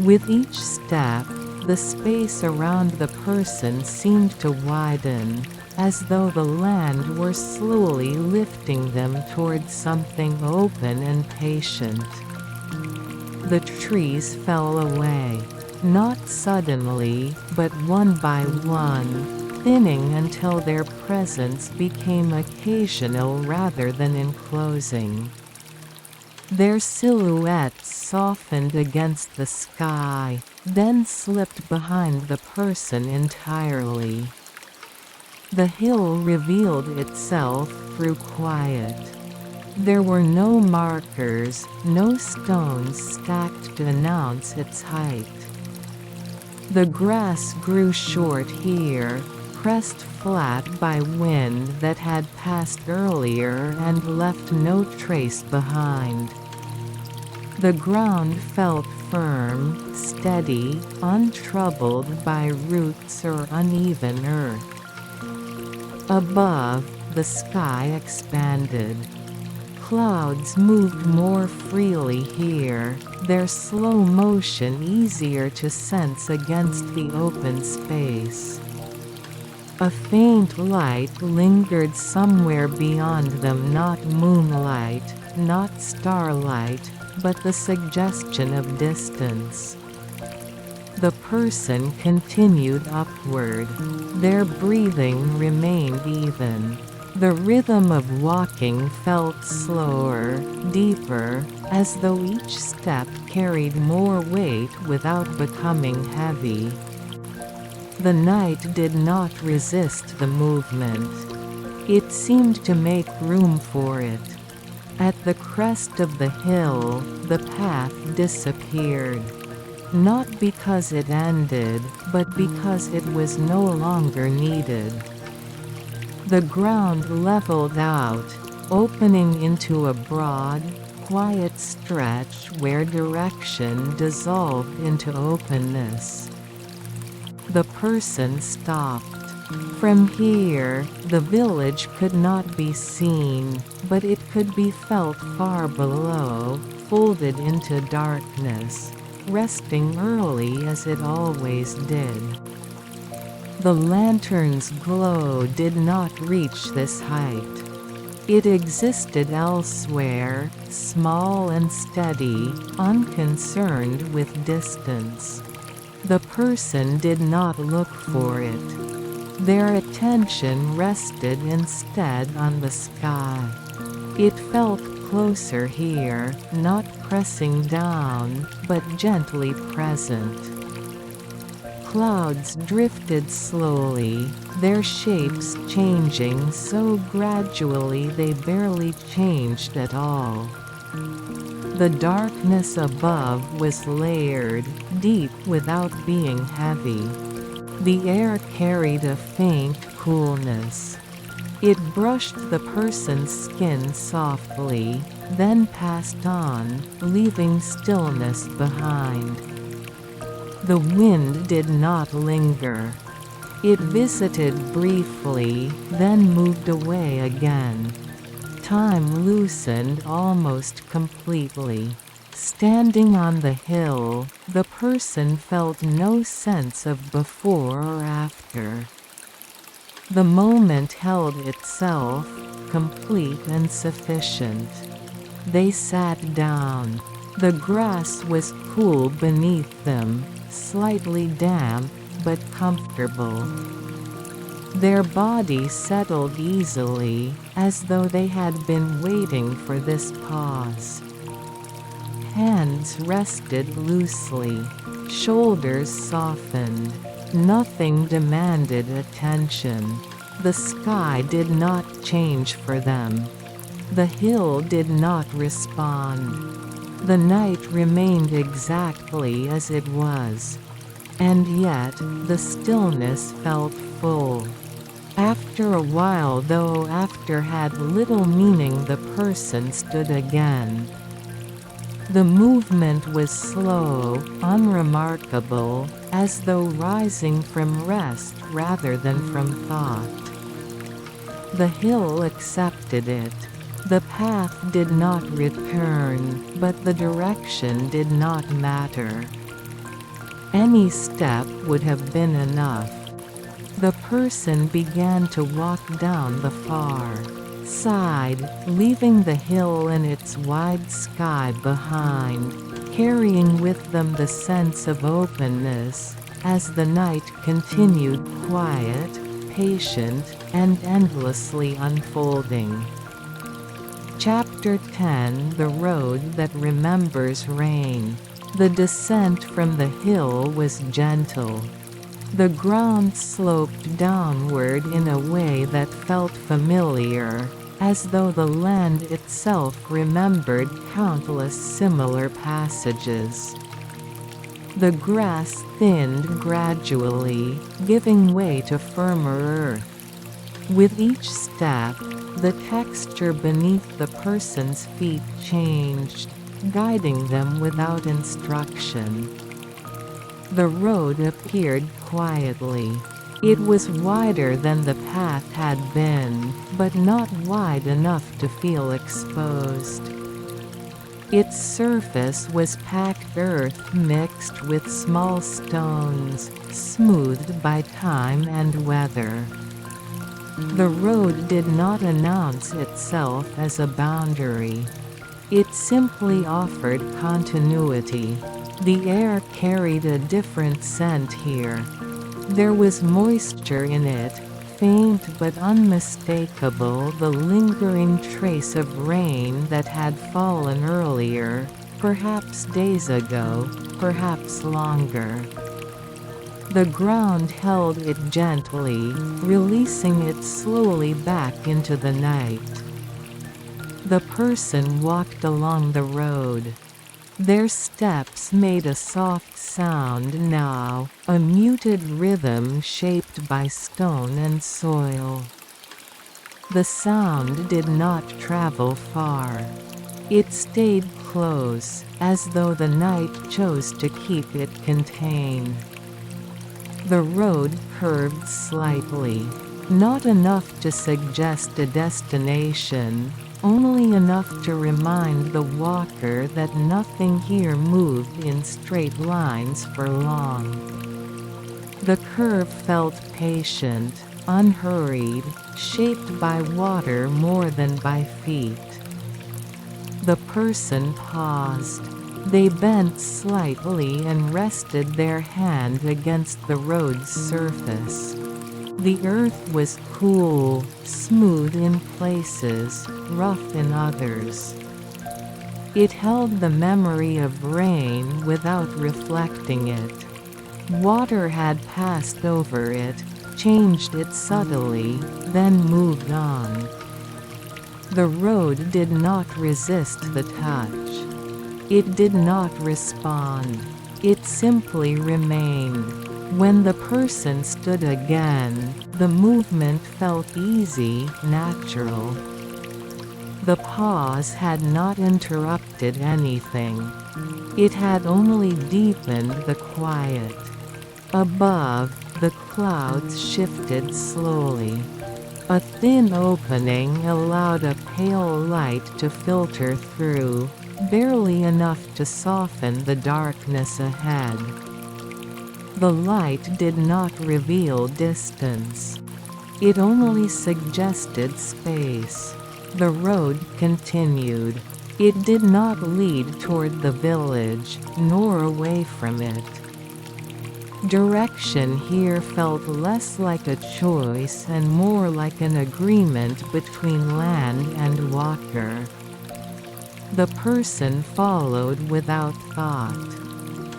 With each step, the space around the person seemed to widen, as though the land were slowly lifting them towards something open and patient. The trees fell away. Not suddenly, but one by one, thinning until their presence became occasional rather than enclosing. Their silhouettes softened against the sky, then slipped behind the person entirely. The hill revealed itself through quiet. There were no markers, no stones stacked to announce its height. The grass grew short here, pressed flat by wind that had passed earlier and left no trace behind. The ground felt firm, steady, untroubled by roots or uneven earth. Above, the sky expanded. Clouds moved more freely here, their slow motion easier to sense against the open space. A faint light lingered somewhere beyond them, not moonlight, not starlight, but the suggestion of distance. The person continued upward. Their breathing remained even. The rhythm of walking felt slower, deeper, as though each step carried more weight without becoming heavy. The night did not resist the movement. It seemed to make room for it. At the crest of the hill, the path disappeared. Not because it ended, but because it was no longer needed. The ground leveled out, opening into a broad, quiet stretch where direction dissolved into openness. The person stopped. From here, the village could not be seen, but it could be felt far below, folded into darkness, resting early as it always did. The lantern's glow did not reach this height. It existed elsewhere, small and steady, unconcerned with distance. The person did not look for it. Their attention rested instead on the sky. It felt closer here, not pressing down, but gently present. Clouds drifted slowly, their shapes changing so gradually they barely changed at all. The darkness above was layered, deep without being heavy. The air carried a faint coolness. It brushed the person's skin softly, then passed on, leaving stillness behind. The wind did not linger. It visited briefly, then moved away again. Time loosened almost completely. Standing on the hill, the person felt no sense of before or after. The moment held itself, complete and sufficient. They sat down. The grass was cool beneath them, slightly damp, but comfortable. Their bodies settled easily, as though they had been waiting for this pause. Hands rested loosely. Shoulders softened. Nothing demanded attention. The sky did not change for them. The hill did not respond. The night remained exactly as it was. And yet, the stillness felt full. After a while though after had little meaning the person stood again. The movement was slow, unremarkable, as though rising from rest rather than from thought. The hill accepted it. The path did not return, but the direction did not matter. Any step would have been enough. The person began to walk down the far side, leaving the hill and its wide sky behind, carrying with them the sense of openness, as the night continued quiet, patient, and endlessly unfolding. Chapter 10: The Road That Remembers Rain. The descent from the hill was gentle. The ground sloped downward in a way that felt familiar, as though the land itself remembered countless similar passages. The grass thinned gradually, giving way to firmer earth. With each step, the texture beneath the person's feet changed, guiding them without instruction. The road appeared quietly. It was wider than the path had been, but not wide enough to feel exposed. Its surface was packed earth mixed with small stones, smoothed by time and weather. The road did not announce itself as a boundary. It simply offered continuity. The air carried a different scent here. There was moisture in it, faint but unmistakable, the lingering trace of rain that had fallen earlier, perhaps days ago, perhaps longer. The ground held it gently, releasing it slowly back into the night. The person walked along the road. Their steps made a soft sound now, a muted rhythm shaped by stone and soil. The sound did not travel far. It stayed close, as though the night chose to keep it contained. The road curved slightly. Not enough to suggest a destination, only enough to remind the walker that nothing here moved in straight lines for long. The curve felt patient, unhurried, shaped by water more than by feet. The person paused. They bent slightly and rested their hand against the road's surface. The earth was cool, smooth in places, rough in others. It held the memory of rain without reflecting it. Water had passed over it, changed it subtly, then moved on. The road did not resist the touch. It did not respond. It simply remained. When the person stood again, the movement felt easy, natural. The pause had not interrupted anything. It had only deepened the quiet. Above, the clouds shifted slowly. A thin opening allowed a pale light to filter through, barely enough to soften the darkness ahead. The light did not reveal distance. It only suggested space. The road continued. It did not lead toward the village, nor away from it. Direction here felt less like a choice and more like an agreement between land and water. The person followed without thought.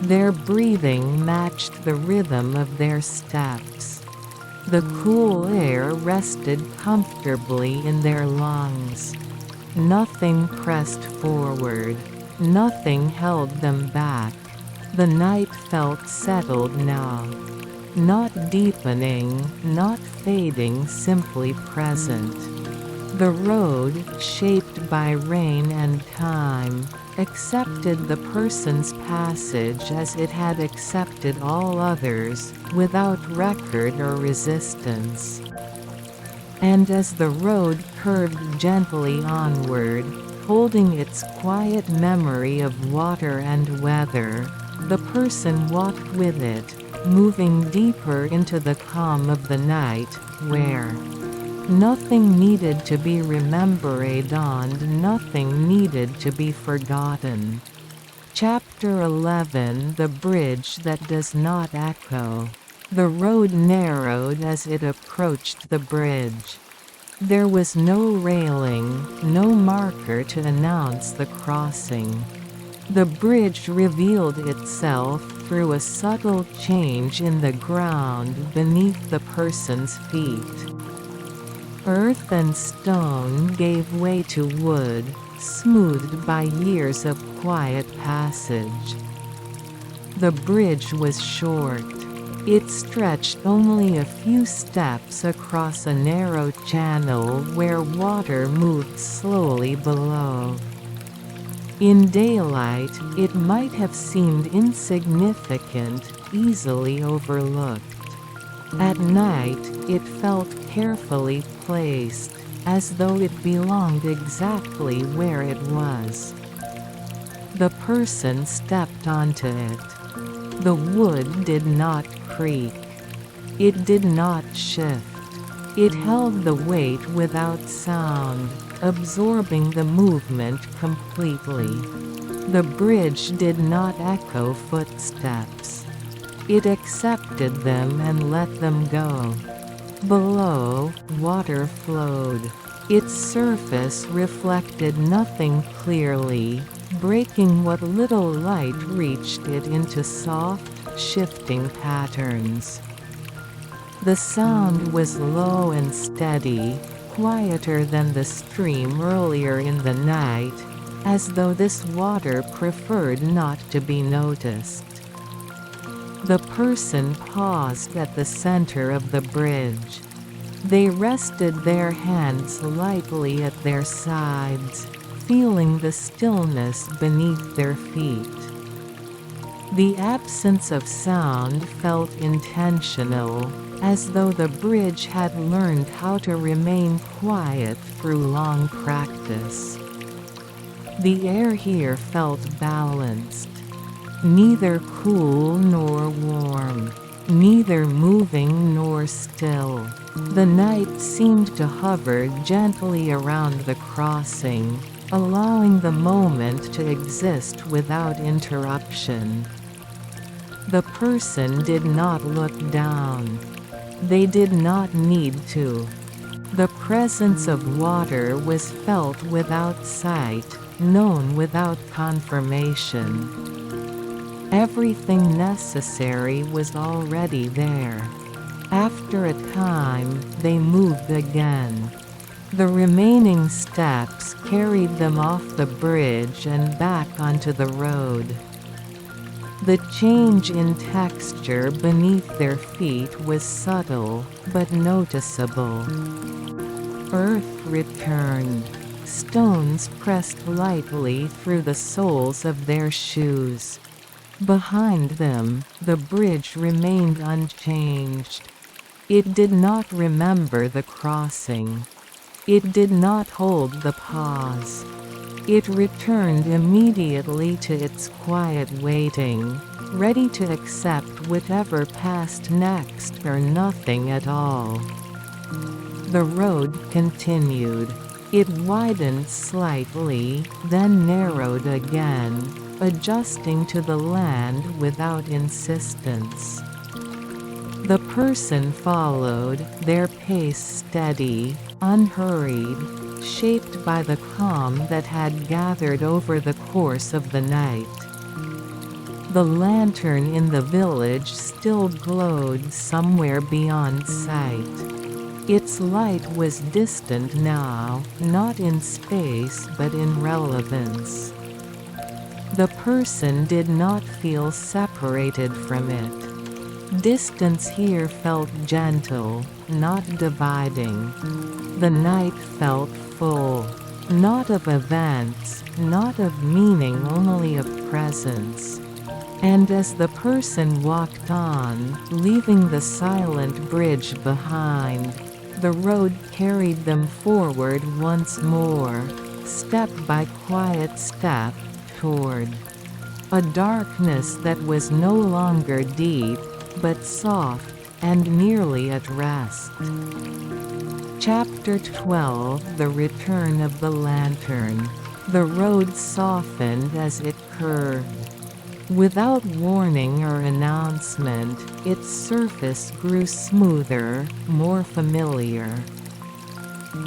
Their breathing matched the rhythm of their steps. The cool air rested comfortably in their lungs. Nothing pressed forward. Nothing held them back. The night felt settled now. Not deepening, not fading, simply present. The road, shaped by rain and time, accepted the person's passage as it had accepted all others, without record or resistance. And as the road curved gently onward, holding its quiet memory of water and weather, the person walked with it, moving deeper into the calm of the night, where nothing needed to be remembered and nothing needed to be forgotten. Chapter 11: The Bridge That Does Not Echo. The road narrowed as it approached the bridge. There was no railing, no marker to announce the crossing. The bridge revealed itself through a subtle change in the ground beneath the person's feet. Earth and stone gave way to wood, smoothed by years of quiet passage. The bridge was short. It stretched only a few steps across a narrow channel where water moved slowly below. In daylight, it might have seemed insignificant, easily overlooked. At night, it felt carefully placed, as though it belonged exactly where it was. The person stepped onto it. The wood did not creak. It did not shift. It held the weight without sound, absorbing the movement completely. The bridge did not echo footsteps. It accepted them and let them go. Below, water flowed. Its surface reflected nothing clearly, breaking what little light reached it into soft, shifting patterns. The sound was low and steady, quieter than the stream earlier in the night, as though this water preferred not to be noticed. The person paused at the center of the bridge. They rested their hands lightly at their sides, feeling the stillness beneath their feet. The absence of sound felt intentional, as though the bridge had learned how to remain quiet through long practice. The air here felt balanced. Neither cool nor warm. neither moving nor still. The night seemed to hover gently around the crossing, allowing the moment to exist without interruption. The person did not look down. They did not need to. The presence of water was felt without sight, known without confirmation. Everything necessary was already there. After a time, they moved again. The remaining steps carried them off the bridge and back onto the road. The change in texture beneath their feet was subtle, but noticeable. Earth returned. Stones pressed lightly through the soles of their shoes. Behind them, the bridge remained unchanged. It did not remember the crossing. It did not hold the pause. It returned immediately to its quiet waiting, ready to accept whatever passed next or nothing at all. The road continued. It widened slightly, then narrowed again, adjusting to the land without insistence. The person followed, their pace steady, unhurried, shaped by the calm that had gathered over the course of the night. The lantern in the village still glowed somewhere beyond sight. Its light was distant now, not in space but in relevance. The person did not feel separated from it. Distance here felt gentle, not dividing. The night felt full, not of events, not of meaning, only of presence. And as the person walked on, leaving the silent bridge behind, the road carried them forward once more, step by quiet step, toward a darkness that was no longer deep, but soft, and nearly at rest. Chapter 12: The Return of the Lantern. The road softened as it curved. Without warning or announcement, its surface grew smoother, more familiar.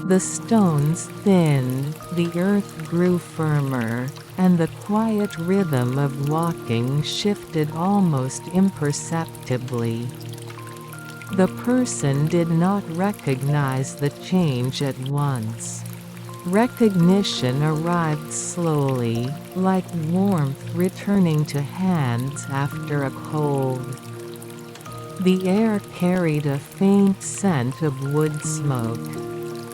The stones thinned, the earth grew firmer, and the quiet rhythm of walking shifted almost imperceptibly. The person did not recognize the change at once. Recognition arrived slowly, like warmth returning to hands after a cold. The air carried a faint scent of wood smoke.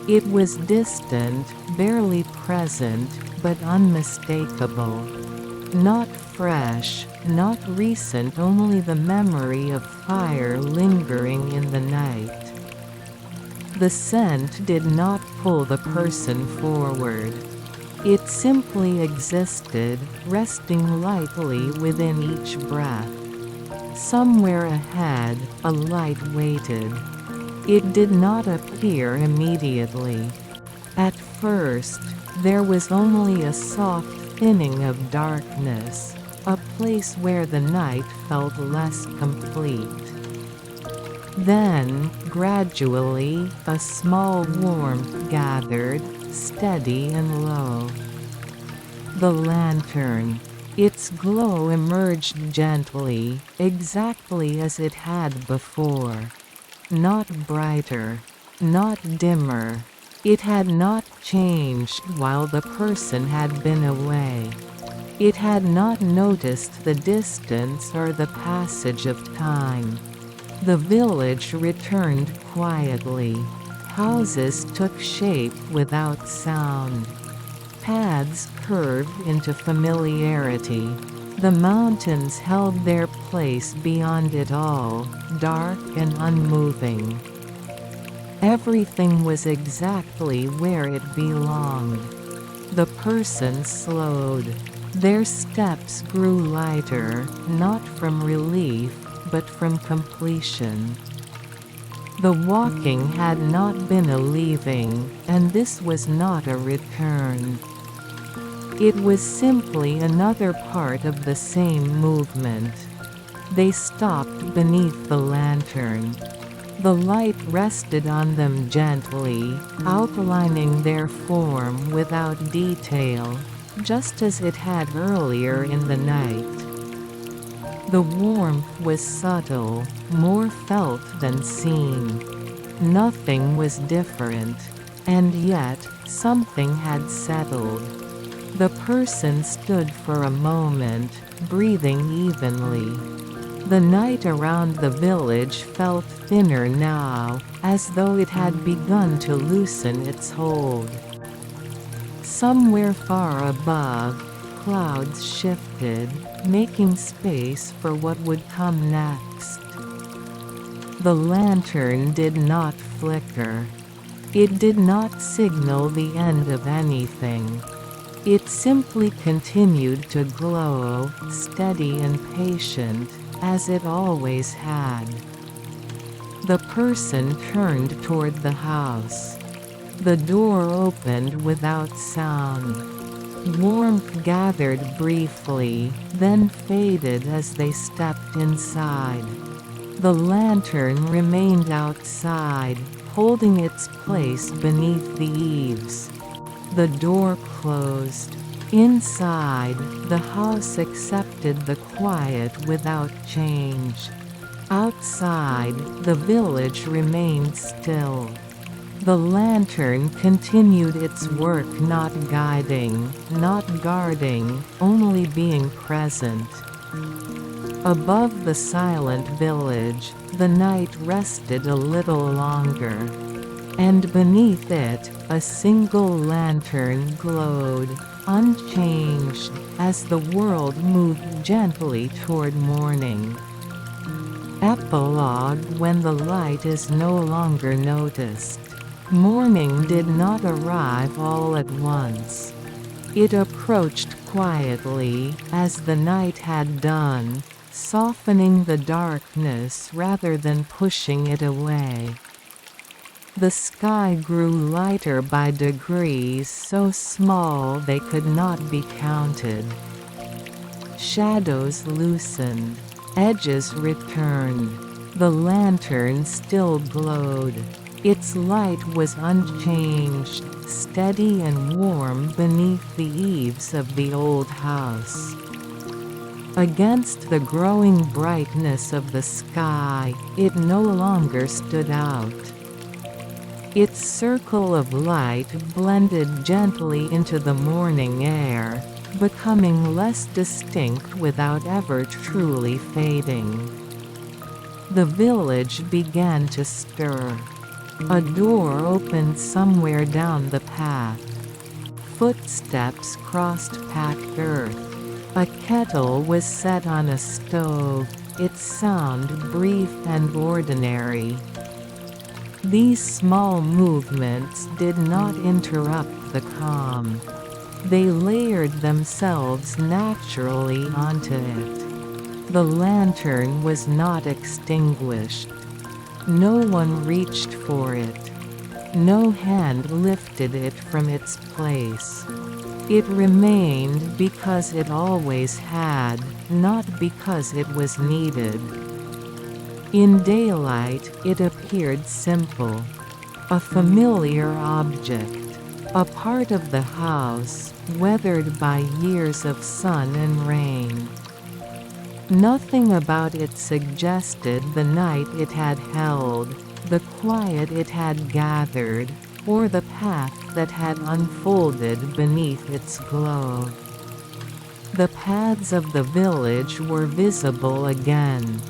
It was distant, barely present, but unmistakable. Not fresh, not recent, only the memory of fire lingering in the night. The scent did not pull the person forward. It simply existed, resting lightly within each breath. Somewhere ahead, a light waited. It did not appear immediately. At first, there was only a soft thinning of darkness, a place where the night felt less complete. Then, gradually, a small warmth gathered, steady and low. The lantern. Its glow emerged gently, exactly as it had before. Not brighter, not dimmer. It had not changed while the person had been away. It had not noticed the distance or the passage of time. The village returned quietly. Houses took shape without sound. Paths curved into familiarity. The mountains held their place beyond it all, dark and unmoving. Everything was exactly where it belonged. The person slowed. Their steps grew lighter, not from relief, but from completion. The walking had not been a leaving, and this was not a return. It was simply another part of the same movement. They stopped beneath the lantern. The light rested on them gently, outlining their form without detail, just as it had earlier in the night. The warmth was subtle, more felt than seen. Nothing was different, and yet, something had settled. The person stood for a moment, breathing evenly. The night around the village felt thinner now, as though it had begun to loosen its hold. Somewhere far above, clouds shifted, making space for what would come next. The lantern did not flicker. It did not signal the end of anything. It simply continued to glow, steady and patient, as it always had. The person turned toward the house. The door opened without sound. Warmth gathered briefly, then faded as they stepped inside. The lantern remained outside, holding its place beneath the eaves. The door closed. Inside, the house accepted the quiet without change. Outside, the village remained still. The lantern continued its work, not guiding, not guarding, only being present. Above the silent village, the night rested a little longer. And beneath it, a single lantern glowed, unchanged, as the world moved gently toward morning. Epilogue: when the light is no longer noticed. Morning did not arrive all at once. It approached quietly, as the night had done, softening the darkness rather than pushing it away. The sky grew lighter by degrees, so small they could not be counted. Shadows loosened. Edges returned. The lantern still glowed. Its light was unchanged, steady and warm beneath the eaves of the old house. Against the growing brightness of the sky, it no longer stood out. Its circle of light blended gently into the morning air, becoming less distinct without ever truly fading. The village began to stir. A door opened somewhere down the path. Footsteps crossed packed earth. A kettle was set on a stove, its sound brief and ordinary. These small movements did not interrupt the calm. They layered themselves naturally onto it. The lantern was not extinguished. No one reached for it. No hand lifted it from its place. It remained because it always had, not because it was needed. In daylight, it appeared simple. A familiar object. A part of the house, weathered by years of sun and rain. Nothing about it suggested the night it had held, the quiet it had gathered, or the path that had unfolded beneath its glow. The paths of the village were visible again.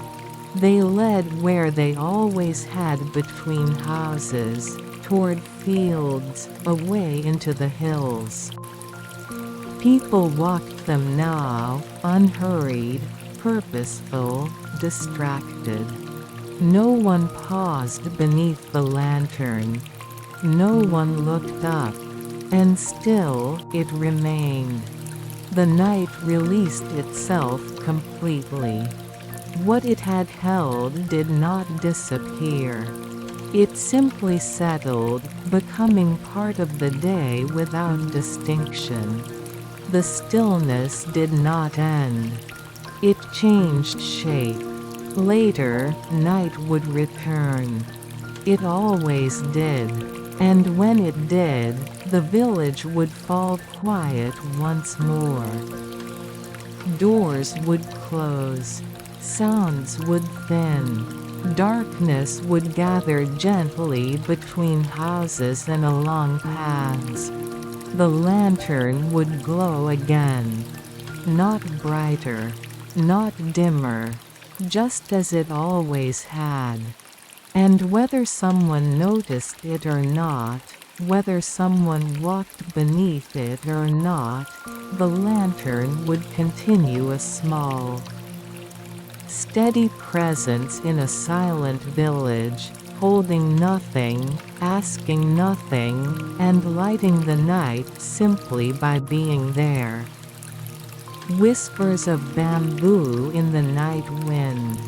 They led where they always had, between houses, toward fields, away into the hills. People walked them now, unhurried, purposeful, distracted. No one paused beneath the lantern. No one looked up. And still, it remained. The night released itself completely. What it had held did not disappear. It simply settled, becoming part of the day without distinction. The stillness did not end. It changed shape. Later, night would return. It always did. And when it did, the village would fall quiet once more. Doors would close. Sounds would thin. Darkness would gather gently between houses and along paths. The lantern would glow again. Not brighter. Not dimmer. Just as it always had. And whether someone noticed it or not, whether someone walked beneath it or not, the lantern would continue a small, steady presence in a silent village, holding nothing, asking nothing, and lighting the night simply by being there. Whispers of bamboo in the night wind.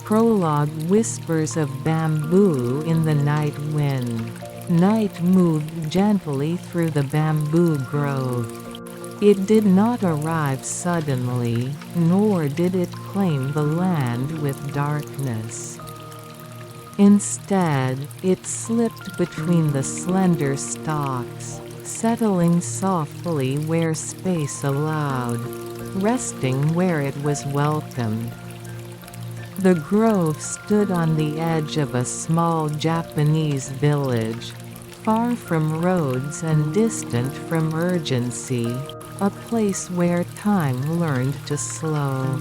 Prologue. Whispers of bamboo in the night wind. Night moved gently through the bamboo grove. It did not arrive suddenly, nor did it claim the land with darkness. Instead, it slipped between the slender stalks, settling softly where space allowed, resting where it was welcomed. The grove stood on the edge of a small Japanese village, far from roads and distant from urgency, a place where time learned to slow.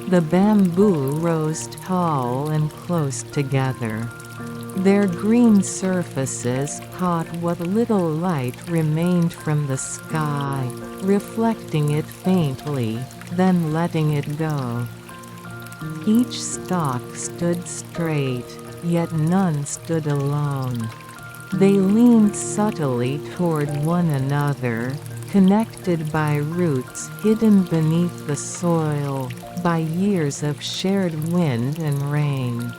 The bamboo rose tall and close together. Their green surfaces caught what little light remained from the sky, reflecting it faintly, then letting it go. Each stalk stood straight, yet none stood alone. They leaned subtly toward one another, connected by roots hidden beneath the soil, by years of shared wind and rain.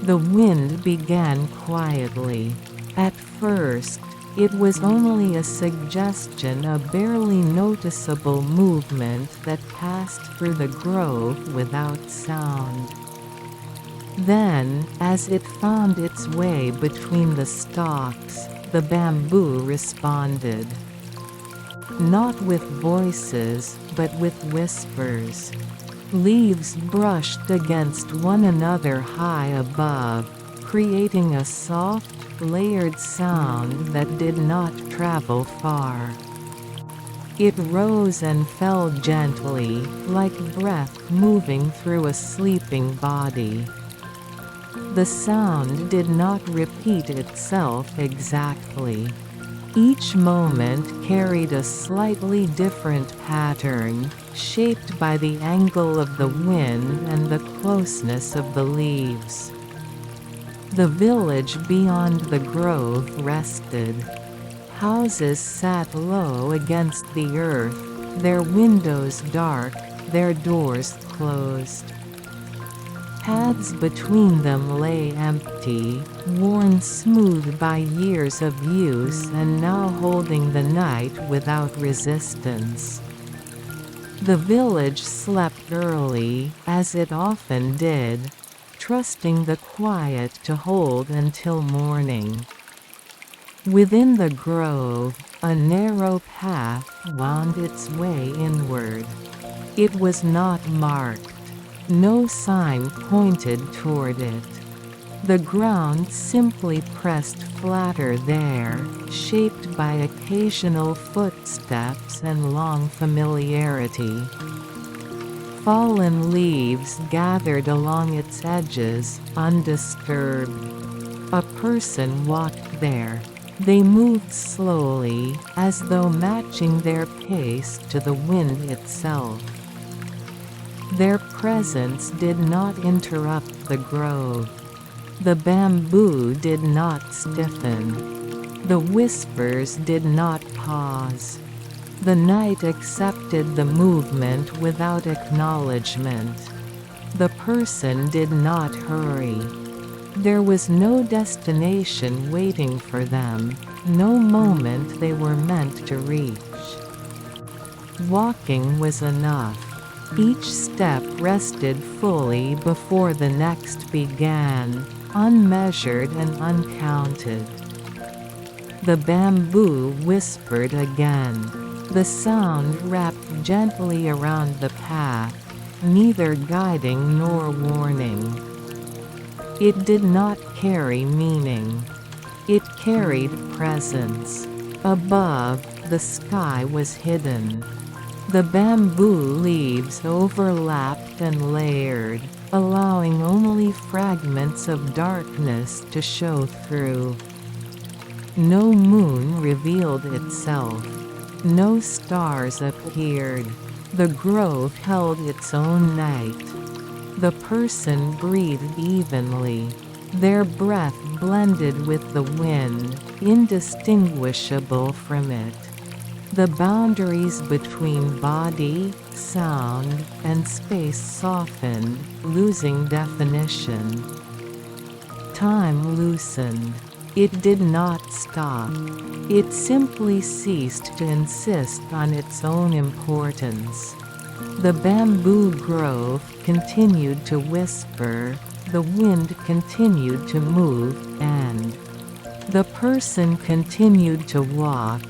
The wind began quietly. At first, it was only a suggestion, a barely noticeable movement that passed through the grove without sound. Then, as it found its way between the stalks, the bamboo responded. Not with voices, but with whispers. Leaves brushed against one another high above, creating a soft, layered sound that did not travel far. It rose and fell gently, like breath moving through a sleeping body. The sound did not repeat itself exactly. Each moment carried a slightly different pattern, shaped by the angle of the wind and the closeness of the leaves. The village beyond the grove rested. Houses sat low against the earth, their windows dark, their doors closed. Paths between them lay empty, worn smooth by years of use and now holding the night without resistance. The village slept early, as it often did, trusting the quiet to hold until morning. Within the grove, a narrow path wound its way inward. It was not marked. No sign pointed toward it. The ground simply pressed flatter there, shaped by occasional footsteps and long familiarity. Fallen leaves gathered along its edges, undisturbed. A person walked there. They moved slowly, as though matching their pace to the wind itself. Their presence did not interrupt the grove. The bamboo did not stiffen. The whispers did not pause. The night accepted the movement without acknowledgement. The person did not hurry. There was no destination waiting for them, no moment they were meant to reach. Walking was enough. Each step rested fully before the next began, unmeasured and uncounted. The bamboo whispered again. The sound wrapped gently around the path, neither guiding nor warning. It did not carry meaning. It carried presence. Above, the sky was hidden. The bamboo leaves overlapped and layered, allowing only fragments of darkness to show through. No moon revealed itself. No stars appeared. The grove held its own night. The person breathed evenly. Their breath blended with the wind, indistinguishable from it. The boundaries between body, sound, and space softened, losing definition. Time loosened. It did not stop. It simply ceased to insist on its own importance. The bamboo grove continued to whisper, the wind continued to move, and the person continued to walk,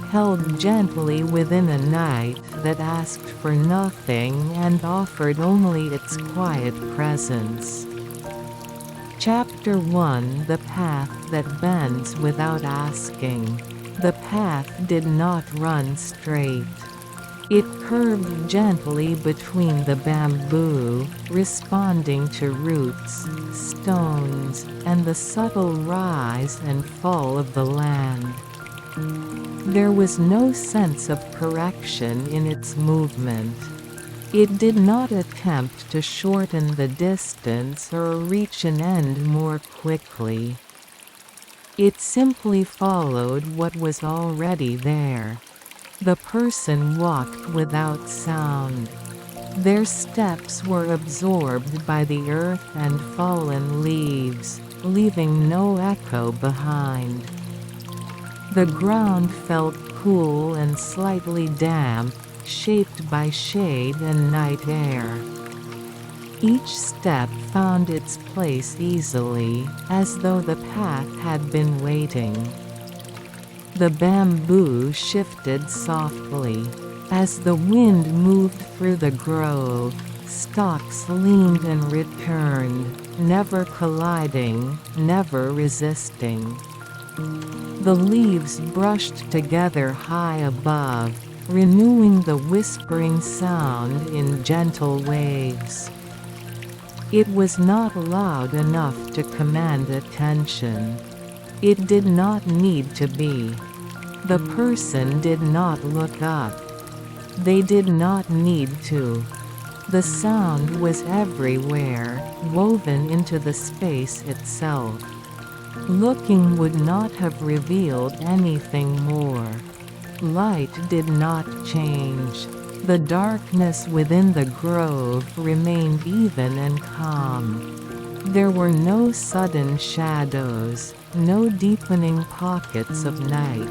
held gently within a night that asked for nothing and offered only its quiet presence. Chapter 1: The Path That Bends Without Asking. The path did not run straight. It curved gently between the bamboo, responding to roots, stones, and the subtle rise and fall of the land. There was no sense of correction in its movement. It did not attempt to shorten the distance or reach an end more quickly. It simply followed what was already there. The person walked without sound. Their steps were absorbed by the earth and fallen leaves, leaving no echo behind. The ground felt cool and slightly damp, shaped by shade and night air. Each step found its place easily, as though the path had been waiting. The bamboo shifted softly. As the wind moved through the grove, stalks leaned and returned, never colliding, never resisting. The leaves brushed together high above, renewing the whispering sound in gentle waves. It was not loud enough to command attention. It did not need to be. The person did not look up. They did not need to. The sound was everywhere, woven into the space itself. Looking would not have revealed anything more. Light did not change. The darkness within the grove remained even and calm. There were no sudden shadows, no deepening pockets of night.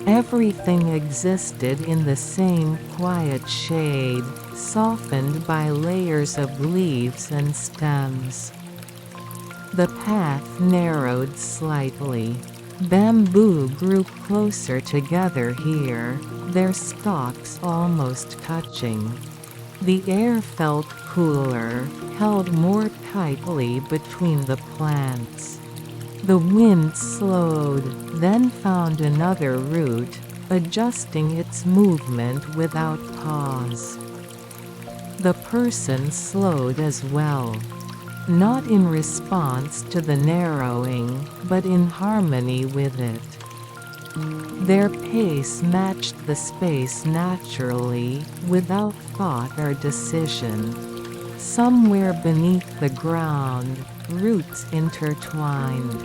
Everything existed in the same quiet shade, softened by layers of leaves and stems. The path narrowed slightly. Bamboo grew closer together here, their stalks almost touching. The air felt cooler, held more tightly between the plants. The wind slowed, then found another route, adjusting its movement without pause. The person slowed as well. Not in response to the narrowing, but in harmony with it. Their pace matched the space naturally, without thought or decision. Somewhere beneath the ground, roots intertwined.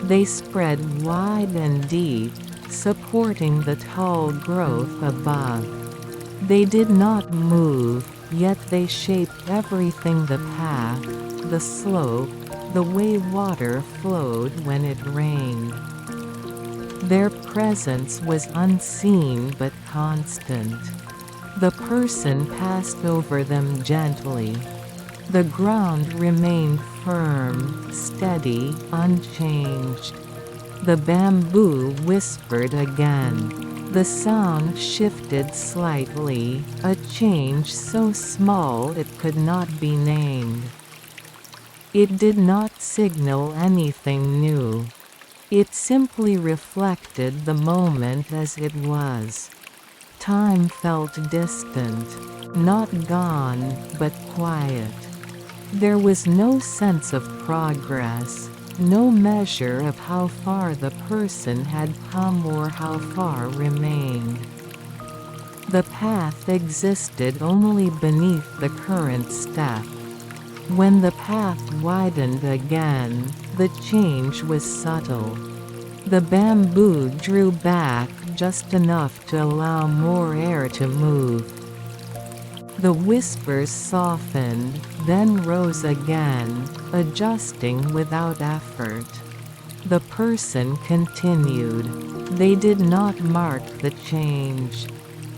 They spread wide and deep, supporting the tall growth above. They did not move, yet they shaped everything: the path, the slope, the way water flowed when it rained. Their presence was unseen but constant. The person passed over them gently. The ground remained firm, steady, unchanged. The bamboo whispered again. The sound shifted slightly, a change so small it could not be named. It did not signal anything new. It simply reflected the moment as it was. Time felt distant, not gone, but quiet. There was no sense of progress, no measure of how far the person had come or how far remained. The path existed only beneath the current step. When the path widened again, the change was subtle. The bamboo drew back just enough to allow more air to move. The whispers softened, then rose again, adjusting without effort. The person continued. They did not mark the change.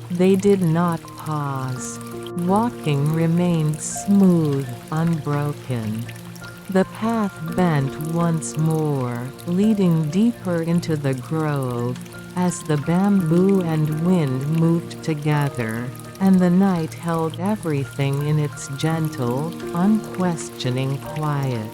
They did not pause. Walking remained smooth, unbroken. The path bent once more, leading deeper into the grove, as the bamboo and wind moved together, and the night held everything in its gentle, unquestioning quiet.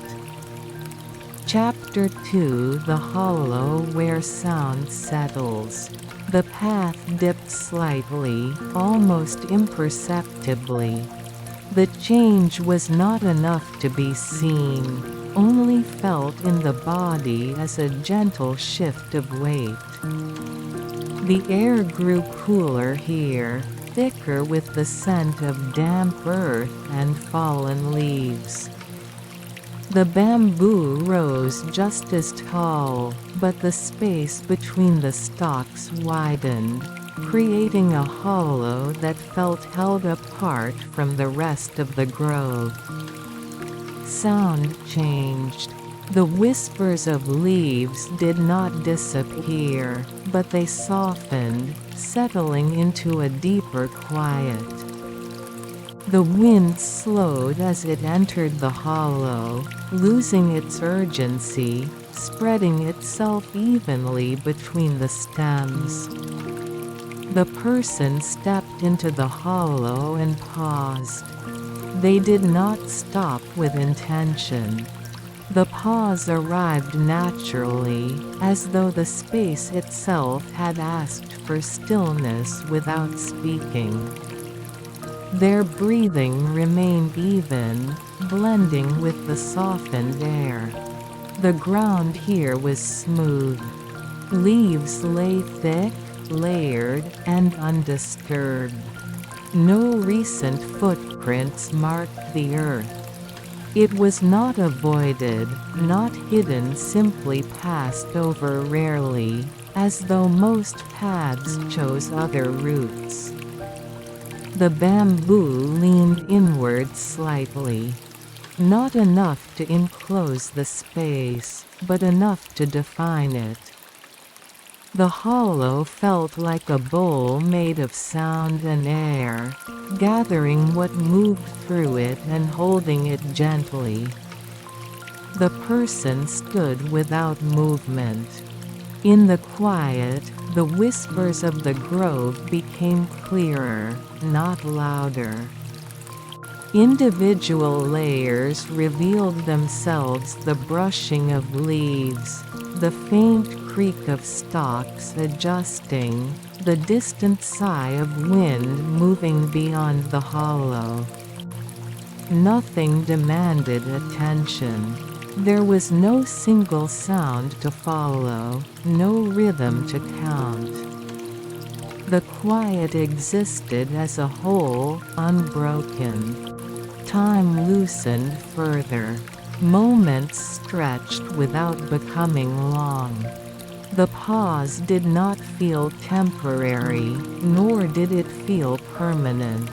Chapter 2: The Hollow Where Sound Settles. The path dipped slightly, almost imperceptibly. The change was not enough to be seen, only felt in the body as a gentle shift of weight. The air grew cooler here, thicker with the scent of damp earth and fallen leaves. The bamboo rose just as tall, but the space between the stalks widened, creating a hollow that felt held apart from the rest of the grove. Sound changed. The whispers of leaves did not disappear, but they softened, settling into a deeper quiet. The wind slowed as it entered the hollow, losing its urgency, spreading itself evenly between the stems. The person stepped into the hollow and paused. They did not stop with intention. The pause arrived naturally, as though the space itself had asked for stillness without speaking. Their breathing remained even, blending with the softened air. The ground here was smooth. Leaves lay thick, layered, and undisturbed. No recent footprints marked the earth. It was not avoided, not hidden, simply passed over rarely, as though most paths chose other routes. The bamboo leaned inward slightly. Not enough to enclose the space, but enough to define it. The hollow felt like a bowl made of sound and air, gathering what moved through it and holding it gently. The person stood without movement. In the quiet, the whispers of the grove became clearer, not louder. Individual layers revealed themselves: the brushing of leaves, the faint creak of stalks adjusting, the distant sigh of wind moving beyond the hollow. Nothing demanded attention. There was no single sound to follow, no rhythm to count. The quiet existed as a whole, unbroken. Time loosened further. Moments stretched without becoming long. The pause did not feel temporary, nor did it feel permanent.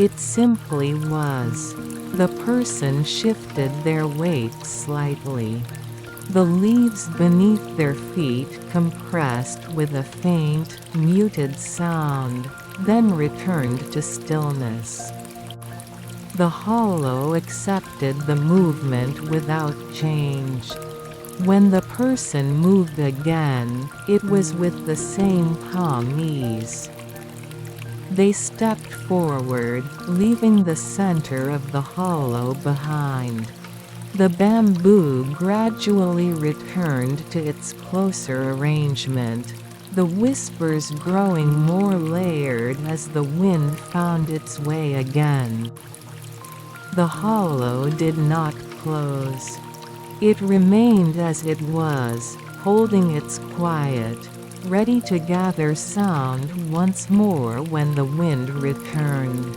It simply was. The person shifted their weight slightly. The leaves beneath their feet compressed with a faint, muted sound, then returned to stillness. The hollow accepted the movement without change. When the person moved again, it was with the same calm ease. They stepped forward, leaving the center of the hollow behind. The bamboo gradually returned to its closer arrangement, the whispers growing more layered as the wind found its way again. The hollow did not close. It remained as it was, holding its quiet, ready to gather sound once more when the wind returned.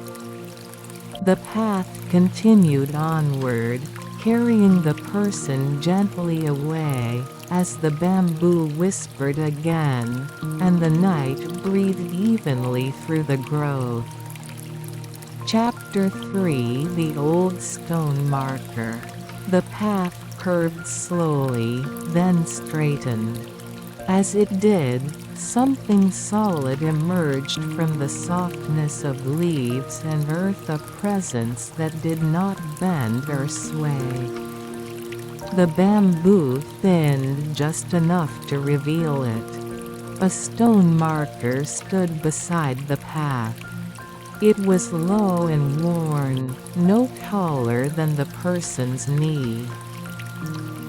The path continued onward, carrying the person gently away, as the bamboo whispered again, and the night breathed evenly through the grove. Chapter 3: The Old Stone Marker. The path curved slowly, then straightened. As it did, something solid emerged from the softness of leaves and earth, a presence that did not bend or sway. The bamboo thinned just enough to reveal it. A stone marker stood beside the path. It was low and worn, no taller than the person's knee.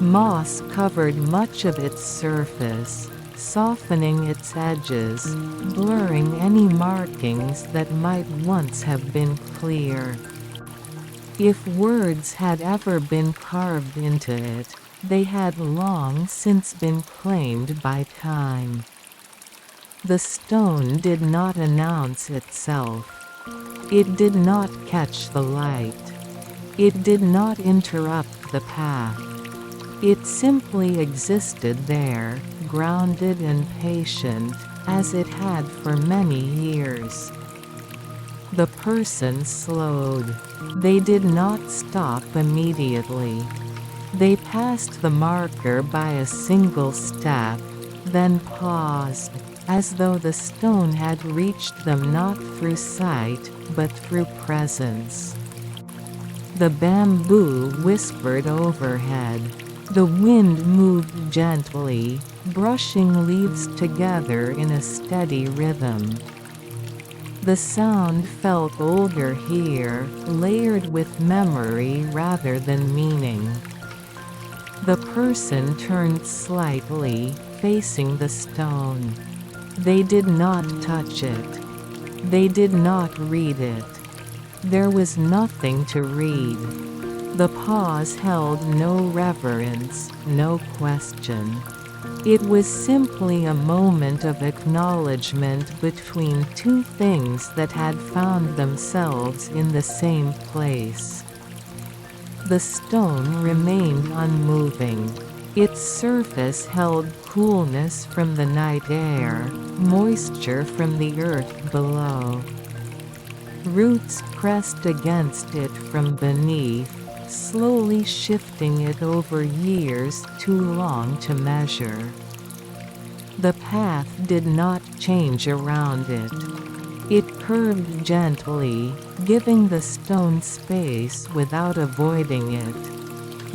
Moss covered much of its surface, softening its edges, blurring any markings that might once have been clear. If words had ever been carved into it, they had long since been claimed by time. The stone did not announce itself. It did not catch the light. It did not interrupt the path. It simply existed there, grounded and patient, as it had for many years. The person slowed. They did not stop immediately. They passed the marker by a single step, then paused, as though the stone had reached them not through sight, but through presence. The bamboo whispered overhead. The wind moved gently, brushing leaves together in a steady rhythm. The sound felt older here, layered with memory rather than meaning. The person turned slightly, facing the stone. They did not touch it. They did not read it. There was nothing to read. The pause held no reverence, no question. It was simply a moment of acknowledgement between two things that had found themselves in the same place. The stone remained unmoving. Its surface held coolness from the night air, moisture from the earth below. Roots pressed against it from beneath, slowly shifting it over years too long to measure. The path did not change around it. It curved gently, giving the stone space without avoiding it.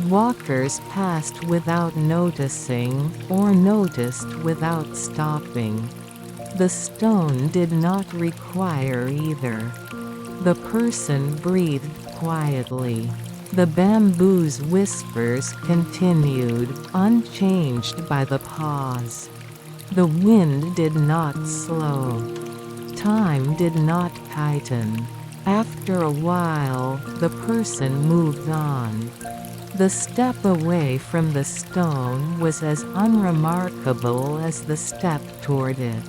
Walkers passed without noticing, or noticed without stopping. The stone did not require either. The person breathed quietly. The bamboo's whispers continued, unchanged by the pause. The wind did not slow. Time did not tighten. After a while, the person moved on. The step away from the stone was as unremarkable as the step toward it.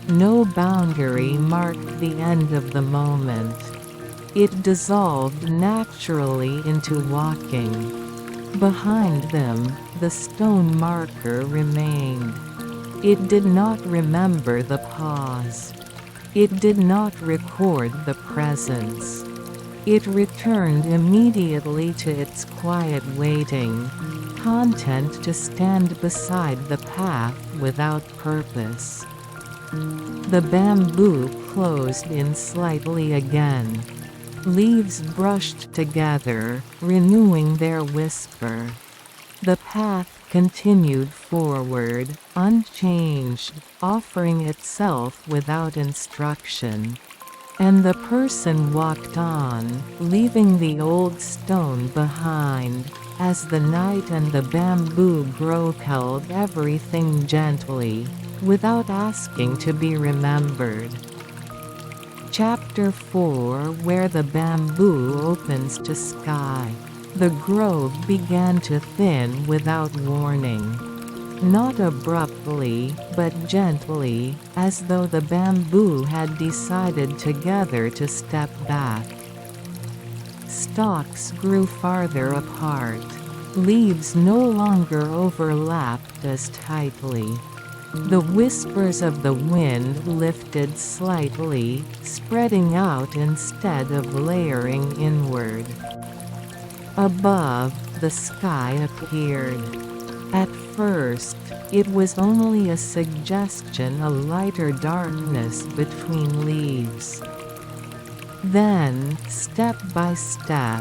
No boundary marked the end of the moment. It dissolved naturally into walking. Behind them, the stone marker remained. It did not remember the pause. It did not record the presence. It returned immediately to its quiet waiting, content to stand beside the path without purpose. The bamboo closed in slightly again. Leaves brushed together, renewing their whisper. The path continued forward, unchanged, offering itself without instruction. And the person walked on, leaving the old stone behind, as the night and the bamboo grove held everything gently, without asking to be remembered. Chapter 4, where the bamboo opens to sky. The grove began to thin without warning. Not abruptly, but gently, as though the bamboo had decided together to step back. Stalks grew farther apart. Leaves no longer overlapped as tightly. The whispers of the wind lifted slightly, spreading out instead of layering inward. Above, the sky appeared. At first, it was only a suggestion, a lighter darkness between leaves. Then, step by step,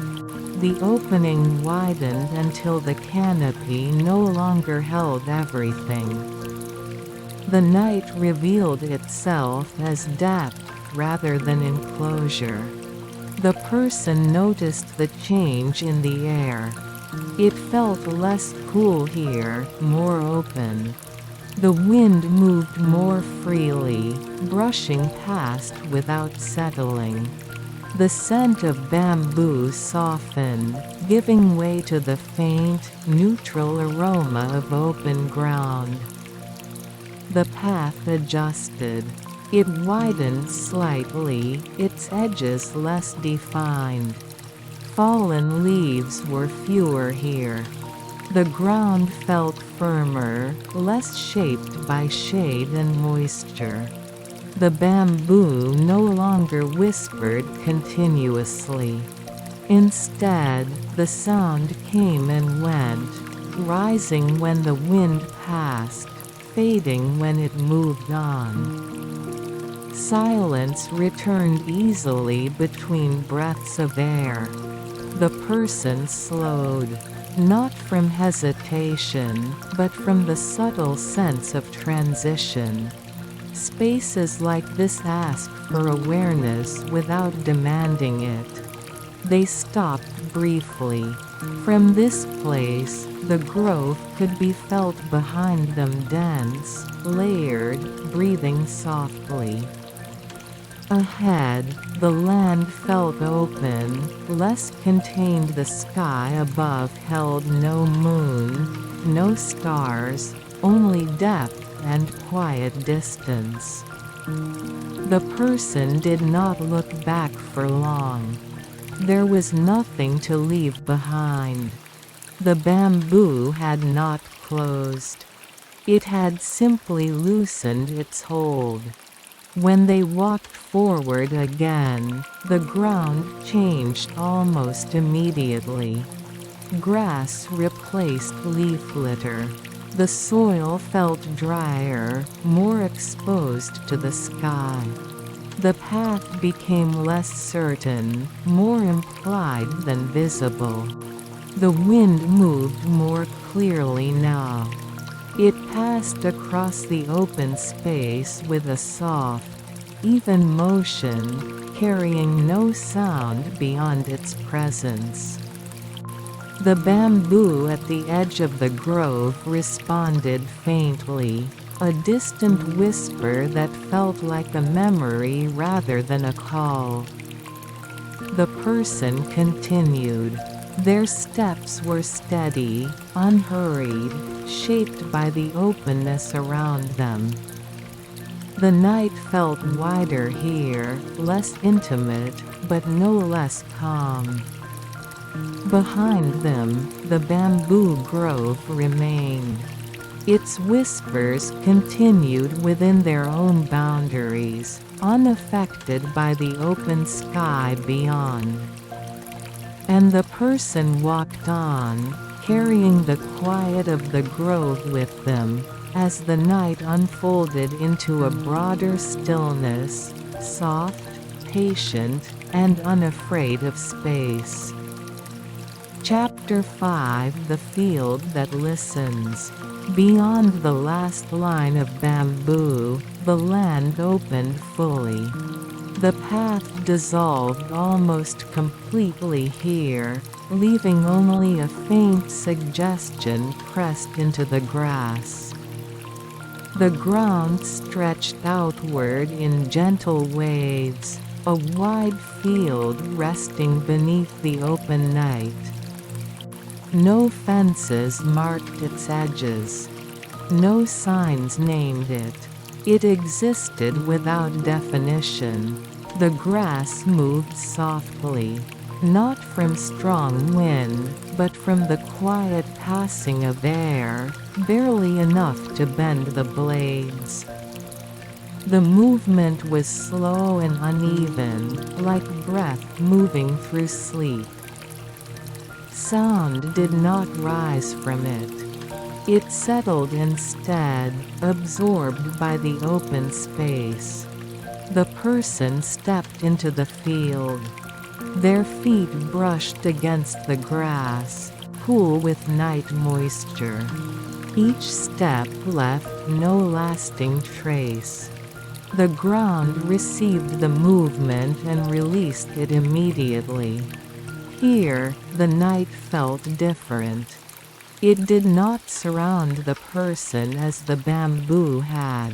the opening widened until the canopy no longer held everything. The night revealed itself as depth rather than enclosure. The person noticed the change in the air. It felt less cool here, more open. The wind moved more freely, brushing past without settling. The scent of bamboo softened, giving way to the faint, neutral aroma of open ground. The path adjusted. It widened slightly, its edges less defined. Fallen leaves were fewer here. The ground felt firmer, less shaped by shade and moisture. The bamboo no longer whispered continuously. Instead, the sound came and went, rising when the wind passed, fading when it moved on. Silence returned easily between breaths of air. The person slowed, not from hesitation, but from the subtle sense of transition. Spaces like this ask for awareness without demanding it. They stopped briefly. From this place, the grove could be felt behind them, dense, layered, breathing softly. Ahead, the land felt open, less contained. The sky above held no moon, no stars, only depth and quiet distance. The person did not look back for long. There was nothing to leave behind. The bamboo had not closed. It had simply loosened its hold. When they walked forward again, the ground changed almost immediately. Grass replaced leaf litter. The soil felt drier, more exposed to the sky. The path became less certain, more implied than visible. The wind moved more clearly now. It passed across the open space with a soft, even motion, carrying no sound beyond its presence. The bamboo at the edge of the grove responded faintly, a distant whisper that felt like a memory rather than a call. The person continued. Their steps were steady, unhurried, shaped by the openness around them. The night felt wider here, less intimate, but no less calm. Behind them, the bamboo grove remained. Its whispers continued within their own boundaries, unaffected by the open sky beyond. And the person walked on, carrying the quiet of the grove with them, as the night unfolded into a broader stillness, soft, patient, and unafraid of space. Chapter 5: The Field That Listens. Beyond the last line of bamboo, the land opened fully. The path dissolved almost completely here, leaving only a faint suggestion pressed into the grass. The ground stretched outward in gentle waves, a wide field resting beneath the open night. No fences marked its edges. No signs named it. It existed without definition. The grass moved softly, not from strong wind, but from the quiet passing of air, barely enough to bend the blades. The movement was slow and uneven, like breath moving through sleep. Sound did not rise from it. It settled instead, absorbed by the open space. The person stepped into the field. Their feet brushed against the grass, cool with night moisture. Each step left no lasting trace. The ground received the movement and released it immediately. Here, the night felt different. It did not surround the person as the bamboo had.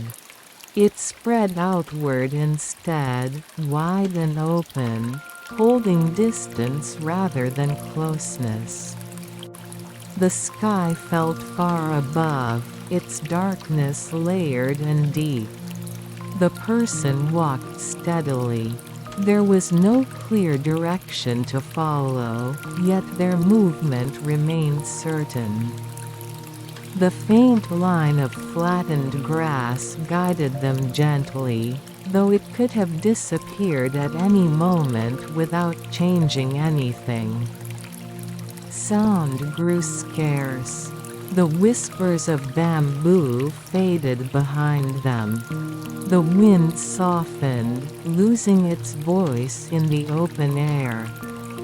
It spread outward instead, wide and open, holding distance rather than closeness. The sky felt far above, its darkness layered and deep. The person walked steadily. There was no clear direction to follow, yet their movement remained certain. The faint line of flattened grass guided them gently, though it could have disappeared at any moment without changing anything. Sound grew scarce. The whispers of bamboo faded behind them. The wind softened, losing its voice in the open air.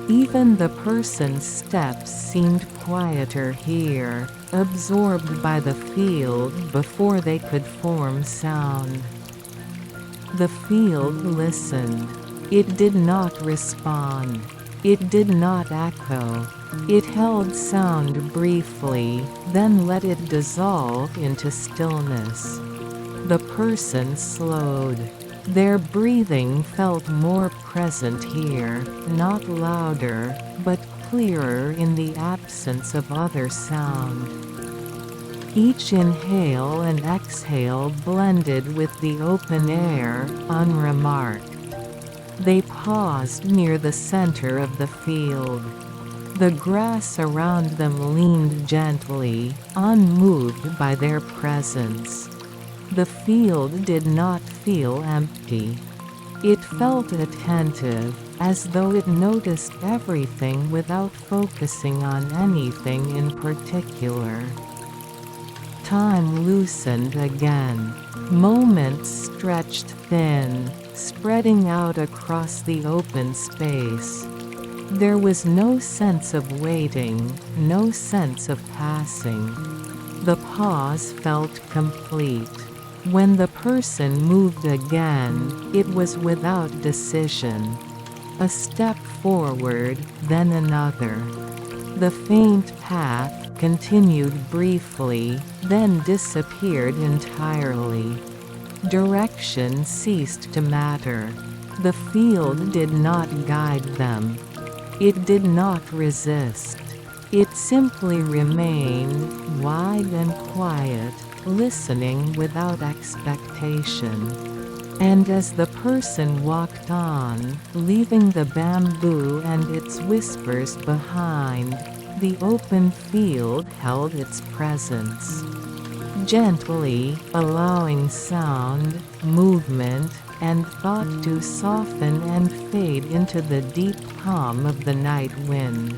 Even the person's steps seemed quieter here, absorbed by the field before they could form sound. The field listened. It did not respond. It did not echo. It held sound briefly, then let it dissolve into stillness. The person slowed. Their breathing felt more present here, not louder, but clearer in the absence of other sound. Each inhale and exhale blended with the open air, unremarked. They paused near the center of the field. The grass around them leaned gently, unmoved by their presence. The field did not feel empty. It felt attentive, as though it noticed everything without focusing on anything in particular. Time loosened again. Moments stretched thin, spreading out across the open space. There was no sense of waiting, no sense of passing. The pause felt complete. When the person moved again, it was without decision. A step forward, then another. The faint path continued briefly, then disappeared entirely. Direction ceased to matter. The field did not guide them. It did not resist. It simply remained, wide and quiet, listening without expectation. And as the person walked on, leaving the bamboo and its whispers behind, the open field held its presence. Gently, allowing sound, movement, and thought to soften and fade into the deep calm of the night wind.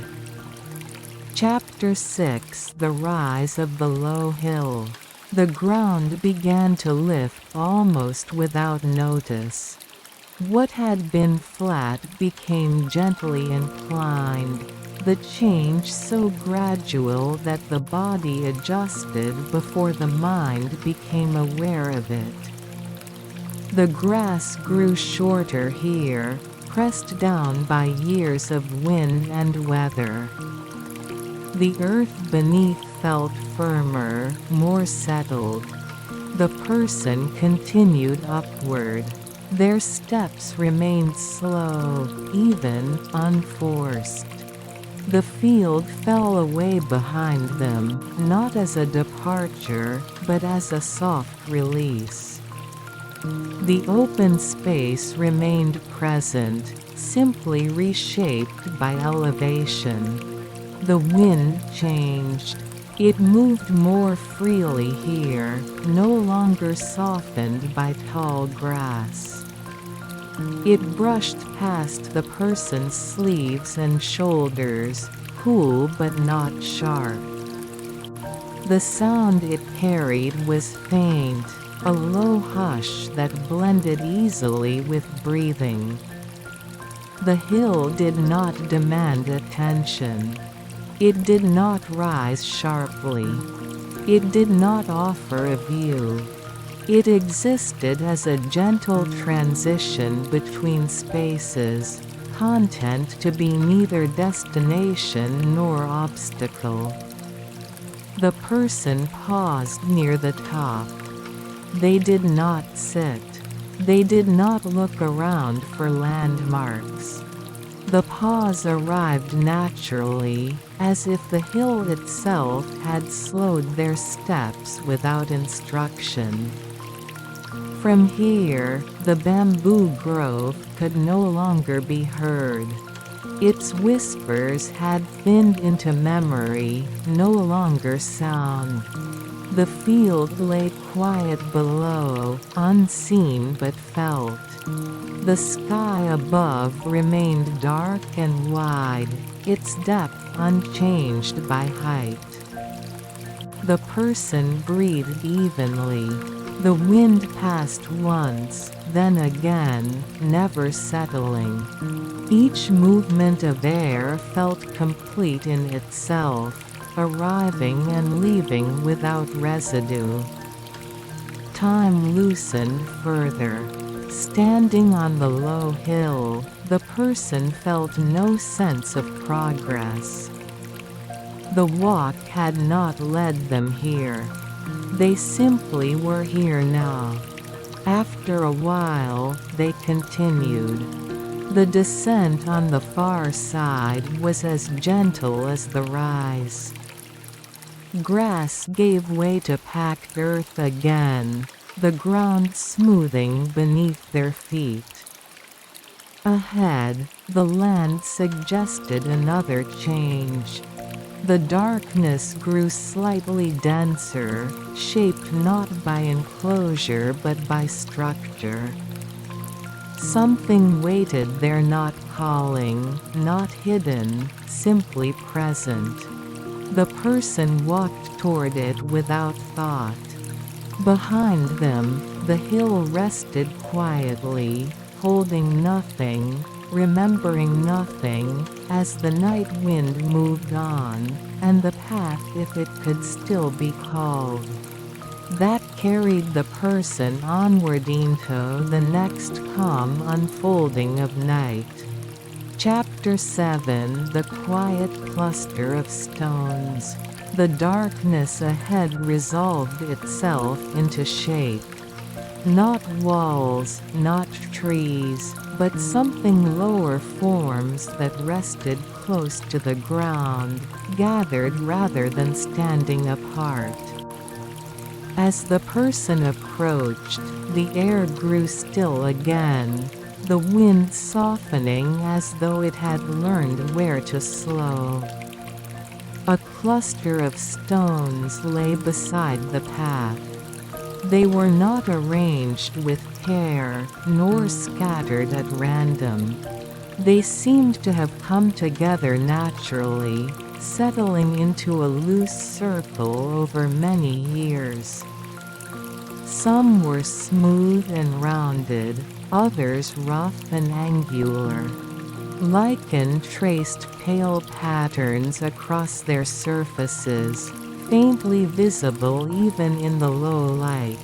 Chapter 6: The Rise of the Low Hill. The ground began to lift almost without notice. What had been flat became gently inclined, the change so gradual that the body adjusted before the mind became aware of it. The grass grew shorter here, pressed down by years of wind and weather. The earth beneath felt firmer, more settled. The person continued upward. Their steps remained slow, even, unforced. The field fell away behind them, not as a departure, but as a soft release. The open space remained present, simply reshaped by elevation. The wind changed. It moved more freely here, no longer softened by tall grass. It brushed past the person's sleeves and shoulders, cool but not sharp. The sound it carried was faint, a low hush that blended easily with breathing. The hill did not demand attention. It did not rise sharply. It did not offer a view. It existed as a gentle transition between spaces, content to be neither destination nor obstacle. The person paused near the top. They did not sit. They did not look around for landmarks. The pause arrived naturally, as if the hill itself had slowed their steps without instruction. From here, the bamboo grove could no longer be heard. Its whispers had thinned into memory, no longer sound. The field lay quiet below, unseen but felt. The sky above remained dark and wide, its depth unchanged by height. The person breathed evenly. The wind passed once, then again, never settling. Each movement of air felt complete in itself, arriving and leaving without residue. Time loosened further. Standing on the low hill, the person felt no sense of progress. The walk had not led them here. They simply were here now. After a while, they continued. The descent on the far side was as gentle as the rise. Grass gave way to packed earth again, the ground smoothing beneath their feet. Ahead, the land suggested another change. The darkness grew slightly denser, shaped not by enclosure but by structure. Something waited there, not calling, not hidden, simply present. The person walked toward it without thought. Behind them, the hill rested quietly, holding nothing, remembering nothing, as the night wind moved on, and the path, if it could still be called. That carried the person onward into the next calm unfolding of night. Chapter 7: The Quiet Cluster of Stones. The darkness ahead resolved itself into shape. Not walls, not trees, but something lower, forms that rested close to the ground, gathered rather than standing apart. As the person approached, the air grew still again, the wind softening as though it had learned where to slow. A cluster of stones lay beside the path. They were not arranged with care, nor scattered at random. They seemed to have come together naturally, settling into a loose circle over many years. Some were smooth and rounded, others rough and angular. Lichen traced pale patterns across their surfaces, faintly visible even in the low light.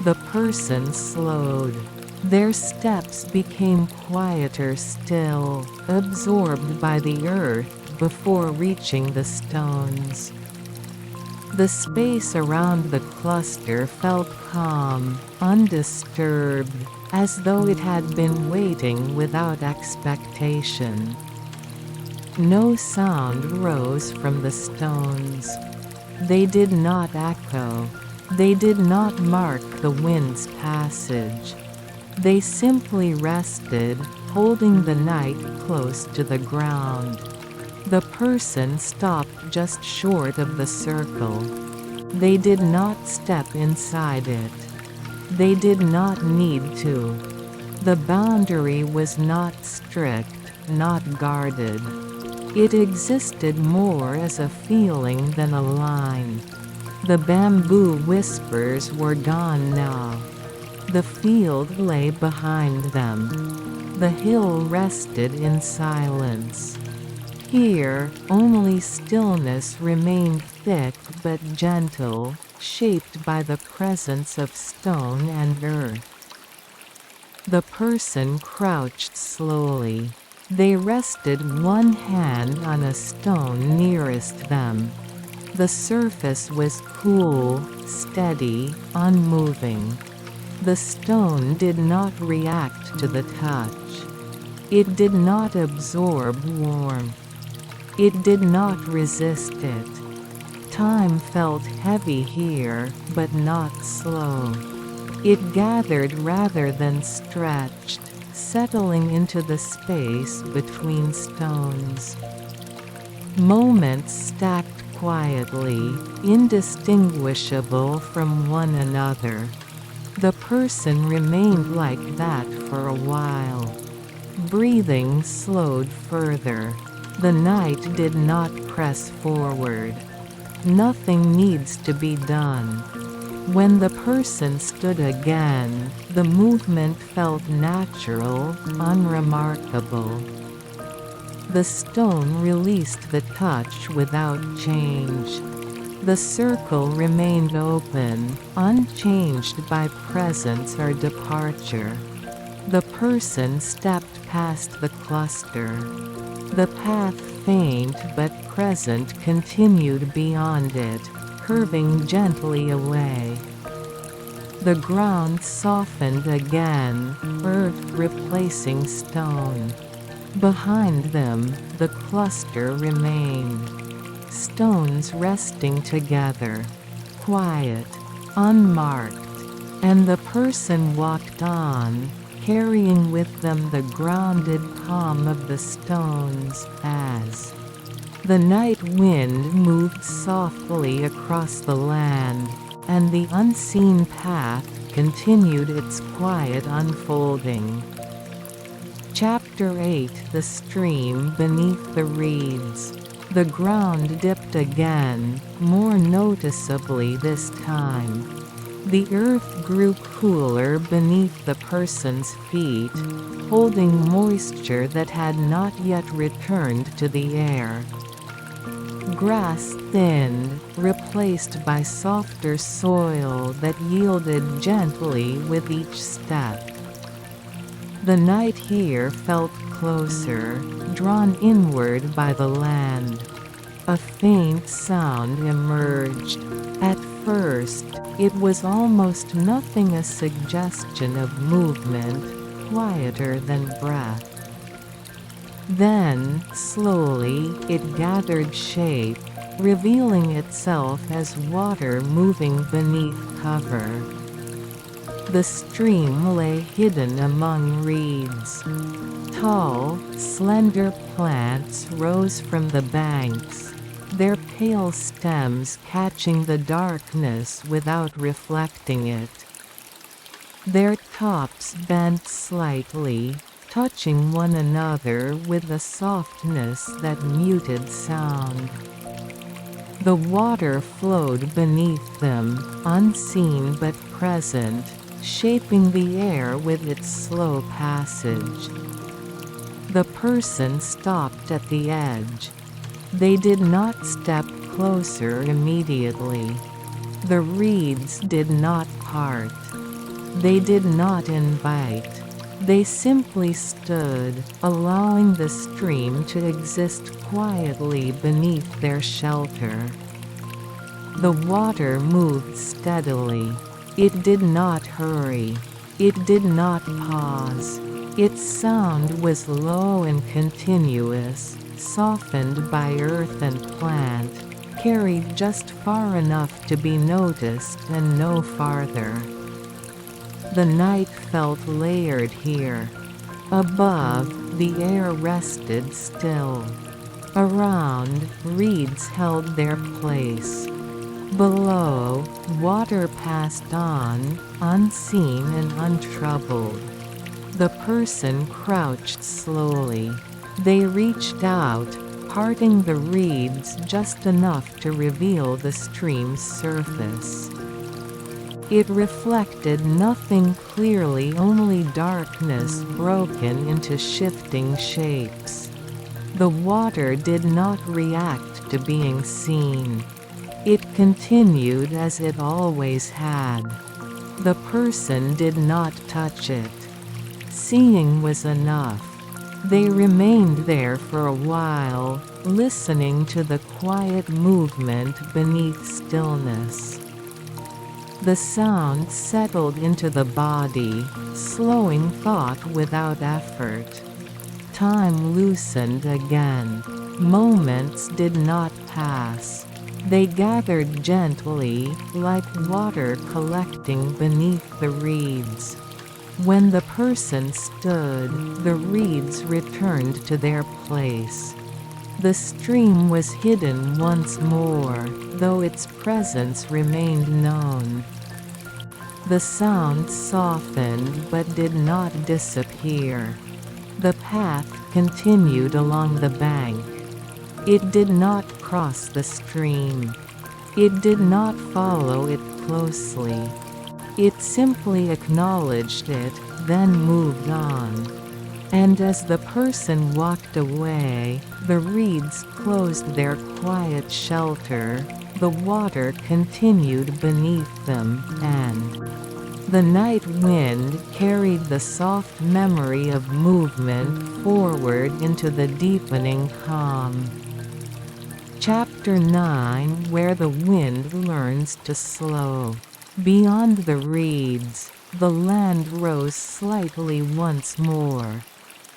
The person slowed. Their steps became quieter still, absorbed by the earth before reaching the stones. The space around the cluster felt calm, undisturbed, as though it had been waiting without expectation. No sound rose from the stones. They did not echo. They did not mark the wind's passage. They simply rested, holding the night close to the ground. The person stopped just short of the circle. They did not step inside it. They did not need to. The boundary was not strict, not guarded. It existed more as a feeling than a line. The bamboo whispers were gone now. The field lay behind them. The hill rested in silence. Here, only stillness remained thick but gentle, shaped by the presence of stone and earth. The person crouched slowly. They rested one hand on a stone nearest them. The surface was cool, steady, unmoving. The stone did not react to the touch. It did not absorb warmth. It did not resist it. Time felt heavy here, but not slow. It gathered rather than stretched, settling into the space between stones. Moments stacked quietly, indistinguishable from one another. The person remained like that for a while. Breathing slowed further. The night did not press forward. Nothing needs to be done. When the person stood again, the movement felt natural, unremarkable. The stone released the touch without change. The circle remained open, unchanged by presence or departure. The person stepped past the cluster. The path, faint but present, continued beyond it, curving gently away. The ground softened again, earth replacing stone. Behind them, the cluster remained. Stones resting together. Quiet. Unmarked. And the person walked on, carrying with them the grounded calm of the stones, as the night wind moved softly across the land, and the unseen path continued its quiet unfolding. Chapter 8: The Stream Beneath the Reeds. The ground dipped again, more noticeably this time. The earth grew cooler beneath the person's feet, holding moisture that had not yet returned to the air. Grass thinned, replaced by softer soil that yielded gently with each step. The night here felt closer, drawn inward by the land. A faint sound emerged. At first, it was almost nothing, a suggestion of movement, quieter than breath. Then, slowly, it gathered shape, revealing itself as water moving beneath cover. The stream lay hidden among reeds. Tall, slender plants rose from the banks. their pale stems catching the darkness without reflecting it. Their tops bent slightly, touching one another with a softness that muted sound. The water flowed beneath them, unseen but present, shaping the air with its slow passage. The person stopped at the edge. They did not step closer immediately. The reeds did not part. They did not invite. They simply stood, allowing the stream to exist quietly beneath their shelter. The water moved steadily. It did not hurry. It did not pause. Its sound was low and continuous, softened by earth and plant, carried just far enough to be noticed and no farther. The night felt layered here. Above, the air rested still. Around, reeds held their place. Below, water passed on, unseen and untroubled. The person crouched slowly. They reached out, parting the reeds just enough to reveal the stream's surface. It reflected nothing clearly, only darkness broken into shifting shapes. The water did not react to being seen. It continued as it always had. The person did not touch it. Seeing was enough. They remained there for a while, listening to the quiet movement beneath stillness. The sound settled into the body, slowing thought without effort. Time loosened again. Moments did not pass. They gathered gently, like water collecting beneath the reeds. When the person stood, the reeds returned to their place. The stream was hidden once more, though its presence remained known. The sound softened but did not disappear. The path continued along the bank. It did not cross the stream. It did not follow it closely. It simply acknowledged it, then moved on. And as the person walked away, the reeds closed their quiet shelter, the water continued beneath them, and the night wind carried the soft memory of movement forward into the deepening calm. Chapter 9, Where the Wind Learns to Slow. Beyond the reeds, the land rose slightly once more.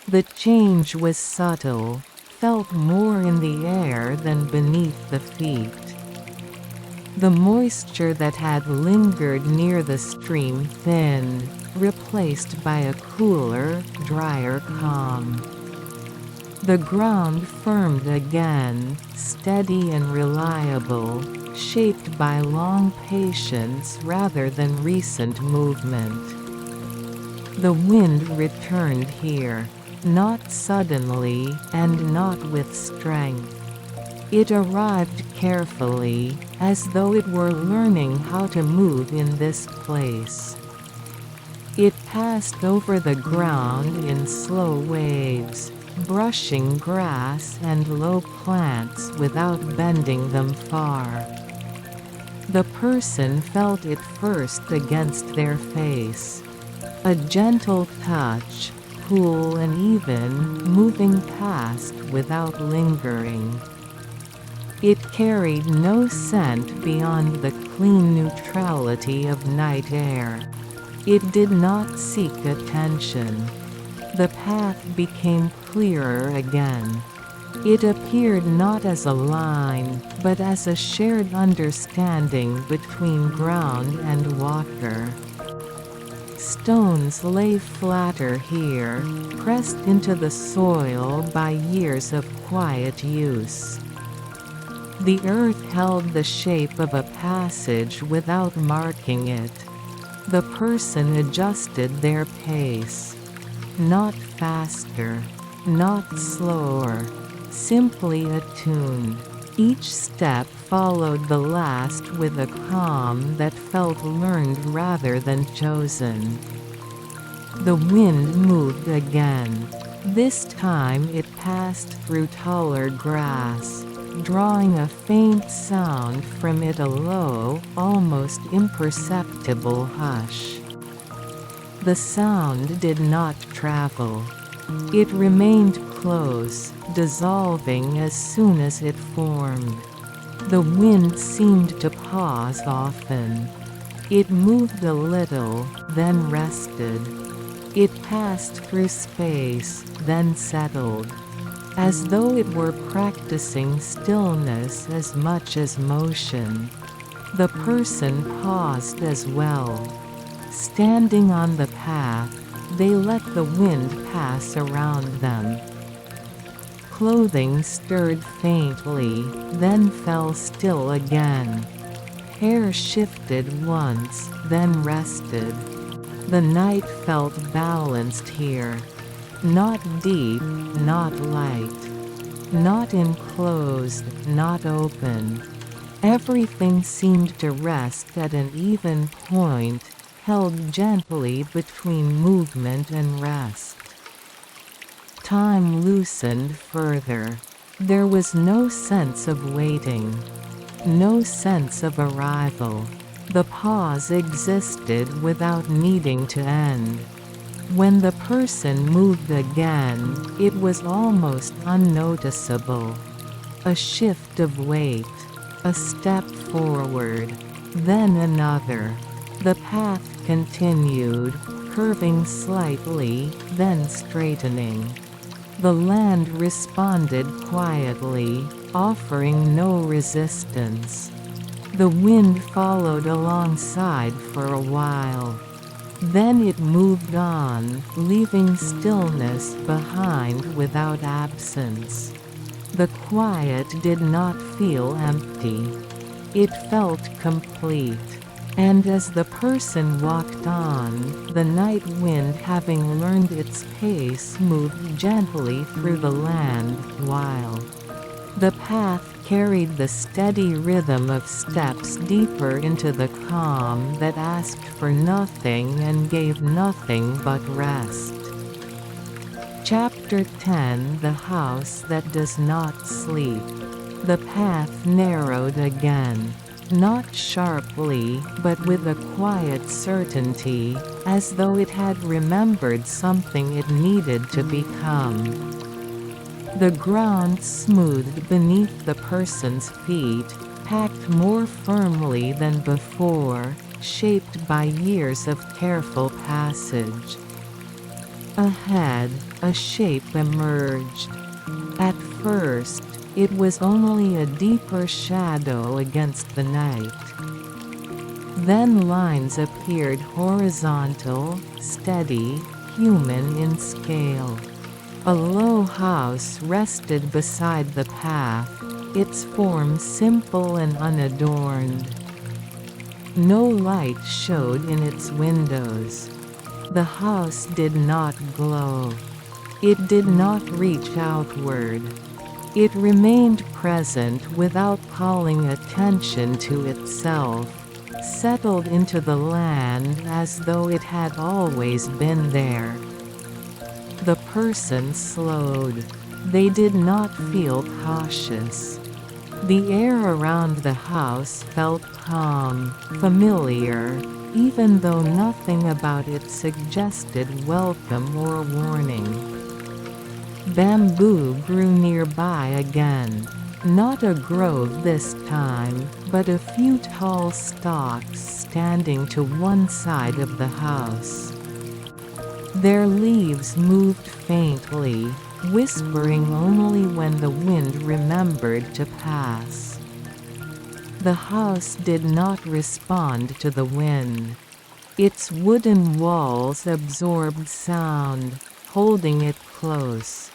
The change was subtle, felt more in the air than beneath the feet. The moisture that had lingered near the stream thinned, replaced by a cooler, drier calm. The ground firmed again, steady and reliable, shaped by long patience rather than recent movement. The wind returned here, not suddenly, and not with strength. It arrived carefully, as though it were learning how to move in this place. It passed over the ground in slow waves, brushing grass and low plants without bending them far. The person felt it first against their face. A gentle touch, cool and even, moving past without lingering. It carried no scent beyond the clean neutrality of night air. It did not seek attention. The path became clearer again. It appeared not as a line, but as a shared understanding between ground and walker. Stones lay flatter here, pressed into the soil by years of quiet use. The earth held the shape of a passage without marking it. The person adjusted their pace. Not faster, not slower, simply attuned. Each step followed the last with a calm that felt learned rather than chosen. The wind moved again. This time it passed through taller grass, drawing a faint sound from it, a low, almost imperceptible hush. The sound did not travel. It remained close, dissolving as soon as it formed. The wind seemed to pause often. It moved a little, then rested. It passed through space, then settled. As though it were practicing stillness as much as motion. The person paused as well. Standing on the path, they let the wind pass around them. Clothing stirred faintly, then fell still again. Hair shifted once, then rested. The night felt balanced here. Not deep, not light. Not enclosed, not open. Everything seemed to rest at an even point, held gently between movement and rest. Time loosened further. There was no sense of waiting. No sense of arrival. The pause existed without needing to end. When the person moved again, it was almost unnoticeable. A shift of weight. A step forward. Then another. The path continued, curving slightly, then straightening. The land responded quietly, offering no resistance. The wind followed alongside for a while. Then it moved on, leaving stillness behind without absence. The quiet did not feel empty. It felt complete. And as the person walked on, the night wind, having learned its pace, moved gently through the land, while the path carried the steady rhythm of steps deeper into the calm that asked for nothing and gave nothing but rest. Chapter 10: The House That Does Not Sleep. The path narrowed again. Not sharply, but with a quiet certainty, as though it had remembered something it needed to become. The ground smoothed beneath the person's feet, packed more firmly than before, shaped by years of careful passage. Ahead, a shape emerged. At first, it was only a deeper shadow against the night. Then lines appeared, horizontal, steady, human in scale. A low house rested beside the path, its form simple and unadorned. No light showed in its windows. The house did not glow. It did not reach outward. It remained present without calling attention to itself, settled into the land as though it had always been there. The person slowed. They did not feel cautious. The air around the house felt calm, familiar, even though nothing about it suggested welcome or warning. Bamboo grew nearby again. Not a grove this time, but a few tall stalks standing to one side of the house. Their leaves moved faintly, whispering only when the wind remembered to pass. The house did not respond to the wind. Its wooden walls absorbed sound, holding it close.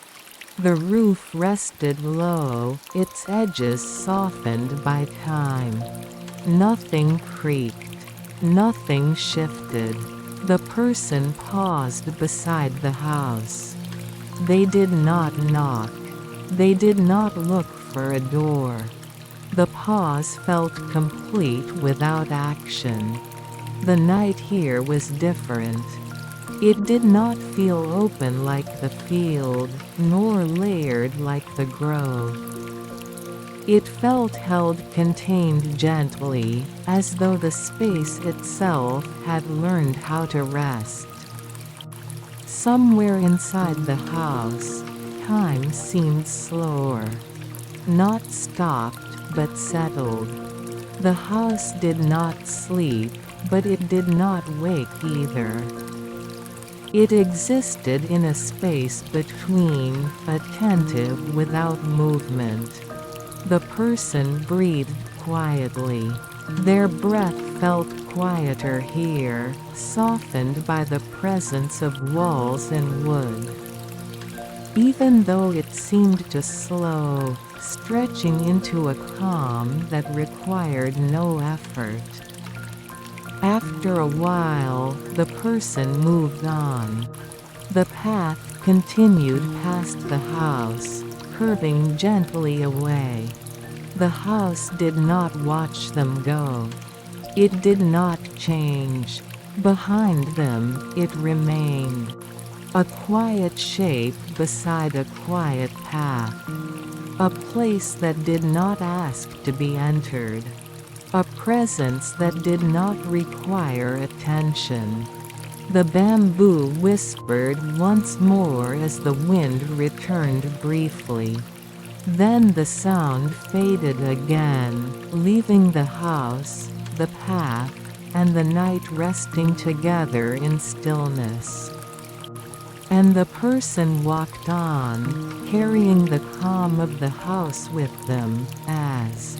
The roof rested low, its edges softened by time. Nothing creaked. Nothing shifted. The person paused beside the house. They did not knock. They did not look for a door. The pause felt complete without action. The night here was different. It did not feel open like the field, nor layered like the grove. It felt held contained gently, as though the space itself had learned how to rest. Somewhere inside the house, time seemed slower. Not stopped, but settled. The house did not sleep, but it did not wake either. It existed in a space between, attentive without movement. The person breathed quietly. Their breath felt quieter here, softened by the presence of walls and wood. Even though it seemed to slow, stretching into a calm that required no effort. After a while, the person moved on. The path continued past the house, curving gently away. The house did not watch them go. It did not change. Behind them, it remained. A quiet shape beside a quiet path. A place that did not ask to be entered. A presence that did not require attention. The bamboo whispered once more as the wind returned briefly. Then the sound faded again, leaving the house, the path, and the night resting together in stillness. And the person walked on, carrying the calm of the house with them, as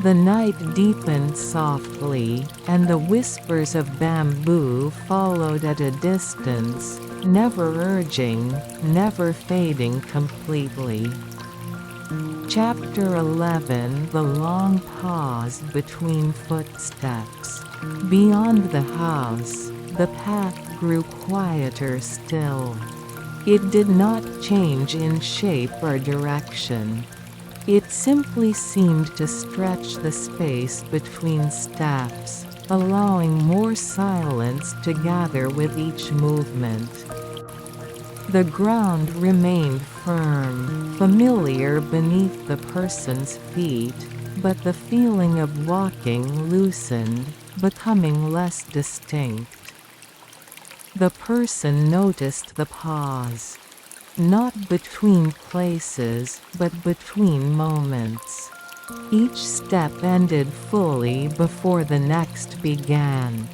the night deepened softly, and the whispers of bamboo followed at a distance, never urging, never fading completely. Chapter 11 The long pause between footsteps. Beyond the house, the path grew quieter still. It did not change in shape or direction. It simply seemed to stretch the space between steps, allowing more silence to gather with each movement. The ground remained firm, familiar beneath the person's feet, but the feeling of walking loosened, becoming less distinct. The person noticed the pause. Not between places, but between moments. Each step ended fully before the next began.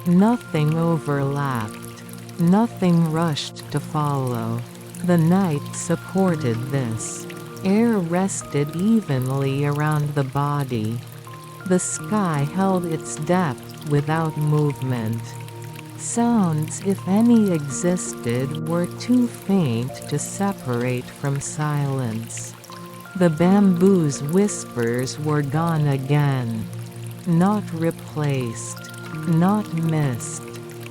Nothing overlapped. Nothing rushed to follow. The night supported this. Air rested evenly around the body. The sky held its depth without movement. Sounds, if any existed, were too faint to separate from silence. The bamboo's whispers were gone again. Not replaced. Not missed.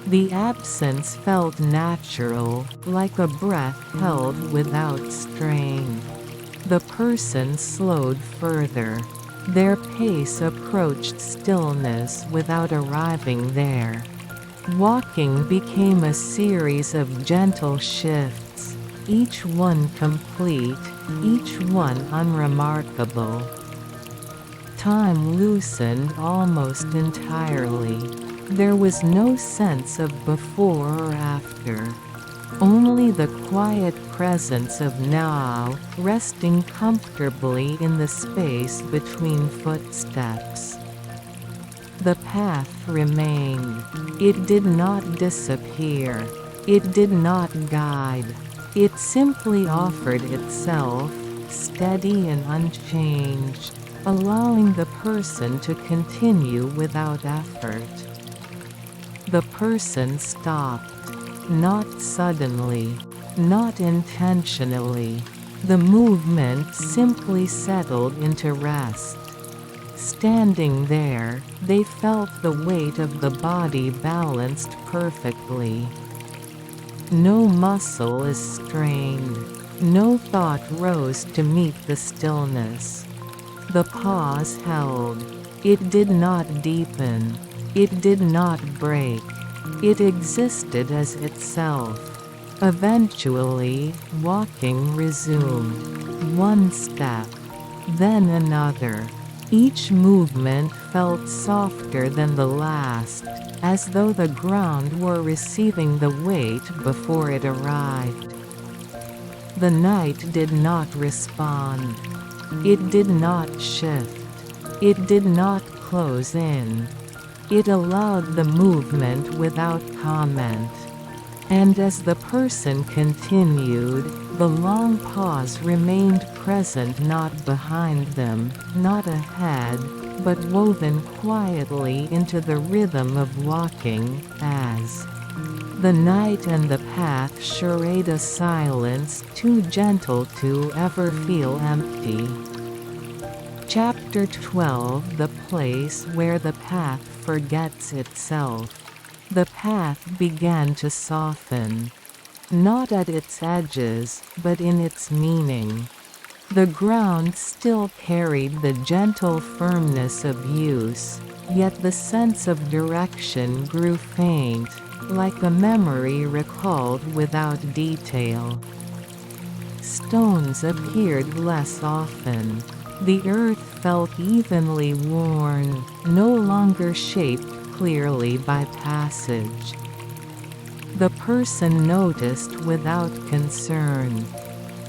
The absence felt natural, like a breath held without strain. The person slowed further. Their pace approached stillness without arriving there. Walking became a series of gentle shifts, each one complete, each one unremarkable. Time loosened almost entirely. There was no sense of before or after. Only the quiet presence of now, resting comfortably in the space between footsteps. The path remained. It did not disappear. It did not guide. It simply offered itself, steady and unchanged, allowing the person to continue without effort. The person stopped. Not suddenly. Not intentionally. The movement simply settled into rest. Standing there, they felt the weight of the body balanced perfectly. No muscle is strained. No thought rose to meet the stillness. The pause held. It did not deepen. It did not break. It existed as itself. Eventually, walking resumed. One step, then another. Each movement felt softer than the last, as though the ground were receiving the weight before it arrived. The night did not respond. It did not shift. It did not close in. It allowed the movement without comment. And as the person continued, the long pause remained present, not behind them, not ahead, but woven quietly into the rhythm of walking, as the night and the path charade a silence too gentle to ever feel empty. Chapter 12: The Place Where the Path Forgets Itself. The path began to soften. Not at its edges, but in its meaning. The ground still carried the gentle firmness of use, yet the sense of direction grew faint, like a memory recalled without detail. Stones appeared less often. The earth felt evenly worn, no longer shaped clearly by passage. The person noticed without concern.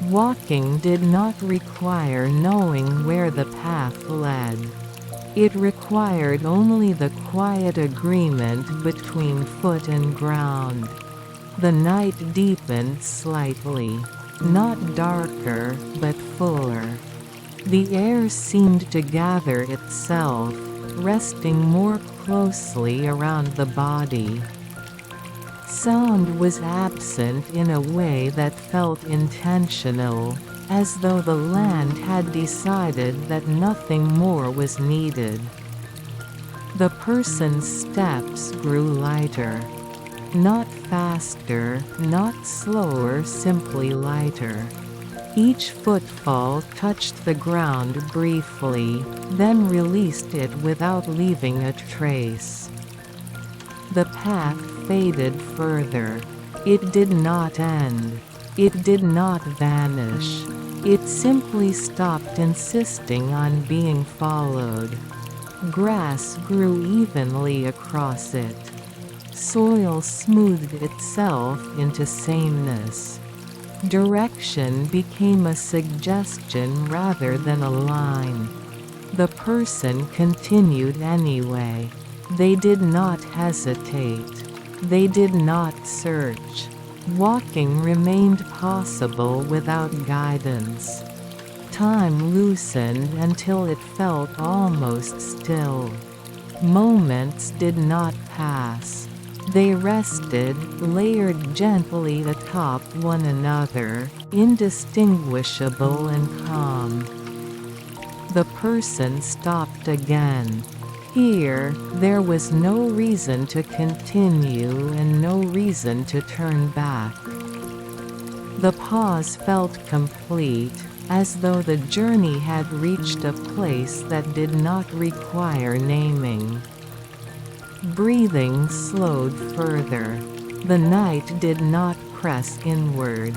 Walking did not require knowing where the path led. It required only the quiet agreement between foot and ground. The night deepened slightly. Not darker, but fuller. The air seemed to gather itself, resting more closely around the body. Sound was absent in a way that felt intentional, as though the land had decided that nothing more was needed. The person's steps grew lighter. Not faster, not slower, simply lighter. Each footfall touched the ground briefly, then released it without leaving a trace. The path faded further. It did not end. It did not vanish. It simply stopped insisting on being followed. Grass grew evenly across it. Soil smoothed itself into sameness. Direction became a suggestion rather than a line. The person continued anyway. They did not hesitate. They did not search. Walking remained possible without guidance. Time loosened until it felt almost still. Moments did not pass. They rested, layered gently atop one another, indistinguishable and calm. The person stopped again. Here, there was no reason to continue and no reason to turn back. The pause felt complete, as though the journey had reached a place that did not require naming. Breathing slowed further. The night did not press inward.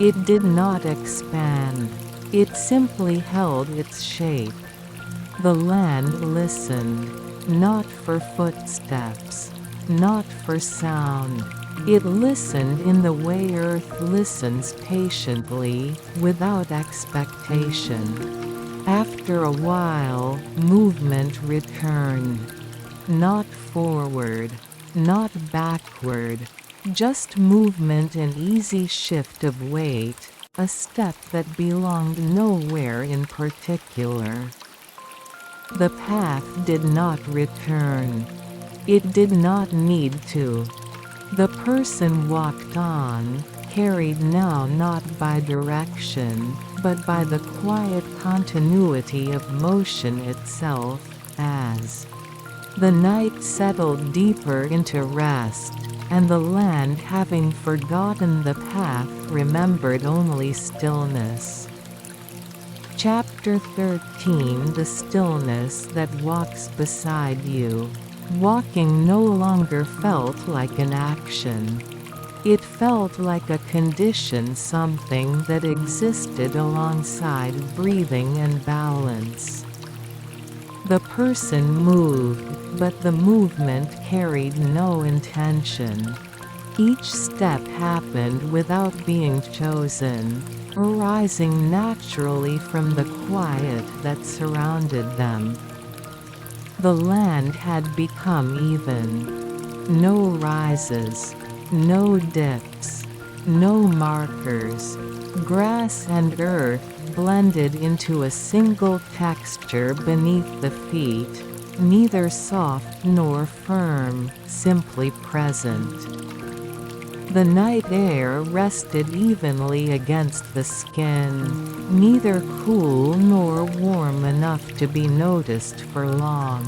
It did not expand. It simply held its shape. The land listened, not for footsteps, not for sound. It listened in the way earth listens, patiently, without expectation. After a while, movement returned. Not forward, not backward, just movement, an easy shift of weight, a step that belonged nowhere in particular. The path did not return. It did not need to. The person walked on, carried now not by direction, but by the quiet continuity of motion itself, as the night settled deeper into rest, and the land, having forgotten the path, remembered only stillness. Chapter 13. The stillness that walks beside you. Walking no longer felt like an action. It felt like a condition, something that existed alongside breathing and balance. The person moved, but the movement carried no intention. Each step happened without being chosen, arising naturally from the quiet that surrounded them. The land had become even. No rises, no dips, no markers. Grass and earth blended into a single texture beneath the feet, neither soft nor firm, simply present. The night air rested evenly against the skin, neither cool nor warm enough to be noticed for long.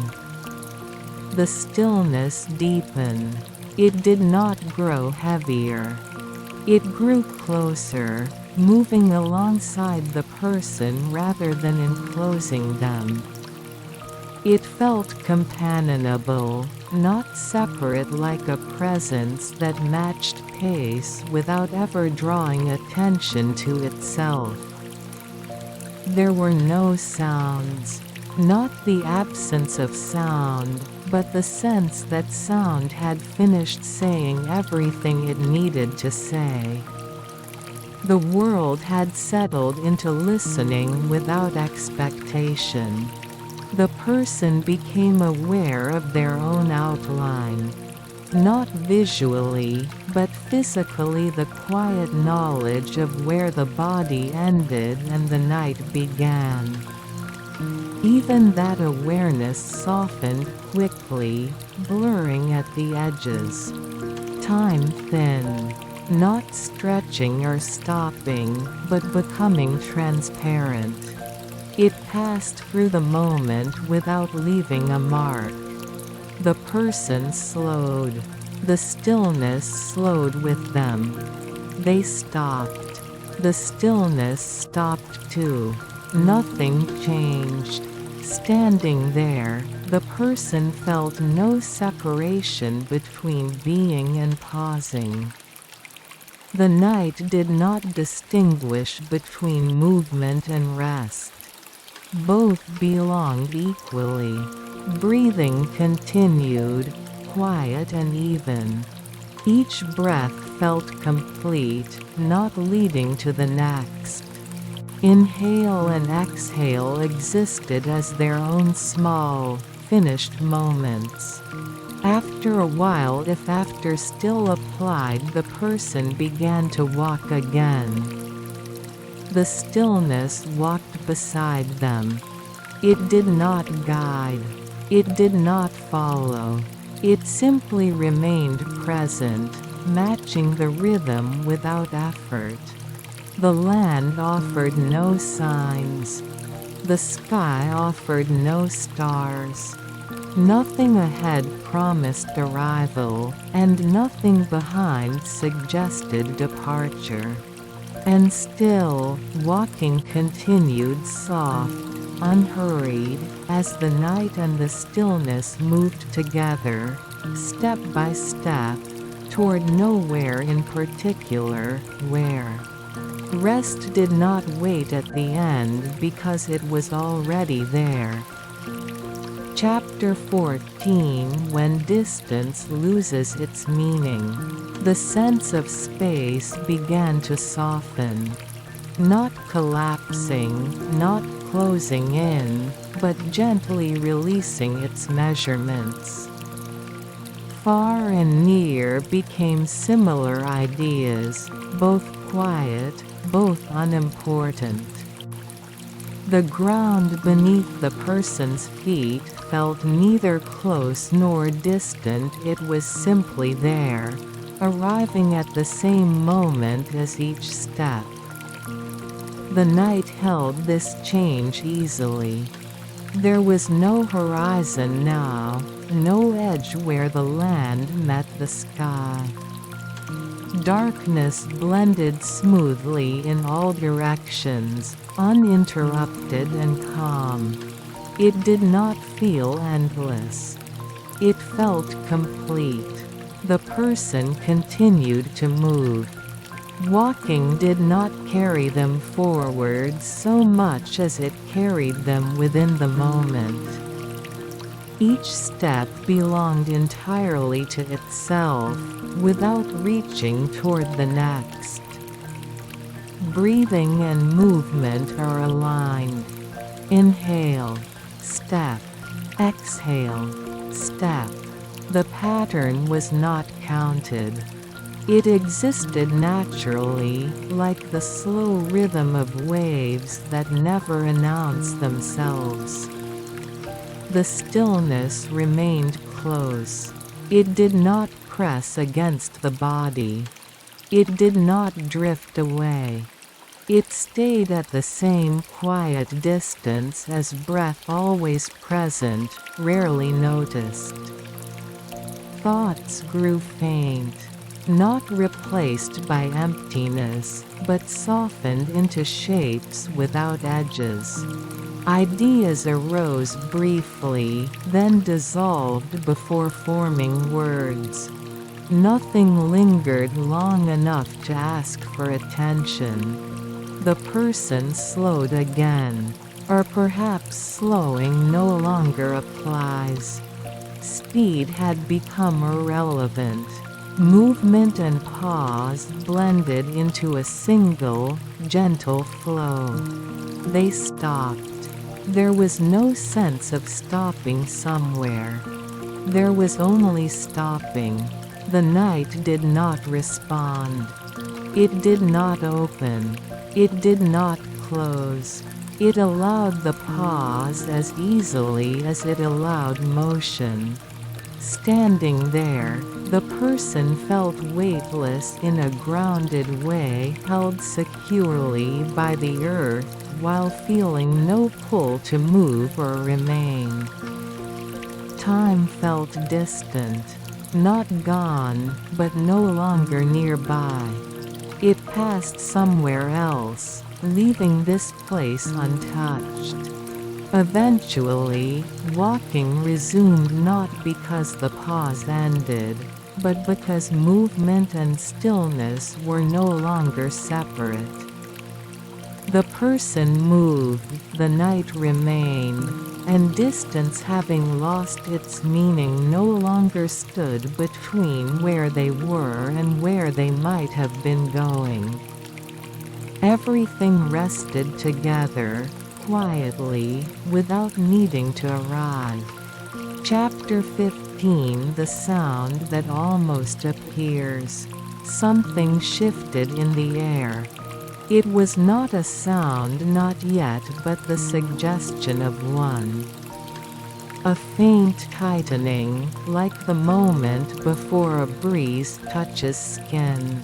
The stillness deepened. It did not grow heavier. It grew closer, moving alongside the person rather than enclosing them. It felt companionable, not separate, like a presence that matched pace without ever drawing attention to itself. There were no sounds, not the absence of sound, but the sense that sound had finished saying everything it needed to say. The world had settled into listening without expectation. The person became aware of their own outline. Not visually, but physically, the quiet knowledge of where the body ended and the night began. Even that awareness softened quickly, blurring at the edges. Time thinned, not stretching or stopping, but becoming transparent. It passed through the moment without leaving a mark. The person slowed. The stillness slowed with them. They stopped. The stillness stopped too. Nothing changed. Standing there, the person felt no separation between being and pausing. The night did not distinguish between movement and rest. Both belonged equally. Breathing continued, quiet and even. Each breath felt complete, not leading to the next. Inhale and exhale existed as their own small, finished moments. After a while, if after still applied, the person began to walk again. The stillness walked beside them. It did not guide. It did not follow. It simply remained present, matching the rhythm without effort. The land offered no signs. The sky offered no stars. Nothing ahead promised arrival, and nothing behind suggested departure. And still, walking continued soft, unhurried, as the night and the stillness moved together, step by step, toward nowhere in particular, where rest did not wait at the end because it was already there. Chapter 14. When distance loses its meaning. The sense of space began to soften. Not collapsing, not closing in, but gently releasing its measurements. Far and near became similar ideas, both quiet, both unimportant. The ground beneath the person's feet felt neither close nor distant, it was simply there, arriving at the same moment as each step. The night held this change easily. There was no horizon now, no edge where the land met the sky. Darkness blended smoothly in all directions, uninterrupted and calm. It did not feel endless. It felt complete. The person continued to move. Walking did not carry them forward so much as it carried them within the moment. Each step belonged entirely to itself, without reaching toward the next. Breathing and movement are aligned. Inhale, step, exhale, step. The pattern was not counted. It existed naturally, like the slow rhythm of waves that never announce themselves. The stillness remained close. It did not press against the body. It did not drift away. It stayed at the same quiet distance as breath, always present, rarely noticed. Thoughts grew faint. Not replaced by emptiness, but softened into shapes without edges. Ideas arose briefly, then dissolved before forming words. Nothing lingered long enough to ask for attention. The person slowed again. Or perhaps slowing no longer applies. Speed had become irrelevant. Movement and pause blended into a single, gentle flow. They stopped. There was no sense of stopping somewhere. There was only stopping. The night did not respond. It did not open. It did not close. It allowed the pause as easily as it allowed motion. Standing there, the person felt weightless in a grounded way, held securely by the earth, while feeling no pull to move or remain. Time felt distant. Not gone, but no longer nearby. It passed somewhere else, leaving this place untouched. Eventually, walking resumed, not because the pause ended, but because movement and stillness were no longer separate. The person moved, the night remained, and distance, having lost its meaning, no longer stood between where they were and where they might have been going. Everything rested together, quietly, without needing to arrive. Chapter 15: The Sound That Almost Appears. Something shifted in the air. It was not a sound, not yet, but the suggestion of one. A faint tightening, like the moment before a breeze touches skin.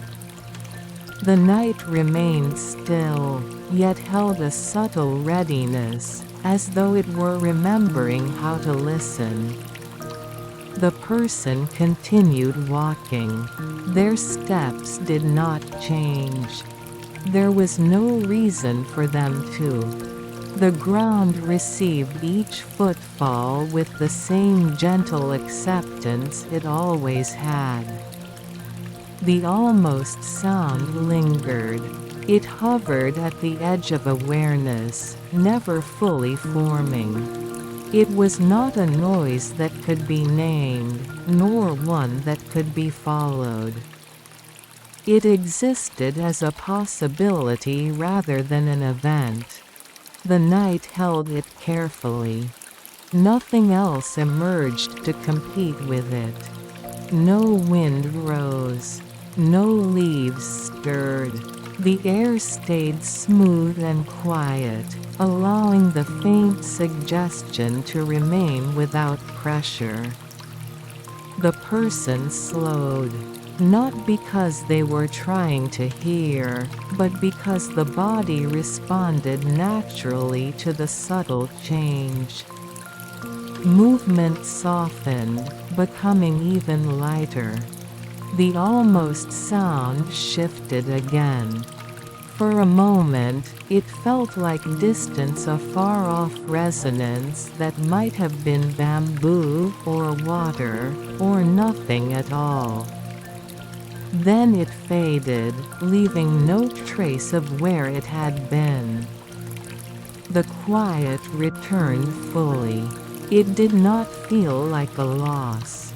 The night remained still, yet held a subtle readiness, as though it were remembering how to listen. The person continued walking. Their steps did not change. There was no reason for them to. The ground received each footfall with the same gentle acceptance it always had. The almost sound lingered. It hovered at the edge of awareness, never fully forming. It was not a noise that could be named, nor one that could be followed. It existed as a possibility rather than an event. The night held it carefully. Nothing else emerged to compete with it. No wind rose. No leaves stirred. The air stayed smooth and quiet, allowing the faint suggestion to remain without pressure. The person slowed. Not because they were trying to hear, but because the body responded naturally to the subtle change. Movement softened, becoming even lighter. The almost sound shifted again. For a moment, it felt like distance, a far-off resonance that might have been bamboo, or water, or nothing at all. Then it faded, leaving no trace of where it had been. The quiet returned fully. It did not feel like a loss.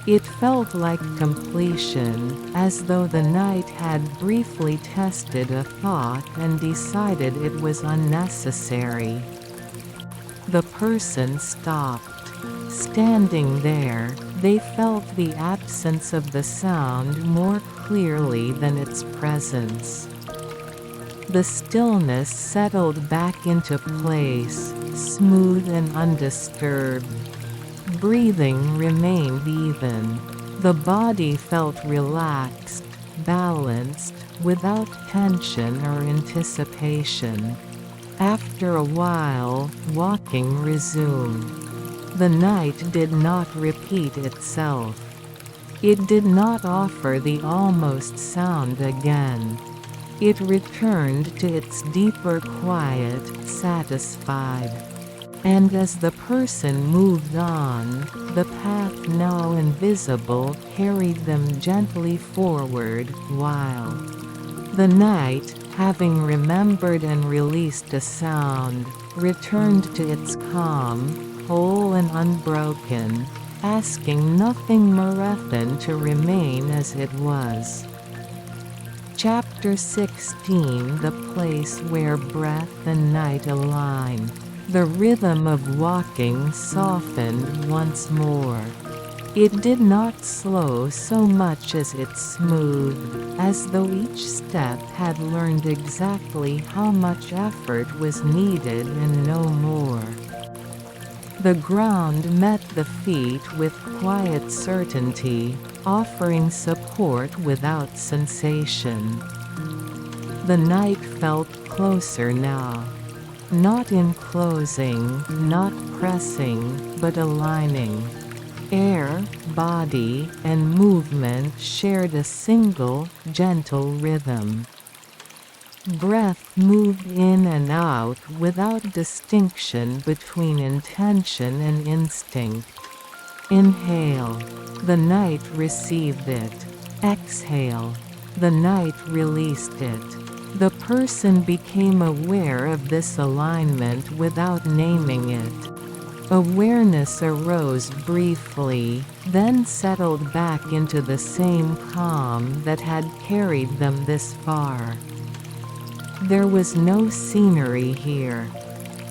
It felt like completion, as though the night had briefly tested a thought and decided it was unnecessary. The person stopped. Standing there, they felt the absence of the sound more clearly than its presence. The stillness settled back into place, smooth and undisturbed. Breathing remained even. The body felt relaxed, balanced, without tension or anticipation. After a while, walking resumed. The night did not repeat itself. It did not offer the almost sound again. It returned to its deeper quiet, satisfied. And as the person moved on, the path now invisible carried them gently forward, while the night, having remembered and released a sound, returned to its calm, whole and unbroken, asking nothing Marathon to remain as it was. Chapter 16: The place where breath and night align. The rhythm of walking softened once more. It did not slow so much as it smoothed, as though each step had learned exactly how much effort was needed and no more. The ground met the feet with quiet certainty, offering support without sensation. The night felt closer now. Not enclosing, not pressing, but aligning. Air, body, and movement shared a single, gentle rhythm. Breath moved in and out without distinction between intention and instinct. Inhale. The night received it. Exhale. The night released it. The person became aware of this alignment without naming it. Awareness arose briefly, then settled back into the same calm that had carried them this far. There was no scenery here.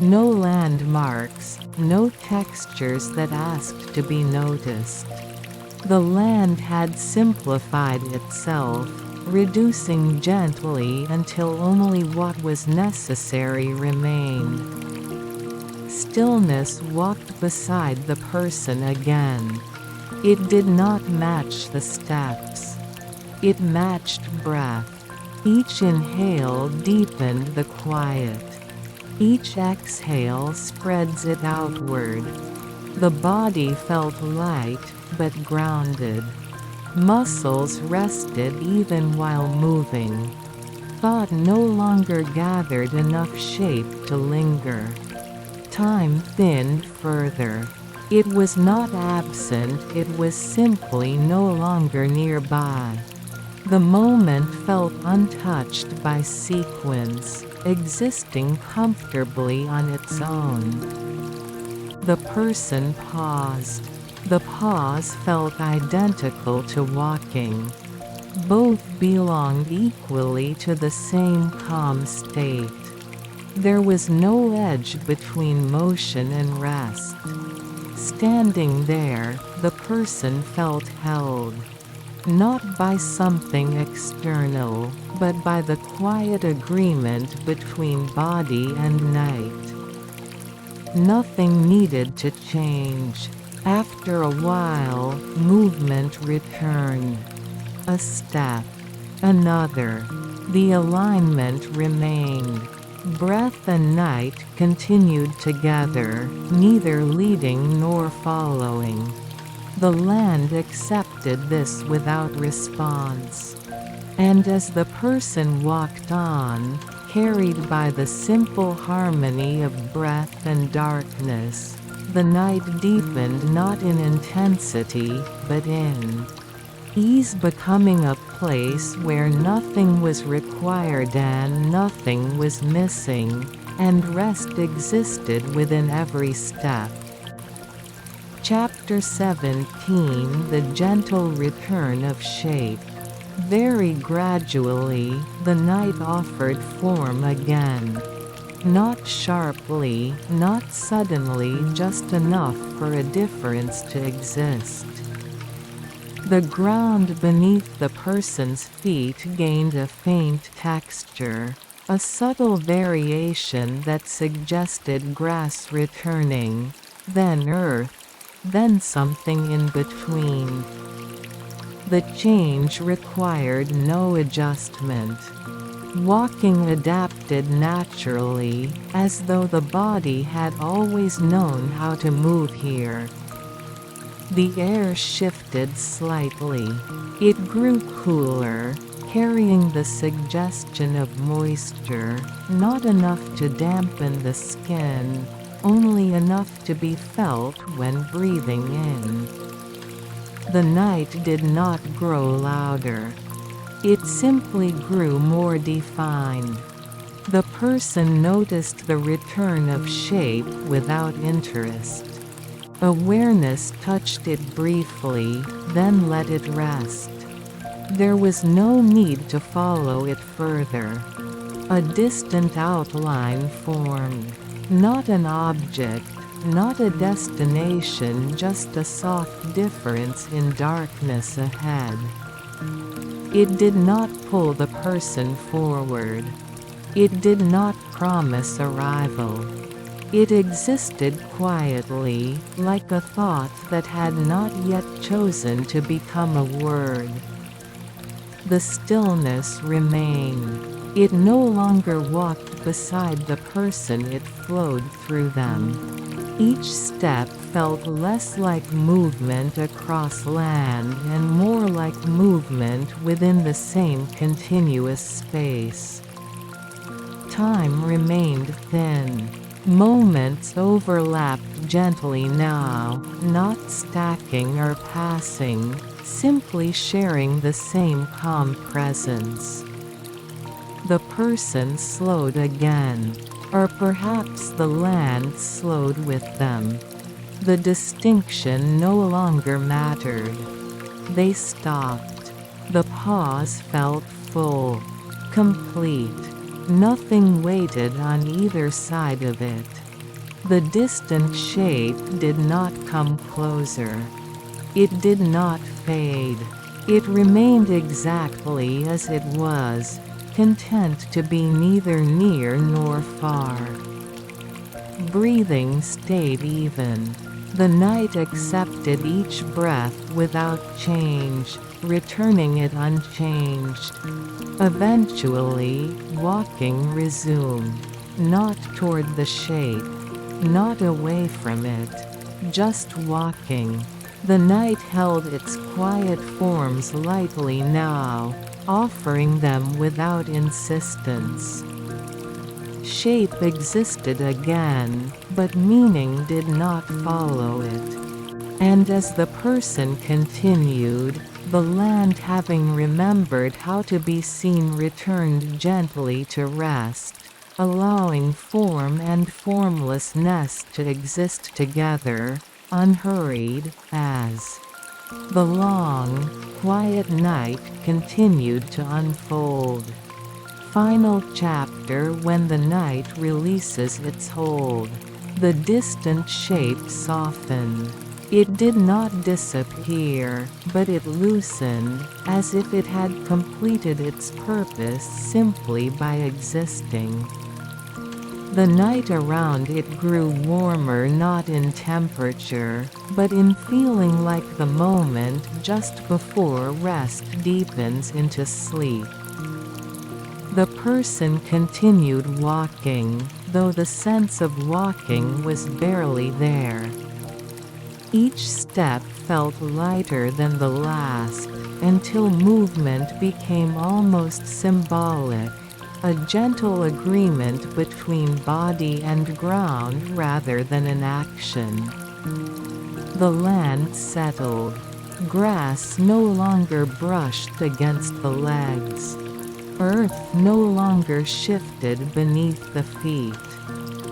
No landmarks, no textures that asked to be noticed. The land had simplified itself, reducing gently until only what was necessary remained. Stillness walked beside the person again. It did not match the steps. It matched breath. Each inhale deepened the quiet. Each exhale spreads it outward. The body felt light, but grounded. Muscles rested even while moving. Thought no longer gathered enough shape to linger. Time thinned further. It was not absent, it was simply no longer nearby. The moment felt untouched by sequence, existing comfortably on its own. The person paused. The pause felt identical to walking. Both belonged equally to the same calm state. There was no edge between motion and rest. Standing there, the person felt held. Not by something external, but by the quiet agreement between body and night. Nothing needed to change. After a while, movement returned. A step. Another. The alignment remained. Breath and night continued together, neither leading nor following. The land accepted this without response. And as the person walked on, carried by the simple harmony of breath and darkness, the night deepened not in intensity, but in ease, becoming a place where nothing was required and nothing was missing, and rest existed within every step. Chapter 17 The Gentle Return of Shape. Very gradually, the night offered form again. Not sharply, not suddenly, just enough for a difference to exist. The ground beneath the person's feet gained a faint texture, a subtle variation that suggested grass returning, then earth, then something in between. The change required no adjustment. Walking adapted naturally, as though the body had always known how to move here. The air shifted slightly. It grew cooler, carrying the suggestion of moisture, not enough to dampen the skin, only enough to be felt when breathing in. The night did not grow louder. It simply grew more defined. The person noticed the return of shape without interest. Awareness touched it briefly, then let it rest. There was no need to follow it further. A distant outline formed. Not an object, not a destination, just a soft difference in darkness ahead. It did not pull the person forward. It did not promise arrival. It existed quietly, like a thought that had not yet chosen to become a word. The stillness remained. It no longer walked beside the person, it flowed through them. Each step felt less like movement across land and more like movement within the same continuous space. Time remained thin. Moments overlapped gently now, not stacking or passing, simply sharing the same calm presence. The person slowed again. Or perhaps the land slowed with them. The distinction no longer mattered. They stopped. The pause felt full, complete. Nothing waited on either side of it. The distant shape did not come closer. It did not fade. It remained exactly as it was, content to be neither near nor far. Breathing stayed even. The night accepted each breath without change, returning it unchanged. Eventually, walking resumed. Not toward the shape. Not away from it. Just walking. The night held its quiet forms lightly now, offering them without insistence. Shape existed again, but meaning did not follow it. And as the person continued, the land, having remembered how to be seen, returned gently to rest, allowing form and formlessness to exist together, unhurried, as the long, quiet night continued to unfold. Final chapter. When the night releases its hold. The distant shape softened. It did not disappear, but it loosened, as if it had completed its purpose simply by existing. The night around it grew warmer, not in temperature, but in feeling, like the moment just before rest deepens into sleep. The person continued walking, though the sense of walking was barely there. Each step felt lighter than the last, until movement became almost symbolic, a gentle agreement between body and ground rather than an action. The land settled. Grass no longer brushed against the legs. Earth no longer shifted beneath the feet.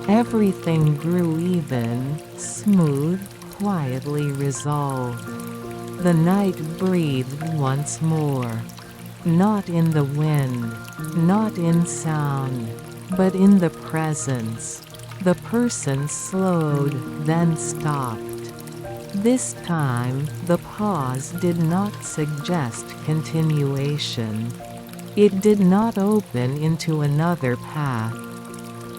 Everything grew even, smooth, quietly resolved. The night breathed once more. Not in the wind, not in sound, but in the presence. The person slowed, then stopped. This time, the pause did not suggest continuation. It did not open into another path.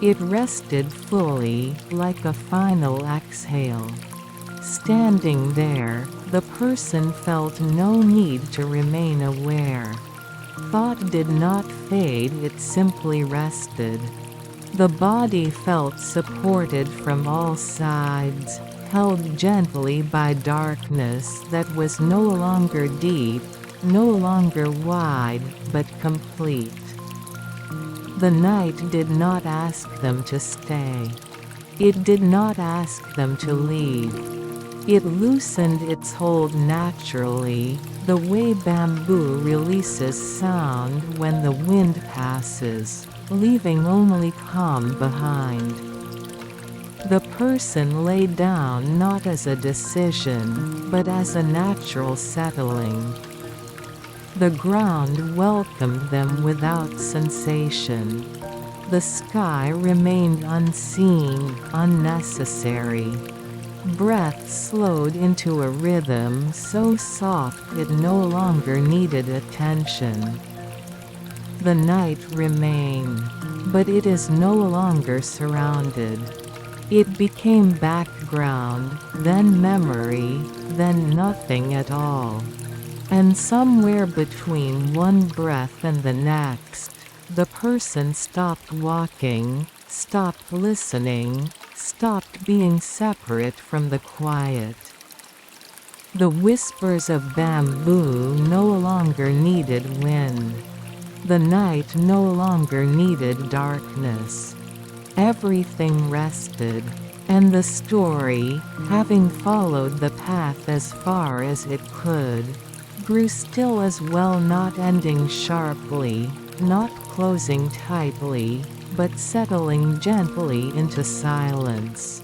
It rested fully, like a final exhale. Standing there, the person felt no need to remain aware. Thought did not fade, it simply rested. The body felt supported from all sides, held gently by darkness that was no longer deep, no longer wide, but complete. The night did not ask them to stay. It did not ask them to leave. It loosened its hold naturally, the way bamboo releases sound when the wind passes, leaving only calm behind. The person lay down not as a decision, but as a natural settling. The ground welcomed them without sensation. The sky remained unseen, unnecessary. Breath slowed into a rhythm so soft it no longer needed attention. The night remained, but it is no longer surrounded. It became background, then memory, then nothing at all. And somewhere between one breath and the next, the person stopped walking, stopped listening, stopped being separate from the quiet. The whispers of bamboo no longer needed wind. The night no longer needed darkness. Everything rested, and the story, having followed the path as far as it could, grew still as well, not ending sharply, not closing tightly, but settling gently into silence.